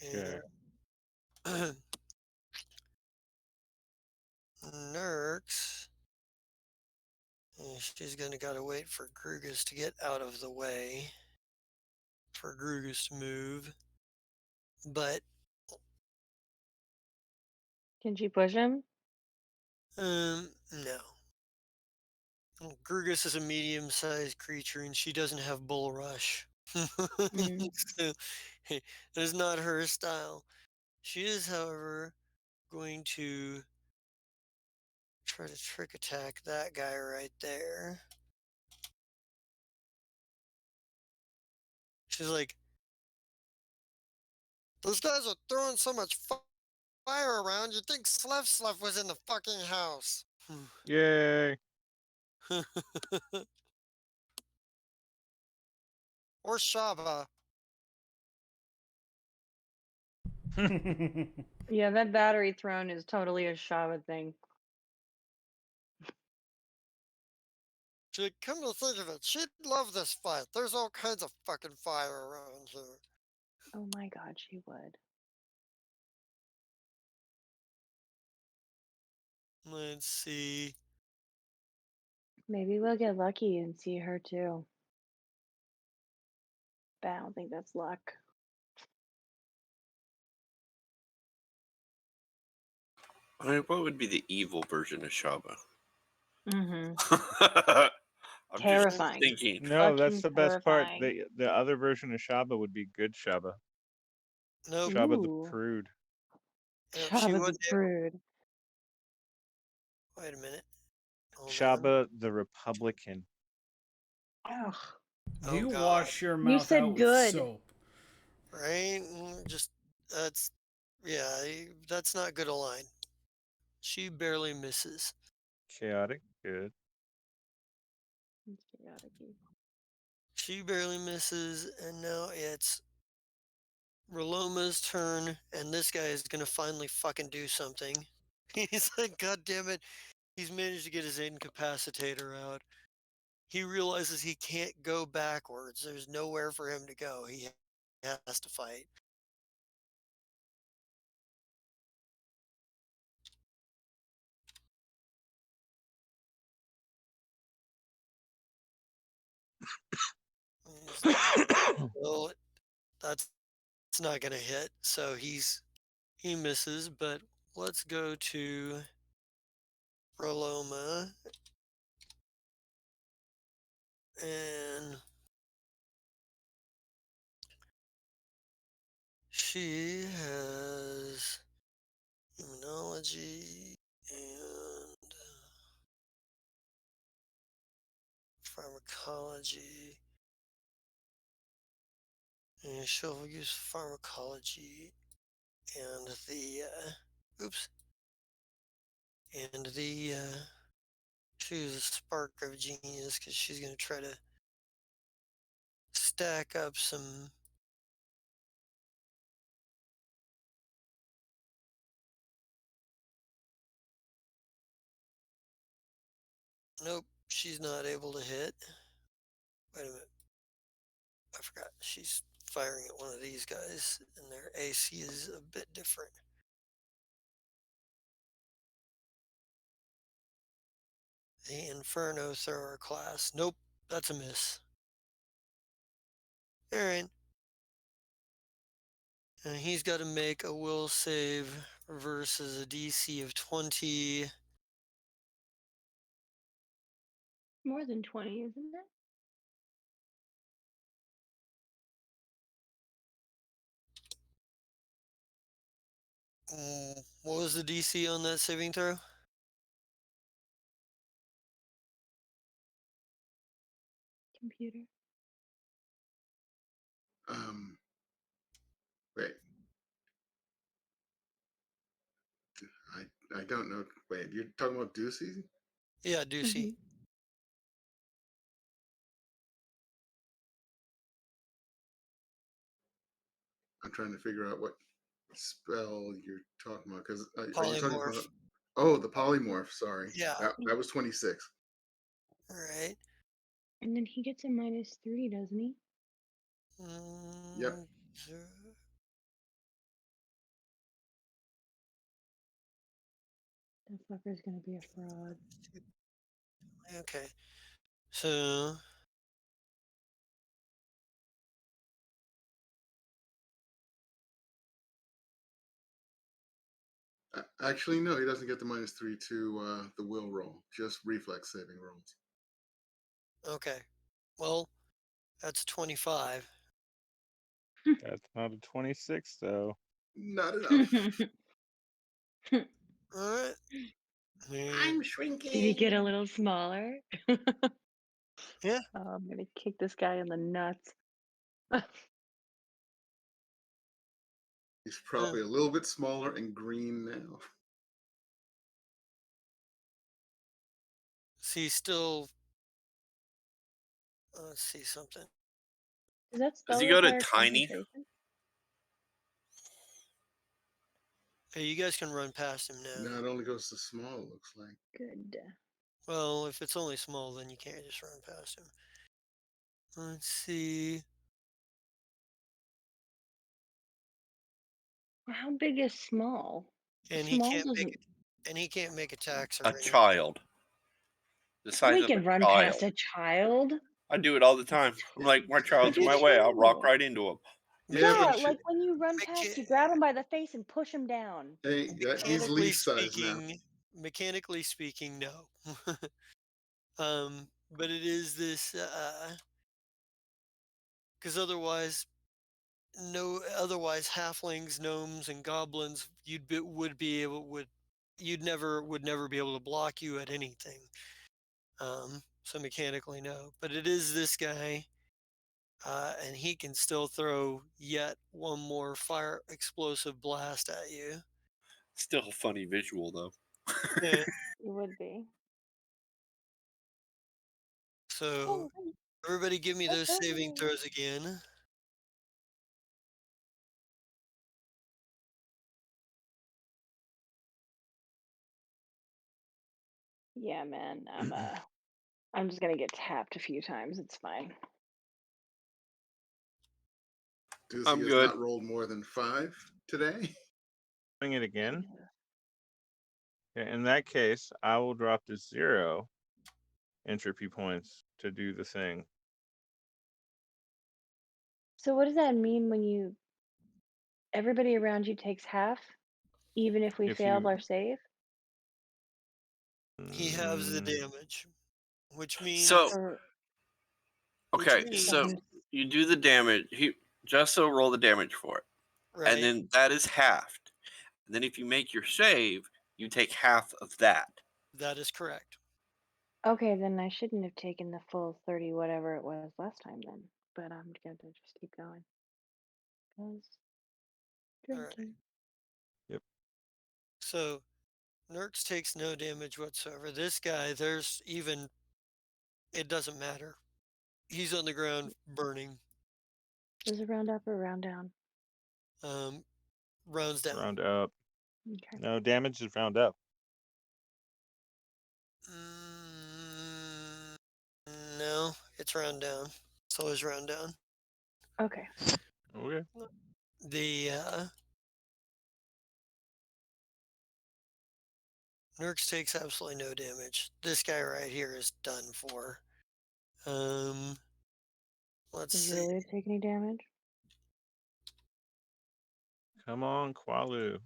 Okay. And Nurks, she's gonna gotta wait for Grugus to get out of the way for Grugus to move. But Can she push him? no. Grugus is a medium-sized creature, and she doesn't have bull rush. Mm. So, it is not her style. She is, however, going to try to trick attack that guy right there. She's like, those guys are throwing so much fire around. You'd think Sluff was in the fucking house. Yay. Or Shaba. Yeah, that battery throne is totally a Shava thing. Come to think of it, she'd love this fight. There's all kinds of fucking fire around here. Oh my god, she would. Let's see. Maybe we'll get lucky and see her too. But I don't think that's luck. I mean, what would be the evil version of Shaba? Mm-hmm. I'm just Terrifying. thinking. No, that's Fucking the best part. terrifying. The other version of Shaba would be good Shaba. Nope. Shaba the Ooh. prude. Yep, she Shava the wouldn't. prude. Wait a minute. Hold on. Shaba the Republican. Ugh. Oh You god. wash your You mouth said out with good. soap. Right? Just that's that's not good a line. She barely misses. Chaotic good. It's chaotic evil. She barely misses, and now it's Roloma's turn, and this guy is gonna finally fucking do something. He's like, God damn it, he's managed to get his incapacitator out. He realizes he can't go backwards. There's nowhere for him to go. He has to fight. He's like, well, that's not gonna hit. So he misses, but let's go to Roloma and she has immunology and pharmacology. And she'll use pharmacology and oops, and she uses spark of genius because she's gonna try to stack up some. Nope, she's not able to hit. Wait a minute. I forgot. She's firing at one of these guys, and their AC is a bit different. The Inferno Thrower class. Nope, that's a miss. Alright. And he's got to make a will save versus a DC of 20. More than 20, isn't it? What was the DC on that saving throw? Computer. Wait. I don't know. Wait, you're talking about Ducey? Yeah, Ducey. Mm-hmm. I'm trying to figure out what spell you're talking about. Because are you talking about? Polymorph. Oh, the polymorph. Sorry, Yeah. that was 26. Alright. And then he gets a -3, doesn't he? Yep. That fucker's gonna be a fraud. Okay. So Actually, no, he doesn't get the -3 to the will roll. Just reflex saving rolls. okay. Well, that's 25. That's not a 26 though. Not enough. Alright. I'm Did he get a shrinking. little smaller? Yeah. Oh, I'm gonna kick this guy in the nuts. He's probably a little bit smaller and green now. See, still. Let's see something. Does that Does spell he go to require tiny? concentration? Hey, you guys can run past him now. No, it only goes to small, it looks like. Good. Well, if it's only small, then you can't just run past him. Let's see. How big is small? And he Small can't make doesn't. and he can't make attacks or A anything. child. The size We of a can run child. past a child. I do it all the time. I'm like, my I child's in do my way. I'll rock too. right into him. Yeah, Yeah, but like when you run past, you grab him by the face and push him down. hey, he's mechanically leaf size now. speaking, no. But it is this because otherwise halflings, gnomes, and goblins would never be able to block you at anything. So mechanically no, but it is this guy, and he can still throw yet one more fire explosive blast at you. Still a funny visual though. Yeah. It would be. So everybody, give me those saving throws again. Yeah, man. I'm just gonna get tapped a few times. It's fine. Doozy I'm has good. not rolled more than 5 today. Doing it again. Okay, in that case, I will drop to 0 entropy points to do the thing. So what does that mean when everybody around you takes half, even if we If failed you our save? He halves the Mm, damage, which So means Or okay, means so you do the damage. Just so roll the damage for it, and right. then that is halved. And then if you make your save, you take half of that. That is correct. okay, then I shouldn't have taken the full 30 whatever it was last time then. But I'm gonna just keep going. 'Cause All right. drinking. Yep. So Nurx takes no damage whatsoever. This guy, it doesn't matter. He's on the ground burning. Is it round up or round down? Rounds down. round up. Okay. No, damage is round up. Mm, no, it's round down. It's always round down. Okay. Okay. The Nurx takes absolutely no damage. This guy right here is done for. Let's Does see. Julia take any damage? Come on, Qualu.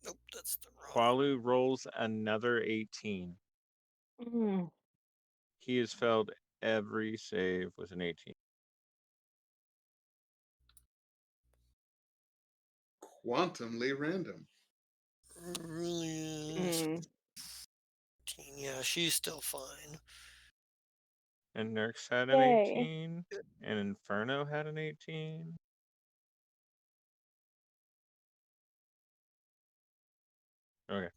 Nope, that's the wrong. Qualu rolls another 18. Mm. He has failed every save with an 18. Quantumly random. Really is. Mm. Yeah, she's still fine. And Nurx had an Yay. 18. And Inferno had an 18. Okay.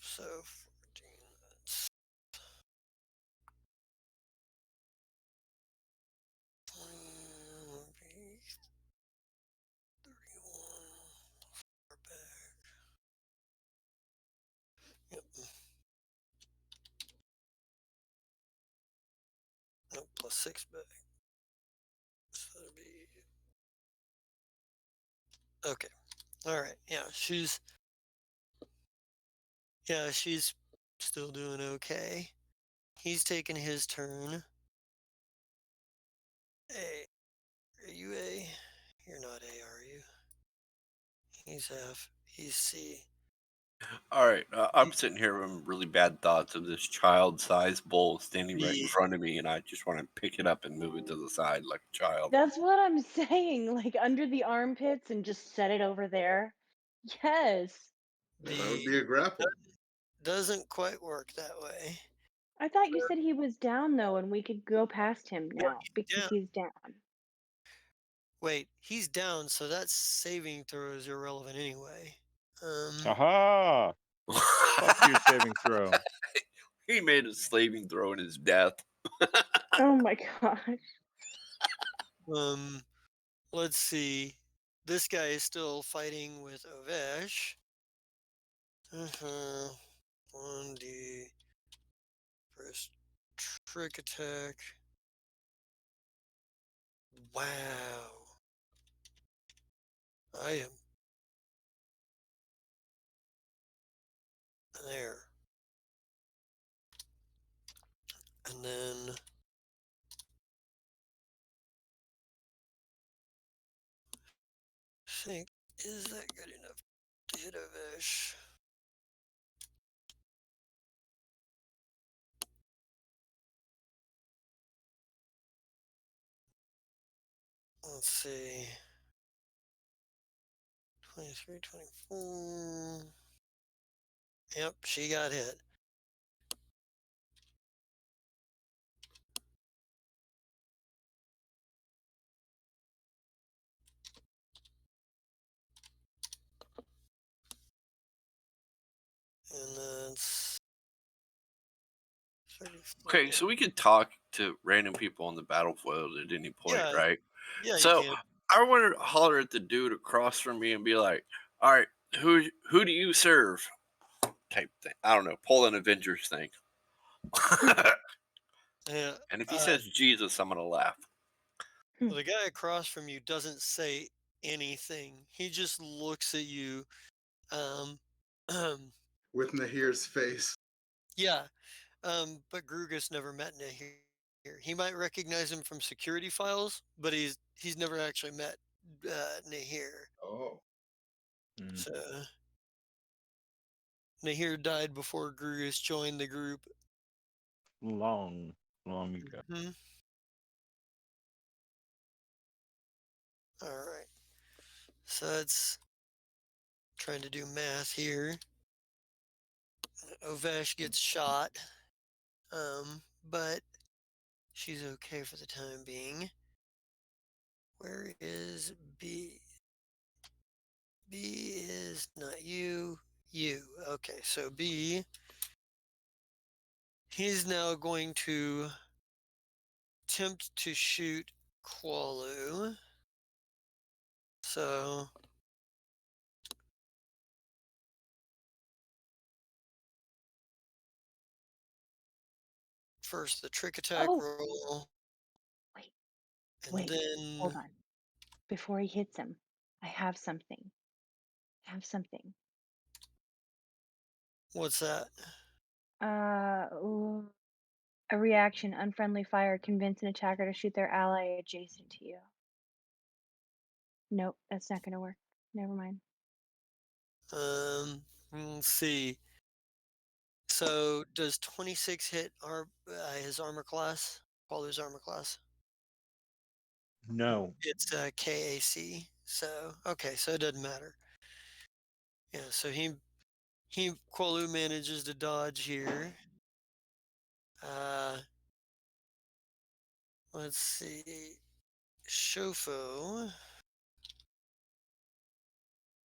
So 14. That's 20 would be 31. Far back. Yep. Nope, plus 6 back. So that'd be. Okay. Alright. She's still doing okay. He's taking his turn. A. Are you A? You're not A, are you? He's F. He's C. All right, I'm sitting here with really bad thoughts of this child-sized bowl standing right in Yeah. front of me, and I just want to pick it up and move it to the side like a child. That's what I'm saying. Like under the armpits and just set it over there. Yes. Well, that would be a grapple. Doesn't quite work that way. I thought you said he was down though, and we could go past him now because down. he's down. Wait, he's down, so that saving throw is irrelevant anyway. Aha! Fuck your saving throw. He made a slaving throw in his death. Oh my gosh. Let's see. this guy is still fighting with Ovesh. Uh-huh. 1D first trick attack. Wow. I am there. And then think, is that good enough to hit Ovesh? Let's see. 23, 24. Yep, she got hit. And that's 34. Okay, so we could talk to random people on the battlefield at any point, Yeah, right? yeah, you So can. I want to holler at the dude across from me and be like, "All right, who do you serve?" Type thing. I don't know. Pull an Avengers thing. Yeah, And if he says Jesus, I'm gonna laugh. well, the guy across from you doesn't say anything. He just looks at you. Um, With Nahir's face. yeah, but Grugus never met Nahir. He might recognize him from security files, but he's never actually met Nahir. Oh. So Nahir died before Grugus joined the group. Long ago. Hmm. All right. So that's trying to do math here. Ovesh gets shot, but she's okay for the time being. Where is B? B is not you. You. Okay, so B. He's now going to attempt to shoot Qualu. So first the trick attack Oh, roll, wait, and wait, then hold on. Before he hits him, I have something. I have something. what's that? Ooh, a reaction, unfriendly fire, convince an attacker to shoot their ally adjacent to you. Nope, that's not gonna work. Never mind. Let's see. So does 26 hit his armor class? Qualu's armor class? No. It's KAC. So okay, so it doesn't matter. Yeah, so he Qualu manages to dodge here. Let's see. Shofo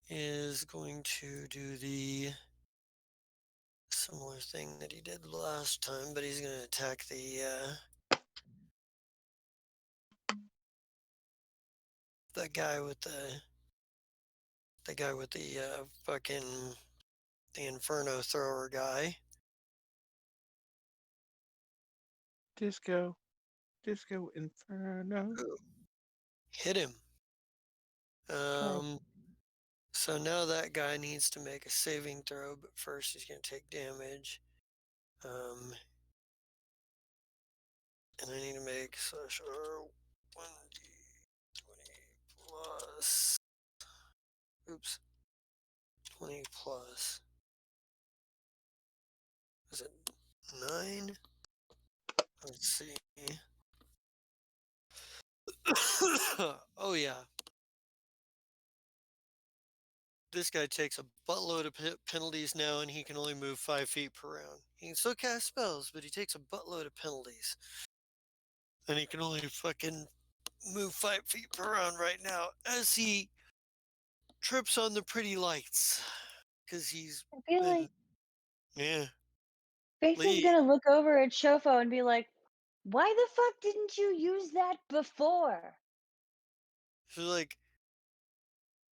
is going to do the similar thing that he did last time, but he's going to attack the guy with the fucking the Inferno thrower guy. Disco Inferno. Ooh, hit him. Good. So now that guy needs to make a saving throw, but first he's going to take damage. And I need to make slash R 1d20 plus. Oops. 20 plus. Is it 9? Let's see. Oh, yeah. This guy takes a buttload of penalties now, and he can only move 5 feet per round. He can still cast spells, but he takes a buttload of penalties. And he can only fucking move 5 feet per round right now as he trips on the pretty lights. Because he's I feel been. like Yeah. Faith is Lee. gonna look over at Shofo and be like, "Why the fuck didn't you use that before?" She's like,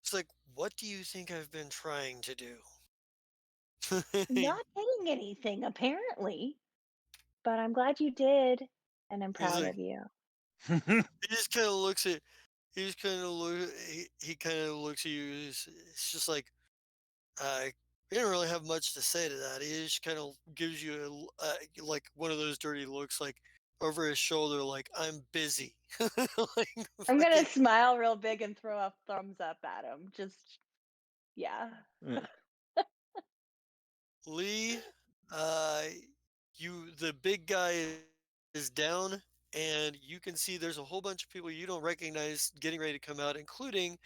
It's like, what do you think I've been trying to do? Not getting anything, apparently. But I'm glad you did, and I'm He's proud like, of you. he just kind of looks at, he just kind of he kind of looks at you. It's just like, he didn't really have much to say to that. He just kind of gives you like one of those dirty looks, like over his shoulder, like I'm busy. Like I'm gonna fucking smile real big and throw a thumbs up at him. Just, yeah. Lee, uh, the big guy is down, and you can see there's a whole bunch of people you don't recognize getting ready to come out, including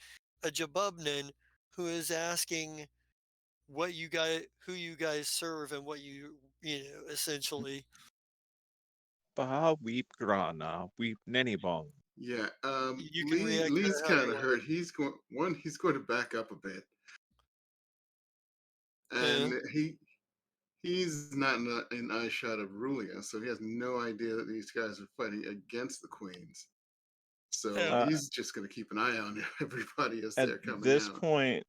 a Jabubnin who is asking who you guys serve, and what essentially. Ba weep grana, weep nenny bong. Yeah. You can react to Lee's that however kind you of want. hurt. He's going to back up a bit, Yeah. and he's not in eye shot of Rulia, so he has no idea that these guys are fighting against the queens. So Yeah. he's just going to keep an eye on everybody as At they're coming this out. point,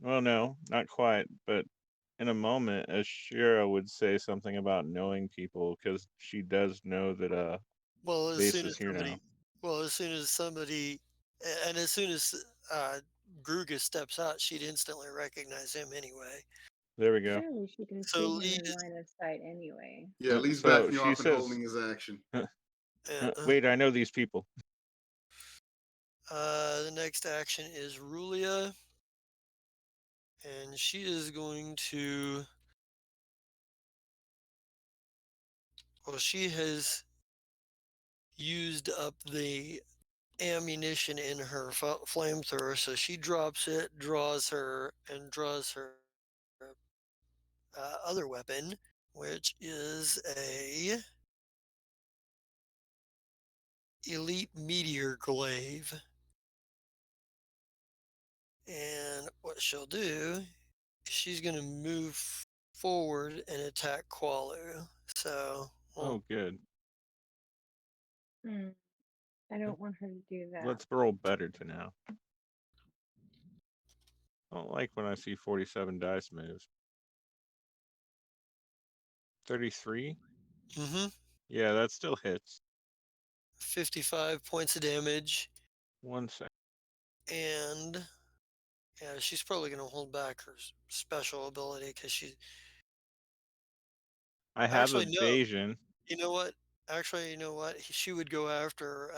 well, no, not quite, but in a moment, Ashira would say something about knowing people because she does know that Well, as Vase soon is as here now. somebody, well, as soon as somebody, and as soon as Gruga steps out, she'd instantly recognize him anyway. There we go. Surely she can So see him Lee in is, line of sight anyway. Yeah, Lee's So backing she off and says, holding his action. "Wait, I know these people." the next action is Rulia, and she is going to, well, she has used up the ammunition in her flamethrower, so she drops it, draws her other weapon, which is a elite meteor glaive. And what she'll do, she's going to move forward and attack Qualu. So, Oh, good. Hmm. I don't want her to do that. Let's roll better to now. I don't like when I see 47 dice moves. 33? mm-hmm, Yeah, that still hits. 55 points of damage. 1 sec. And yeah, she's probably going to hold back her special ability because she. I have Actually, no. evasion. You know what? Actually, you know what? She would go after.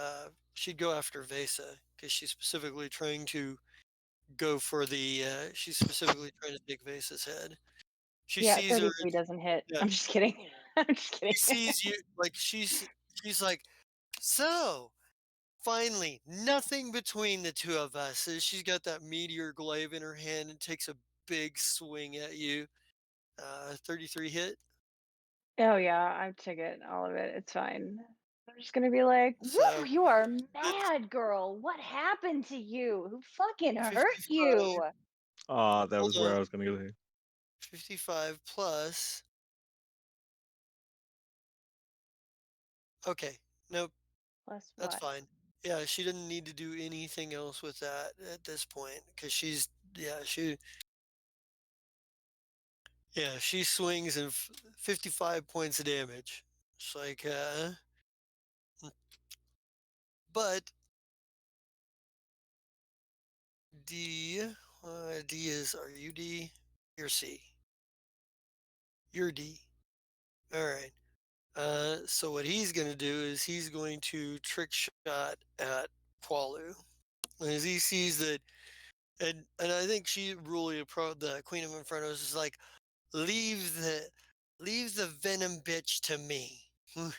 She'd go after Vesa because she's specifically trying to go for the. She's specifically trying to take Vesa's head. She Yeah, sees her. 33 doesn't hit. Yeah, I'm just kidding. I'm just she kidding. sees you. Like she's like, so finally, nothing between the two of us. So she's got that meteor glaive in her hand and takes a big swing at you. 33 hit. Oh yeah, I took it, all of it. It's fine. I'm just gonna be like, So "Woo, you are that's mad, girl. What happened to you? Who fucking hurt 55. you?" That Hold was where on. I was going to go there. 55 plus. Okay. Nope. Plus That's what? fine. Yeah, she didn't need to do anything else with that at this point because she swings and 55 points of damage. It's like but D D is, are you D? You're C. You're D. All right. So what he's going to do is he's going to trick shot at Qualu as he sees that. And I think she really the Queen of Inferno is like, leave the leave the venom bitch to me. I'm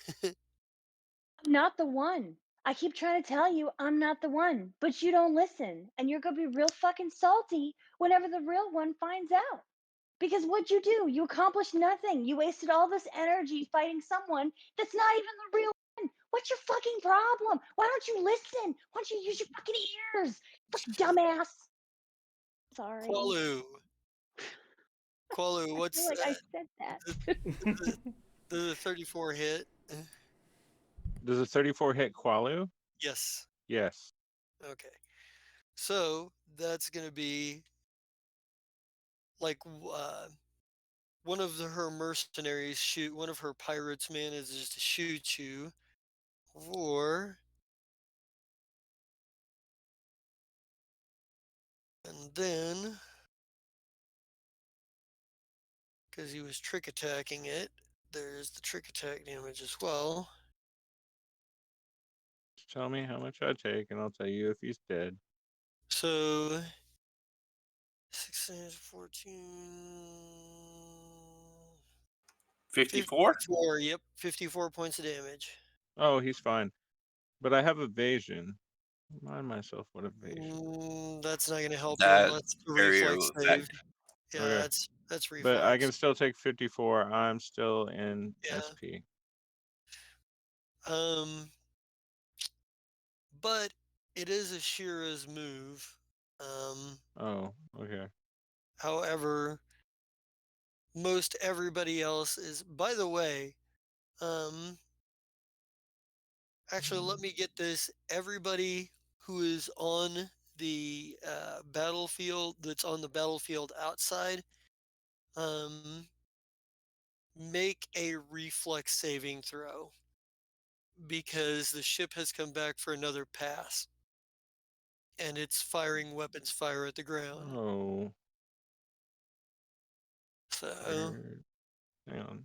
not the one. I keep trying to tell you I'm not the one, but you don't listen. And you're gonna be real fucking salty whenever the real one finds out. Because what'd you do? You accomplished nothing. You wasted all this energy fighting someone that's not even the real one. What's your fucking problem? Why don't you listen? Why don't you use your fucking ears? Fucking dumbass. Sorry. Qualu, Qualu, I feel what's like I said that. the, the 34 hit? Does a 34 hit Qualu? Yes. Yes. Okay. So that's gonna be like one of her mercenaries shoot one of her pirates manages to shoot you, or and then because he was trick attacking it, there's the trick attack damage as well. Just tell me how much I take, and I'll tell you if he's dead. So 16, 14, 54? 54. Yep, 54 points of damage. Oh, he's fine. But I have evasion. Remind myself what evasion. That's not going to help you That unless it's a area reflex of save. effect. Yeah, Okay. that's But I can reflex. still take 54. I'm still in Yeah. SP. Um, but it is Ashira's move. Oh, okay. However, most everybody else is. By the way, um, actually, let me get this. Everybody who is on the battlefield, that's on the battlefield outside, um, make a reflex saving throw because the ship has come back for another pass and it's firing weapons fire at the ground. Oh, So, weird. Hang on.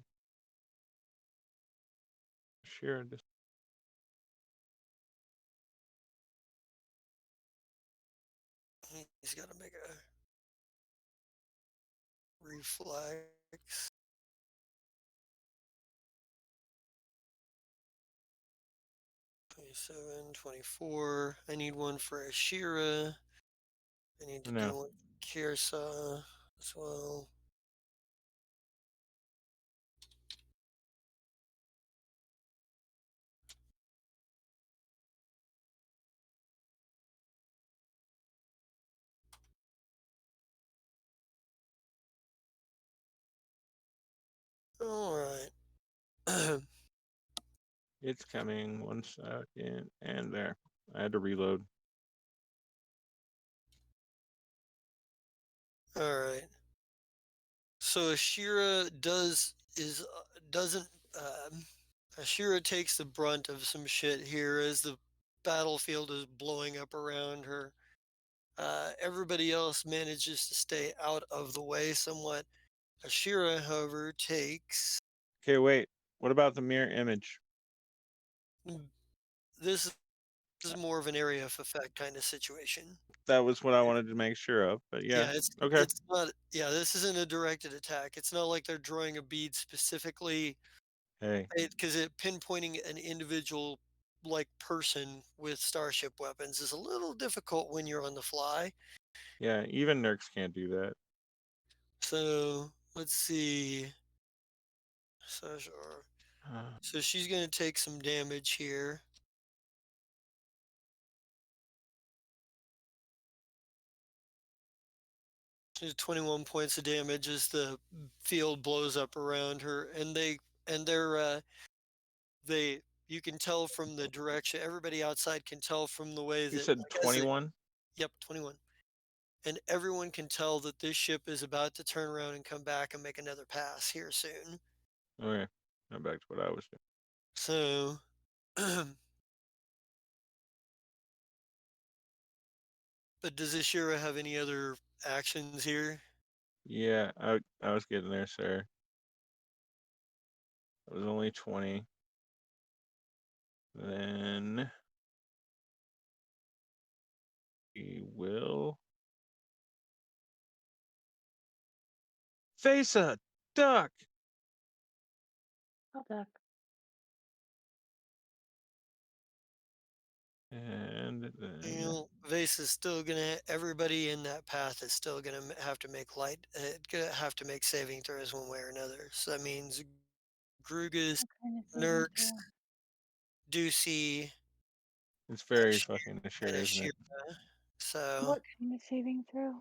Sure. he's got to make a reflex. 27, 24. I need one for Ashira. I need to No. do one for Kirsa as well. All right. It's coming. 1 second. And there. I had to reload. All right. So Ashira doesn't Ashira takes the brunt of some shit here as the battlefield is blowing up around her. Everybody else manages to stay out of the way somewhat. Ashira, however, takes Okay, wait. What about the mirror image? this is more of an area of effect kind of situation. That was what I wanted to make sure of. But yeah. Yeah, Okay. it's not yeah, this isn't a directed attack. It's not like they're drawing a bead specifically Hey. because it pinpointing an individual like person with starship weapons is a little difficult when you're on the fly. Yeah, even Nerks can't do that. So let's see. So, so she's gonna take some damage here. She's 21 points of damage as the field blows up around her, and they you can tell from the direction. Everybody outside can tell from the way You that said like, as 21? yep, 21. And everyone can tell that this ship is about to turn around and come back and make another pass here soon. Okay. Now back to what I was doing. So, but does Ishira have any other actions here? Yeah, I was getting there, sir. It was only 20. Then we will face a duck. I'll duck. And You then know, Vase is still gonna. Everybody in that path is still gonna have to make gonna have to make saving throws one way or another. So that means Grugus, What kind of saving Nurks, throw? Ducey, it's very Ash- fucking and sure, isn't it? Ashira. So What kind of saving throw?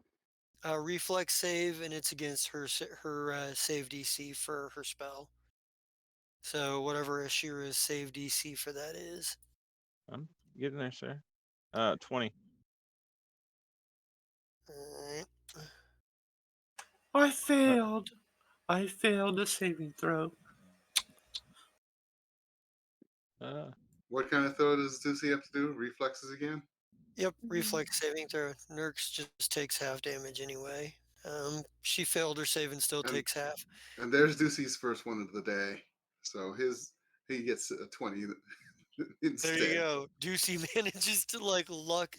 reflex save, and it's against her save DC for her spell. So whatever Ashira's save DC for that is. I'm getting there, sir. 20. I failed. I failed the saving throw. Uh, What kind of throw does Lucy have to do? Reflexes again? Yep, Mm, reflex saving throw. Nurks just takes half damage anyway. She failed her save and still And takes half. and there's Ducey's first one of the day. So he gets a 20 There you instead. go. Ducey manages to like luck.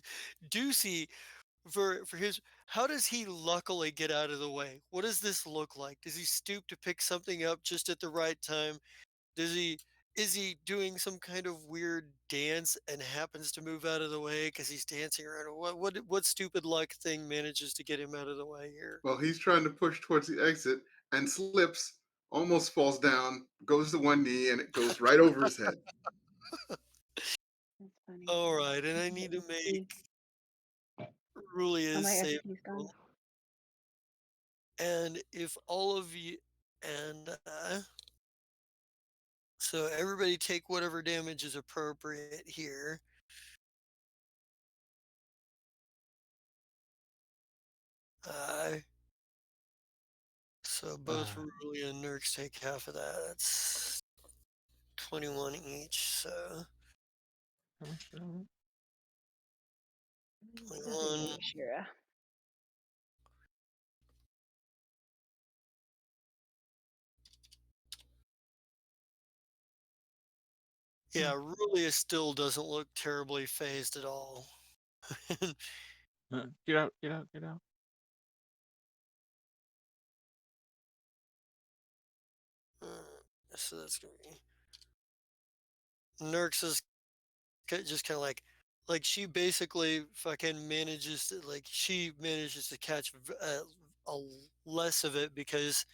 Ducey for his. How does he luckily get out of the way? What does this look like? Does he stoop to pick something up just at the right time? Does he is he doing some kind of weird dance and happens to move out of the way because he's dancing around? What stupid luck thing manages to get him out of the way here? Well, he's trying to push towards the exit and slips, almost falls down, goes to one knee, and it goes right over his head. that's funny. All right, and I Okay, need to let's make see. Oh, Rulia's my save XP's gone. roll. And if all of you and so everybody take whatever damage is appropriate here. Uh, so both uh, Rulia and Nurks take half of that. That's 21 each. So how much did I roll? This is 21. Ashira. Yeah, Rulia still doesn't look terribly phased at all. Get out, get out, get out. Uh, so that's gonna be Nurks is just kind of like she basically fucking manages to like she manages to catch a less of it because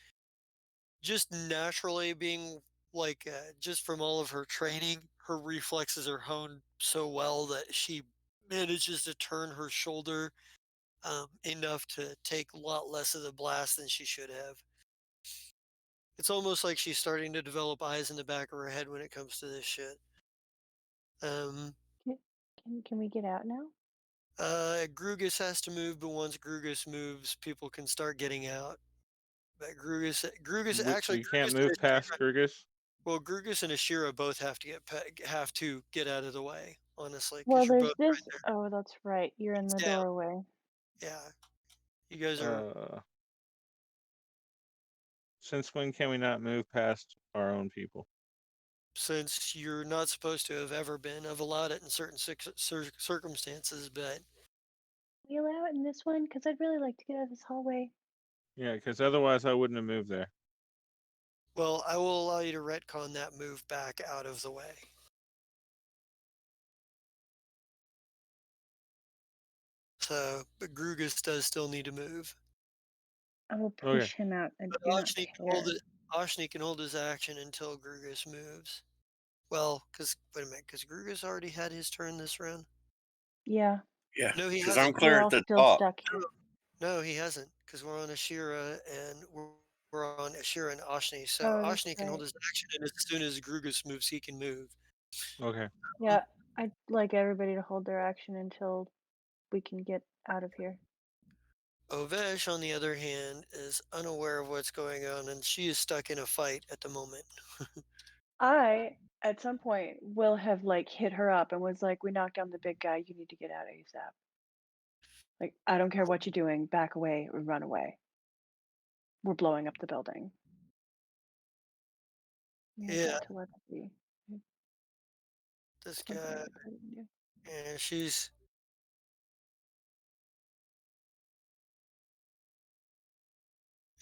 just naturally being like just from all of her training, her reflexes are honed so well that she manages to turn her shoulder enough to take a lot less of the blast than she should have. It's almost like she's starting to develop eyes in the back of her head when it comes to this shit. Um, Can, can we get out now? Grugus has to move, but once Grugus moves, people can start getting out. But We can't Grugus and move past Ashira, Krugus. well, Grugus and Ashira both have to get out of the way, honestly, Well, because you're there's both right this. there. Oh, that's right. You're in It's the down. doorway. Yeah, you guys are. Uh, since when can we not move past our own people? Since you're not supposed to have ever been, I've allowed it in certain circumstances, but We allow it in this one because I'd really like to get out of this hallway. Yeah, because otherwise I wouldn't have moved there. well, I will allow you to retcon that move back out of the way. So, but Grugus does still need to move. I will Okay. push him out. I But do not care. Ashni can hold his action until Grugus moves. Well, because wait a minute, because Grugus already had his turn this round. Yeah, Yeah, No, he because I'm hasn't. we're clear at all the still top. stuck here. No, he hasn't. Because we're on Ashira and we're on Ashira and Ashni. So Oh, that's Ashni can hold right. his action, and as soon as Grugus moves, he can move. Okay. Yeah, I'd like everybody to hold their action until we can get out of here. Ovesh, on the other hand, is unaware of what's going on, and she is stuck in a fight at the moment. I, at some point, will have like hit her up and was like, "We knocked down the big guy. You need to get out ASAP. Like, I don't care what you're doing. Back away or run away. We're blowing up the building." We have Yeah, that telepathy. this Something guy, everybody can do.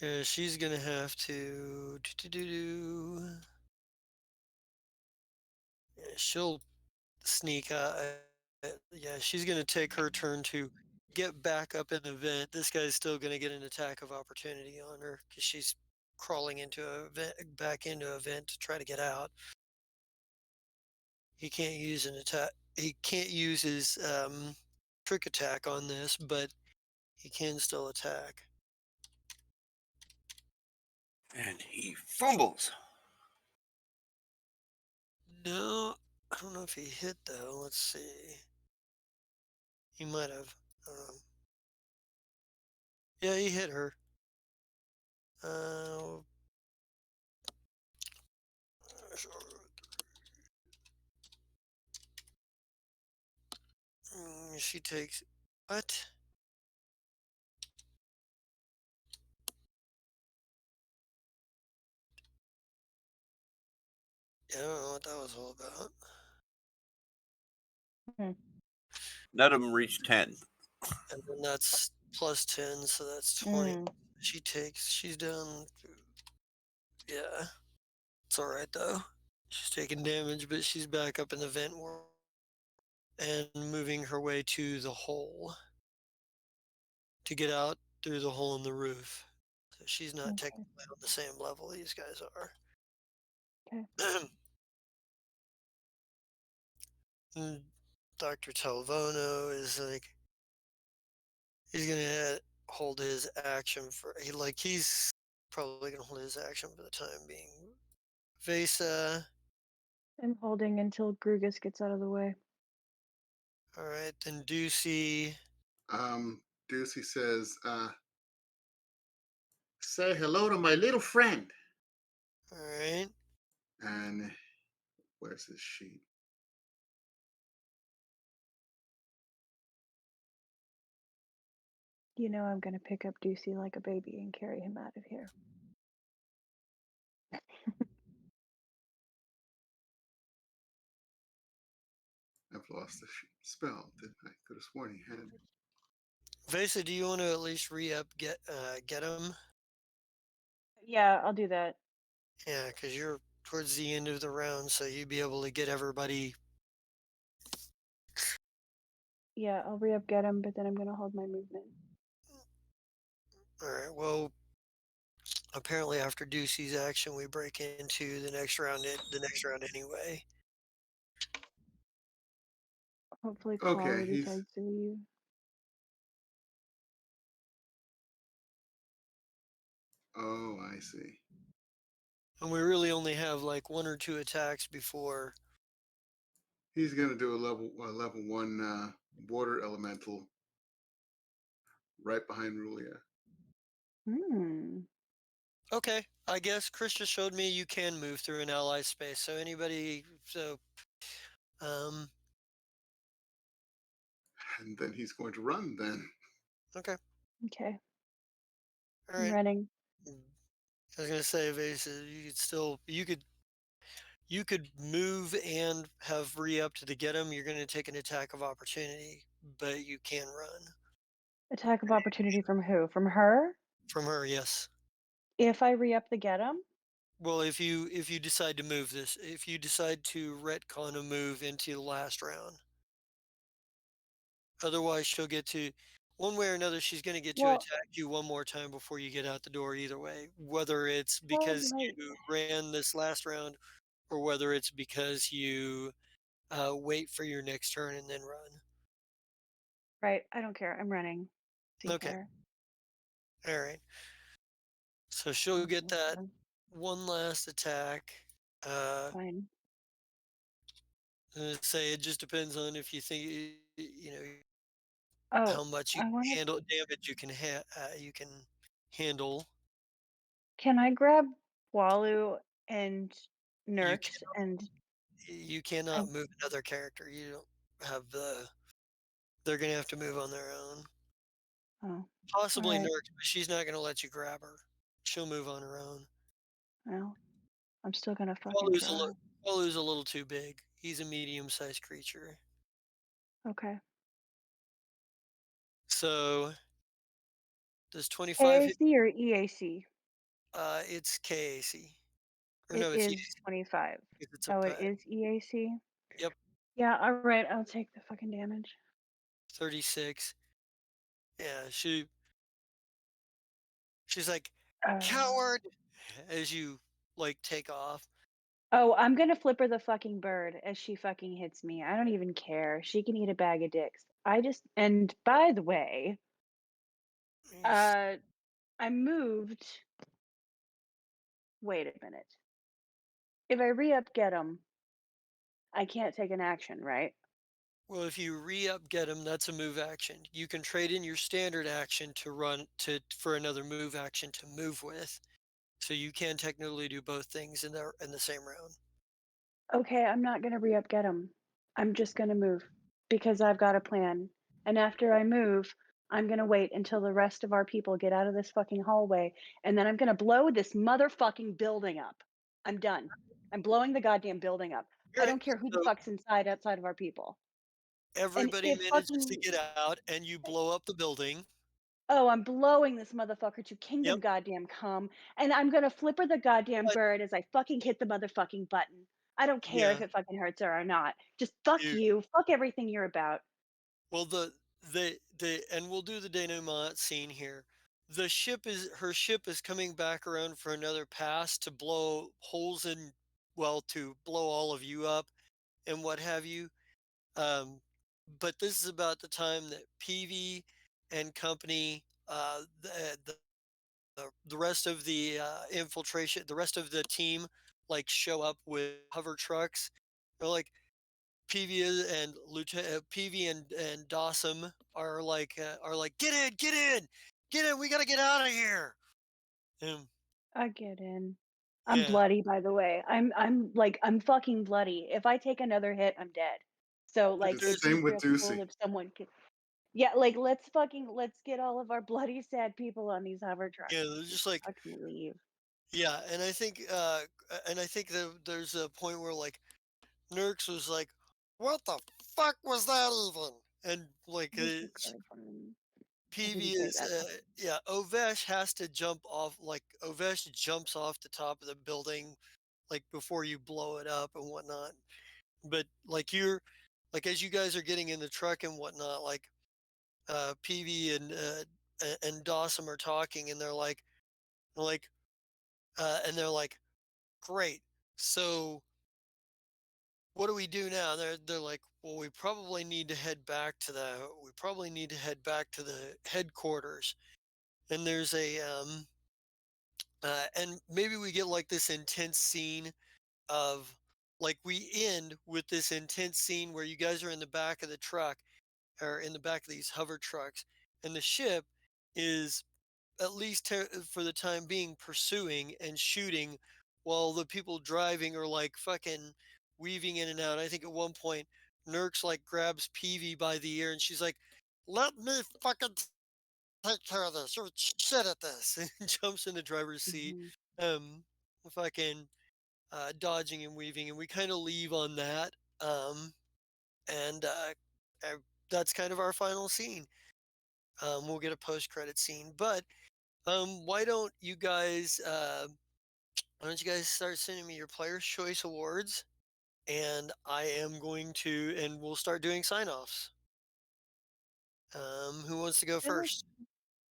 and she's gonna have to yeah, she'll sneak yeah, she's gonna take her turn to get back up in the vent. This guy's still gonna get an attack of opportunity on her because she's crawling into a vent, back into a vent to try to get out. He can't use an attack. He can't use his trick attack on this, but he can still attack. And he fumbles. No, I don't know if he hit though. Let's see. He might have. I don't know. Yeah, he hit her. Uh, she takes what? Yeah, I don't know what that was all about. Hmm. None of them reach 10. And then that's plus 10, so that's 20. Mm. She's down. Yeah, it's all right though. She's taking damage, but she's back up in the vent world and moving her way to the hole to get out through the hole in the roof. So she's not Okay. technically on the same level these guys are. Okay. And Dr. Talvono is like, he's gonna hold his action for he's probably gonna hold his action for the time being. Vesa, I'm holding until Grugus gets out of the way. all right, then Ducey, Ducey says, say hello to my little friend. all right, And where's his sheet? You know I'm gonna pick up Ducey like a baby and carry him out of here. I've lost the spell, didn't I? Could have sworn he had. Vesa, do you want to at least get him? Yeah, I'll do that. Yeah, because you're towards the end of the round, so you'd be able to get everybody. Yeah, I'll re-up get him, but then I'm gonna hold my movement. All right, well, apparently after Ducey's action, we break into the next round. The next round anyway. Hopefully Okay, Quali he's. decides to leave. Oh, I see. And we really only have like one or two attacks before. He's gonna do a level one water elemental right behind Rulia. Hmm. Okay, I guess Chris just showed me you can move through an ally space. So anybody, um, And then he's going to run then. okay, Okay. all I'm right. running. I was gonna say, Evasive, you could move and have re-upped to get him. You're gonna take an attack of opportunity, but you can run Attack of opportunity from who? From her? from her. Yes. If I re-up the get him? Well, if you decide to move this, if you decide to retcon a move into the last round, otherwise she'll get to one way or another. She's going to get to Well, attack you one more time before you get out the door. Either way, whether it's well, because my you ran this last round, or whether it's because you wait for your next turn and then run. right. I don't care. I'm running. See Okay. fire. All right. So she'll get Okay, that so one last attack. Uh, fine. say it just depends on if you think you know Oh, how much you I want can to. handle damage you can handle. Can I grab Walu and You can Nurks and you I? cannot move another character. You don't have the. They're gonna have to move on their own. Oh, all Possibly right. Nurk, but she's not gonna let you grab her. She'll move on her own. Well, I'm still gonna fucking Walu's try. Walu's a little too big. He's a medium-sized creature. Okay. So does 25 hit? KAC or EAC? It's KAC. Or It no, it's is EAC. 25. If it's a Oh, it pet. is EAC? Yep, Yeah, all right. I'll take the fucking damage. 36. Yeah, she's like, Uh, coward, as you like take off. oh, I'm gonna flip her the fucking bird as she fucking hits me. I don't even care. She can eat a bag of dicks. And by the way, He's- uh, I moved. Wait a minute. If I re-up get him, I can't take an action, right? Well, if you re-up get him, that's a move action. You can trade in your standard action to run to for another move action to move with. So you can technically do both things in the same round. Okay, I'm not gonna re-up get him. I'm just gonna move because I've got a plan. And after I move, I'm gonna wait until the rest of our people get out of this fucking hallway, and then I'm gonna blow this motherfucking building up. I'm done. I'm blowing the goddamn building up. I Alright, don't care who the so fuck's outside of our people. And everybody if manages to fucking get out and you blow up the building. oh, I'm blowing this motherfucker to Yep. kingdom goddamn come, and I'm gonna flipper the goddamn But bird as I fucking hit the motherfucking button. I don't care if yeah, it fucking hurts her or not. Just fuck you you. Fuck everything you're about. well the and we'll do the denouement scene here. Her ship is coming back around for another pass to blow holes in, well, to blow all of you up and what have you. Um, but this is about the time that PV and company, the rest of the infiltration, the rest of the team, like show up with hover trucks. They're like and Lieutenant PV and Dawson are like, get in, we gotta get out of here. And I get in. I'm yeah, bloody, by the way. I'm fucking bloody. If I take another hit, I'm dead. So but like it'd there's be Same with real cool Ducey. if someone could yeah, like let's get all of our bloody sad people on these hover trucks they're and just just like, fucking leave. yeah, and I think that there's a point where like Nurks was like, "What the fuck was that even?" And like Who's the card from? I PV didn't say is that. yeah, Ovesh has to jump off, like Ovesh jumps off the top of the building like before you blow it up and whatnot. But like as you guys are getting in the truck and whatnot, like PV and Dawson are talking and like and they're like, great. So what do we do now? They're like, well, we probably need to head back to the headquarters. And there's and maybe we get like this intense scene of, like, we end with this intense scene where you guys are in the back of the truck, or in the back of these hover trucks, and the ship is, at least for the time being, pursuing and shooting, while the people driving are like fucking weaving in and out. I think at one point Nurks like grabs Peavy by the ear and she's like, "Let me fucking take care of this. You're shit at this," and jumps in the driver's seat, Mhm. um, fucking dodging and weaving, and we kind of leave on that, um, and uh, that's kind of our final scene. We'll get a post-credit scene, but why don't you guys start sending me your Player's Choice Awards, and we'll start doing sign-offs. Who wants to go I feel like first?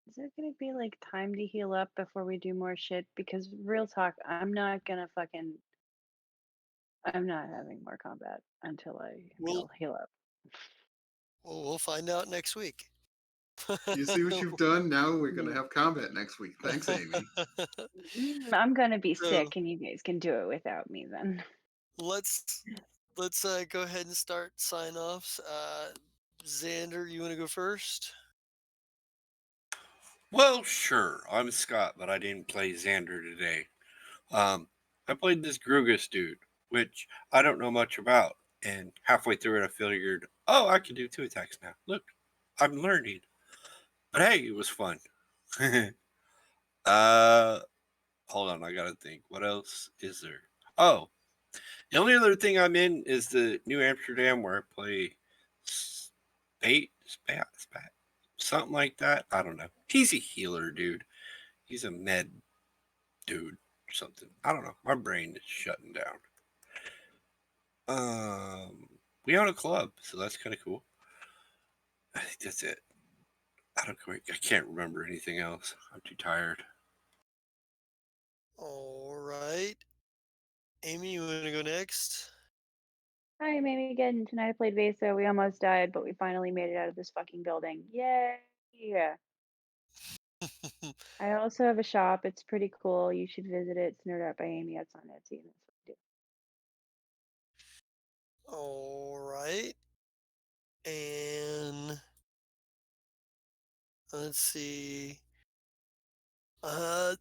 is there gonna be like time to heal up before we do more shit? Because real talk, I'm not having more combat until I We'll heal up. we'll find out next week. You see what you've done? Now we're going to have combat next week. Thanks, Amy. I'm gonna be So sick, and you guys can do it without me then. let's go ahead and start sign-offs. Xander, you want to go first? Well, sure. I'm Scott, but I didn't play Xander today. I played this Grugus dude, which I don't know much about. And halfway through it, I figured, oh, I can do 2 attacks now. Look, I'm learning. But hey, it was fun. uh, Hold on, I gotta think. What else is there? Oh, the only other thing I'm in is the New Amsterdam where I play Spat, something like that. I don't know. He's a healer, dude. He's a med dude or something. I don't know. My brain is shutting down. We own a club, so that's kind of cool. I think that's it. I can't remember anything else. I'm too tired. All right. Amy, you want to go next? Hi, maybe again. Tonight I played Vesa. We almost died, but we finally made it out of this fucking building. Yay! Yeah. I also have a shop. It's pretty cool. You should visit it. It's Nerd Out by Amy. It's on Etsy, and that's what I do. All right. And let's see. Uh,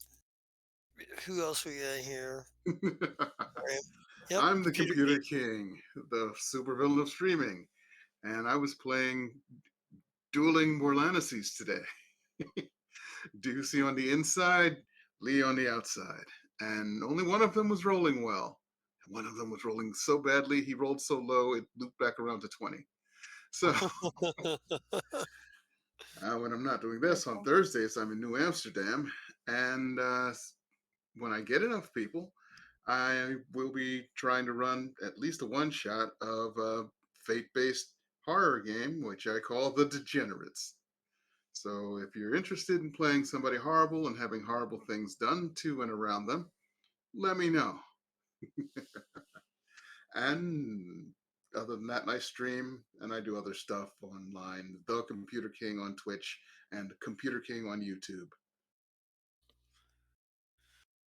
who else we got here? Right. Yep, I'm the computer computer geek. king, the supervillain of streaming, and I was playing Dueling Morlanaces today. Ducey on the inside, Lee on the outside, and only one of them was rolling well. One of them was rolling so badly, he rolled so low, it looped back around to 20. So when I'm not doing this on Careful. Thursdays, I'm in New Amsterdam, and when I get enough people, I will be trying to run at least a one shot of a fate based horror game, which I call The Degenerates. So if you're interested in playing somebody horrible and having horrible things done to and around them, let me know. And other than that, I stream and I do other stuff online. The Computer King on Twitch and Computer King on YouTube.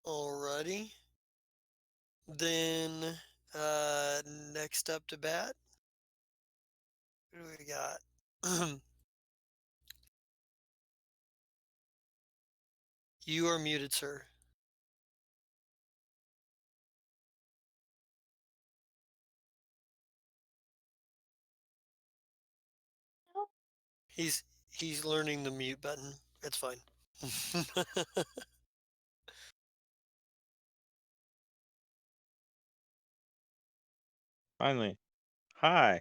Alrighty. Then next up to bat, who do we got? You are muted, sir. He's learning the mute button. It's fine. Finally. Hi.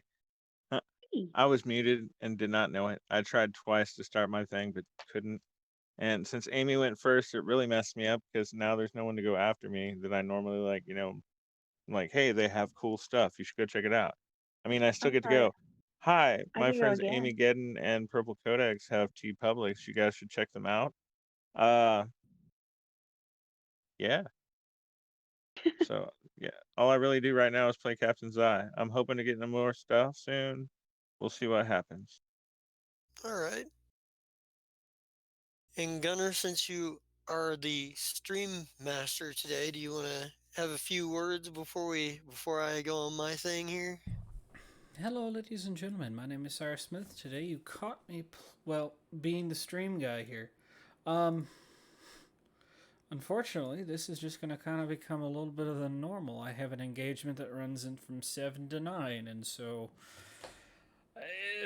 Huh, Hey. I was muted and did not know it. I tried twice to start my thing, but couldn't. And since Amy went first, it really messed me up because now there's no one to go after me that I normally like, like, hey, they have cool stuff. You should go check it out. I mean, I still I'm get to sorry. go. Hi, I my could go friends again. Amy Gedden and Purple Codex have T Publix. You guys should check them out. Uh, yeah. So yeah, all I really do right now is play Captain's Eye. I'm hoping to get into more stuff soon. We'll see what happens. All right. And Gunnar, since you are the stream master today, do you want to have a few words before I go on my thing here? Hello, ladies and gentlemen. My name is Cyrus Smith. Today you caught me, well, being the stream guy here. Um, Unfortunately, this is just going to kind of become a little bit of the normal. I have an engagement that runs in from 7 to 9, and so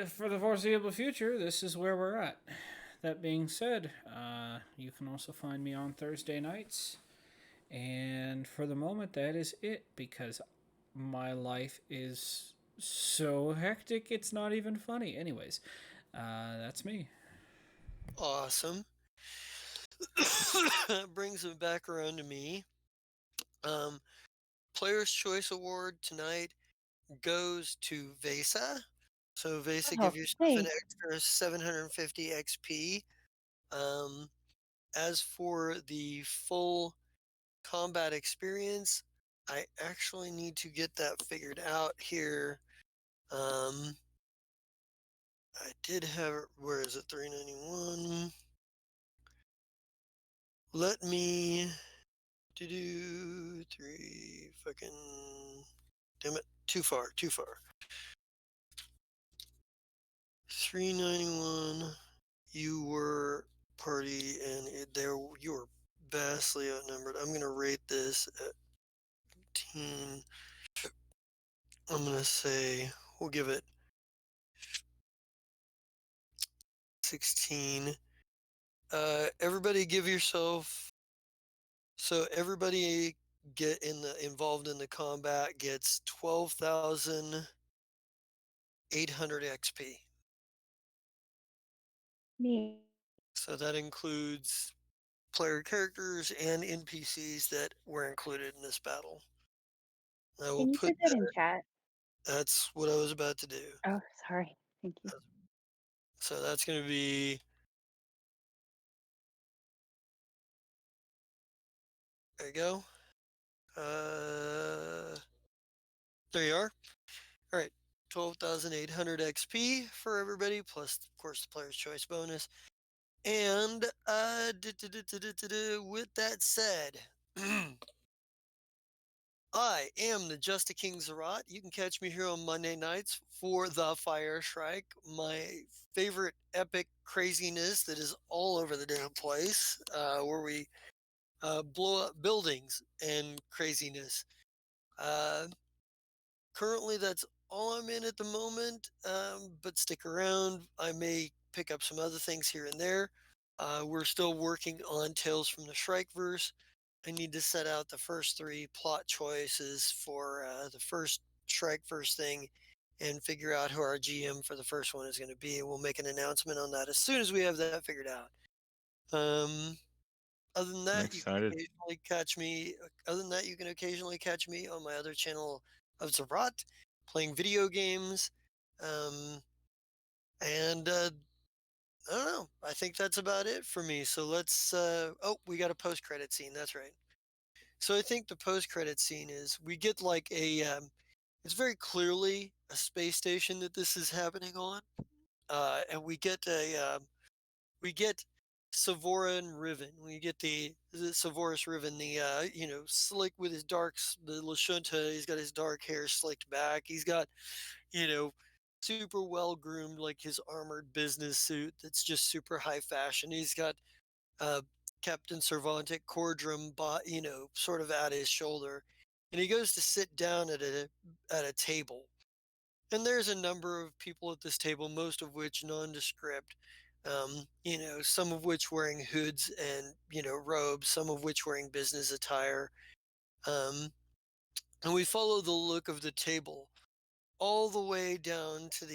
for the foreseeable future, this is where we're at. That being said, you can also find me on Thursday nights. And for the moment, that is it because my life is so hectic, it's not even funny. Anyways, that's me. Awesome. That brings it back around to me. Um, Player's Choice Award tonight goes to Vesa. So Vesa, Oh, give yourself an thanks. extra 750 XP. Um, as for the full combat experience, I actually need to get that figured out here. I did have it. Where is it? 391. Let me do three fucking. Damn it! Too far. Too far. 391. You were party, and there you were vastly outnumbered. I'm gonna rate this at 18. I'm gonna say we'll give it 16. Everybody give yourself. So everybody involved in the combat gets 12,800 XP. Me. So that includes player characters and NPCs that were included in this battle. I will Can you put put that in chat? that's what I was about to do. Oh, sorry. Thank you. So that's going to be, there you go. There you are. All right. 12,800 XP for everybody, plus, of course, the player's choice bonus. And with that said, I am the Just a King Zerat. You can catch me here on Monday nights for the Fire Shrike, my favorite epic craziness that is all over the damn place, where we blow up buildings and craziness. Uh, Currently, that's all I'm in at the moment, but stick around. I may pick up some other things here and there. We're still working on Tales from the Shrikeverse. I need to set out the first three plot choices for the first Shrikeverse thing and figure out who our GM for the first one is going to be. We'll make an announcement on that as soon as we have that figured out. Um, other than I'm that, you can excited. occasionally catch me. Other than that, you can occasionally catch me on my other channel of Zerat playing video games. Um, and I don't know. I think that's about it for me. So let's. Oh, we got a post-credit scene. That's right. So I think the post-credit scene is we get like a. It's very clearly a space station that this is happening on, and we get Savora and Riven. We get the Savoris Riven, the slick with his the Lashunta. He's got his dark hair slicked back. He's got you know super well groomed, like his armored business suit that's just super high fashion. He's got uh, Captain Cervantic Cordrum, sort of at his shoulder, and he goes to sit down at a table. And there's a number of people at this table, most of which nondescript. Some of which wearing hoods and robes, some of which wearing business attire. Um, and we follow the look of the table all the way down to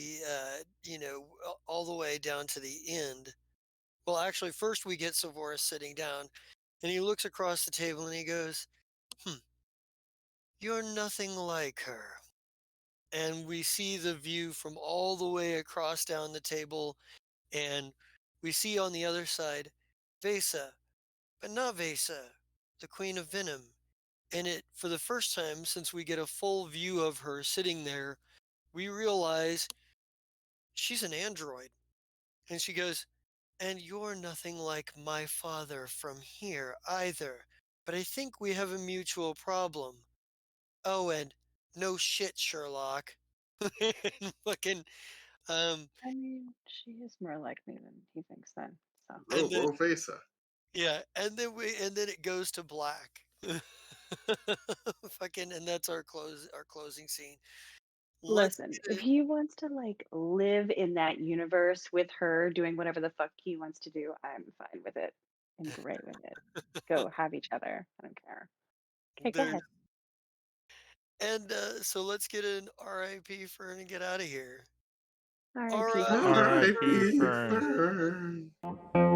all the way down to the end. Well, actually, first we get Savoris sitting down, and he looks across the table and he goes, "You're nothing like her." And we see the view from all the way across down the table, and we see on the other side Vesa, but not Vesa, the Queen of Venom. And for the first time since we get a full view of her sitting there, we realize she's an android. And she goes, "And you're nothing like my father from here either. But I think we have a mutual problem. Oh, and no shit, Sherlock." And fucking, um, I mean, she is more like me than he thinks then. So and then, Vesa. yeah, and then it goes to black. Fucking, and that's our closing scene. Let's listen, get if it. he wants to like live in that universe with her doing whatever the fuck he wants to do, I'm fine with it and great with it. Go have each other. I don't care. Okay, go There's ahead. and So let's get an RIP for and get out of here. R.I.P. R.I.P. Fern. R.I.P. R.I.P. Fern. Fern.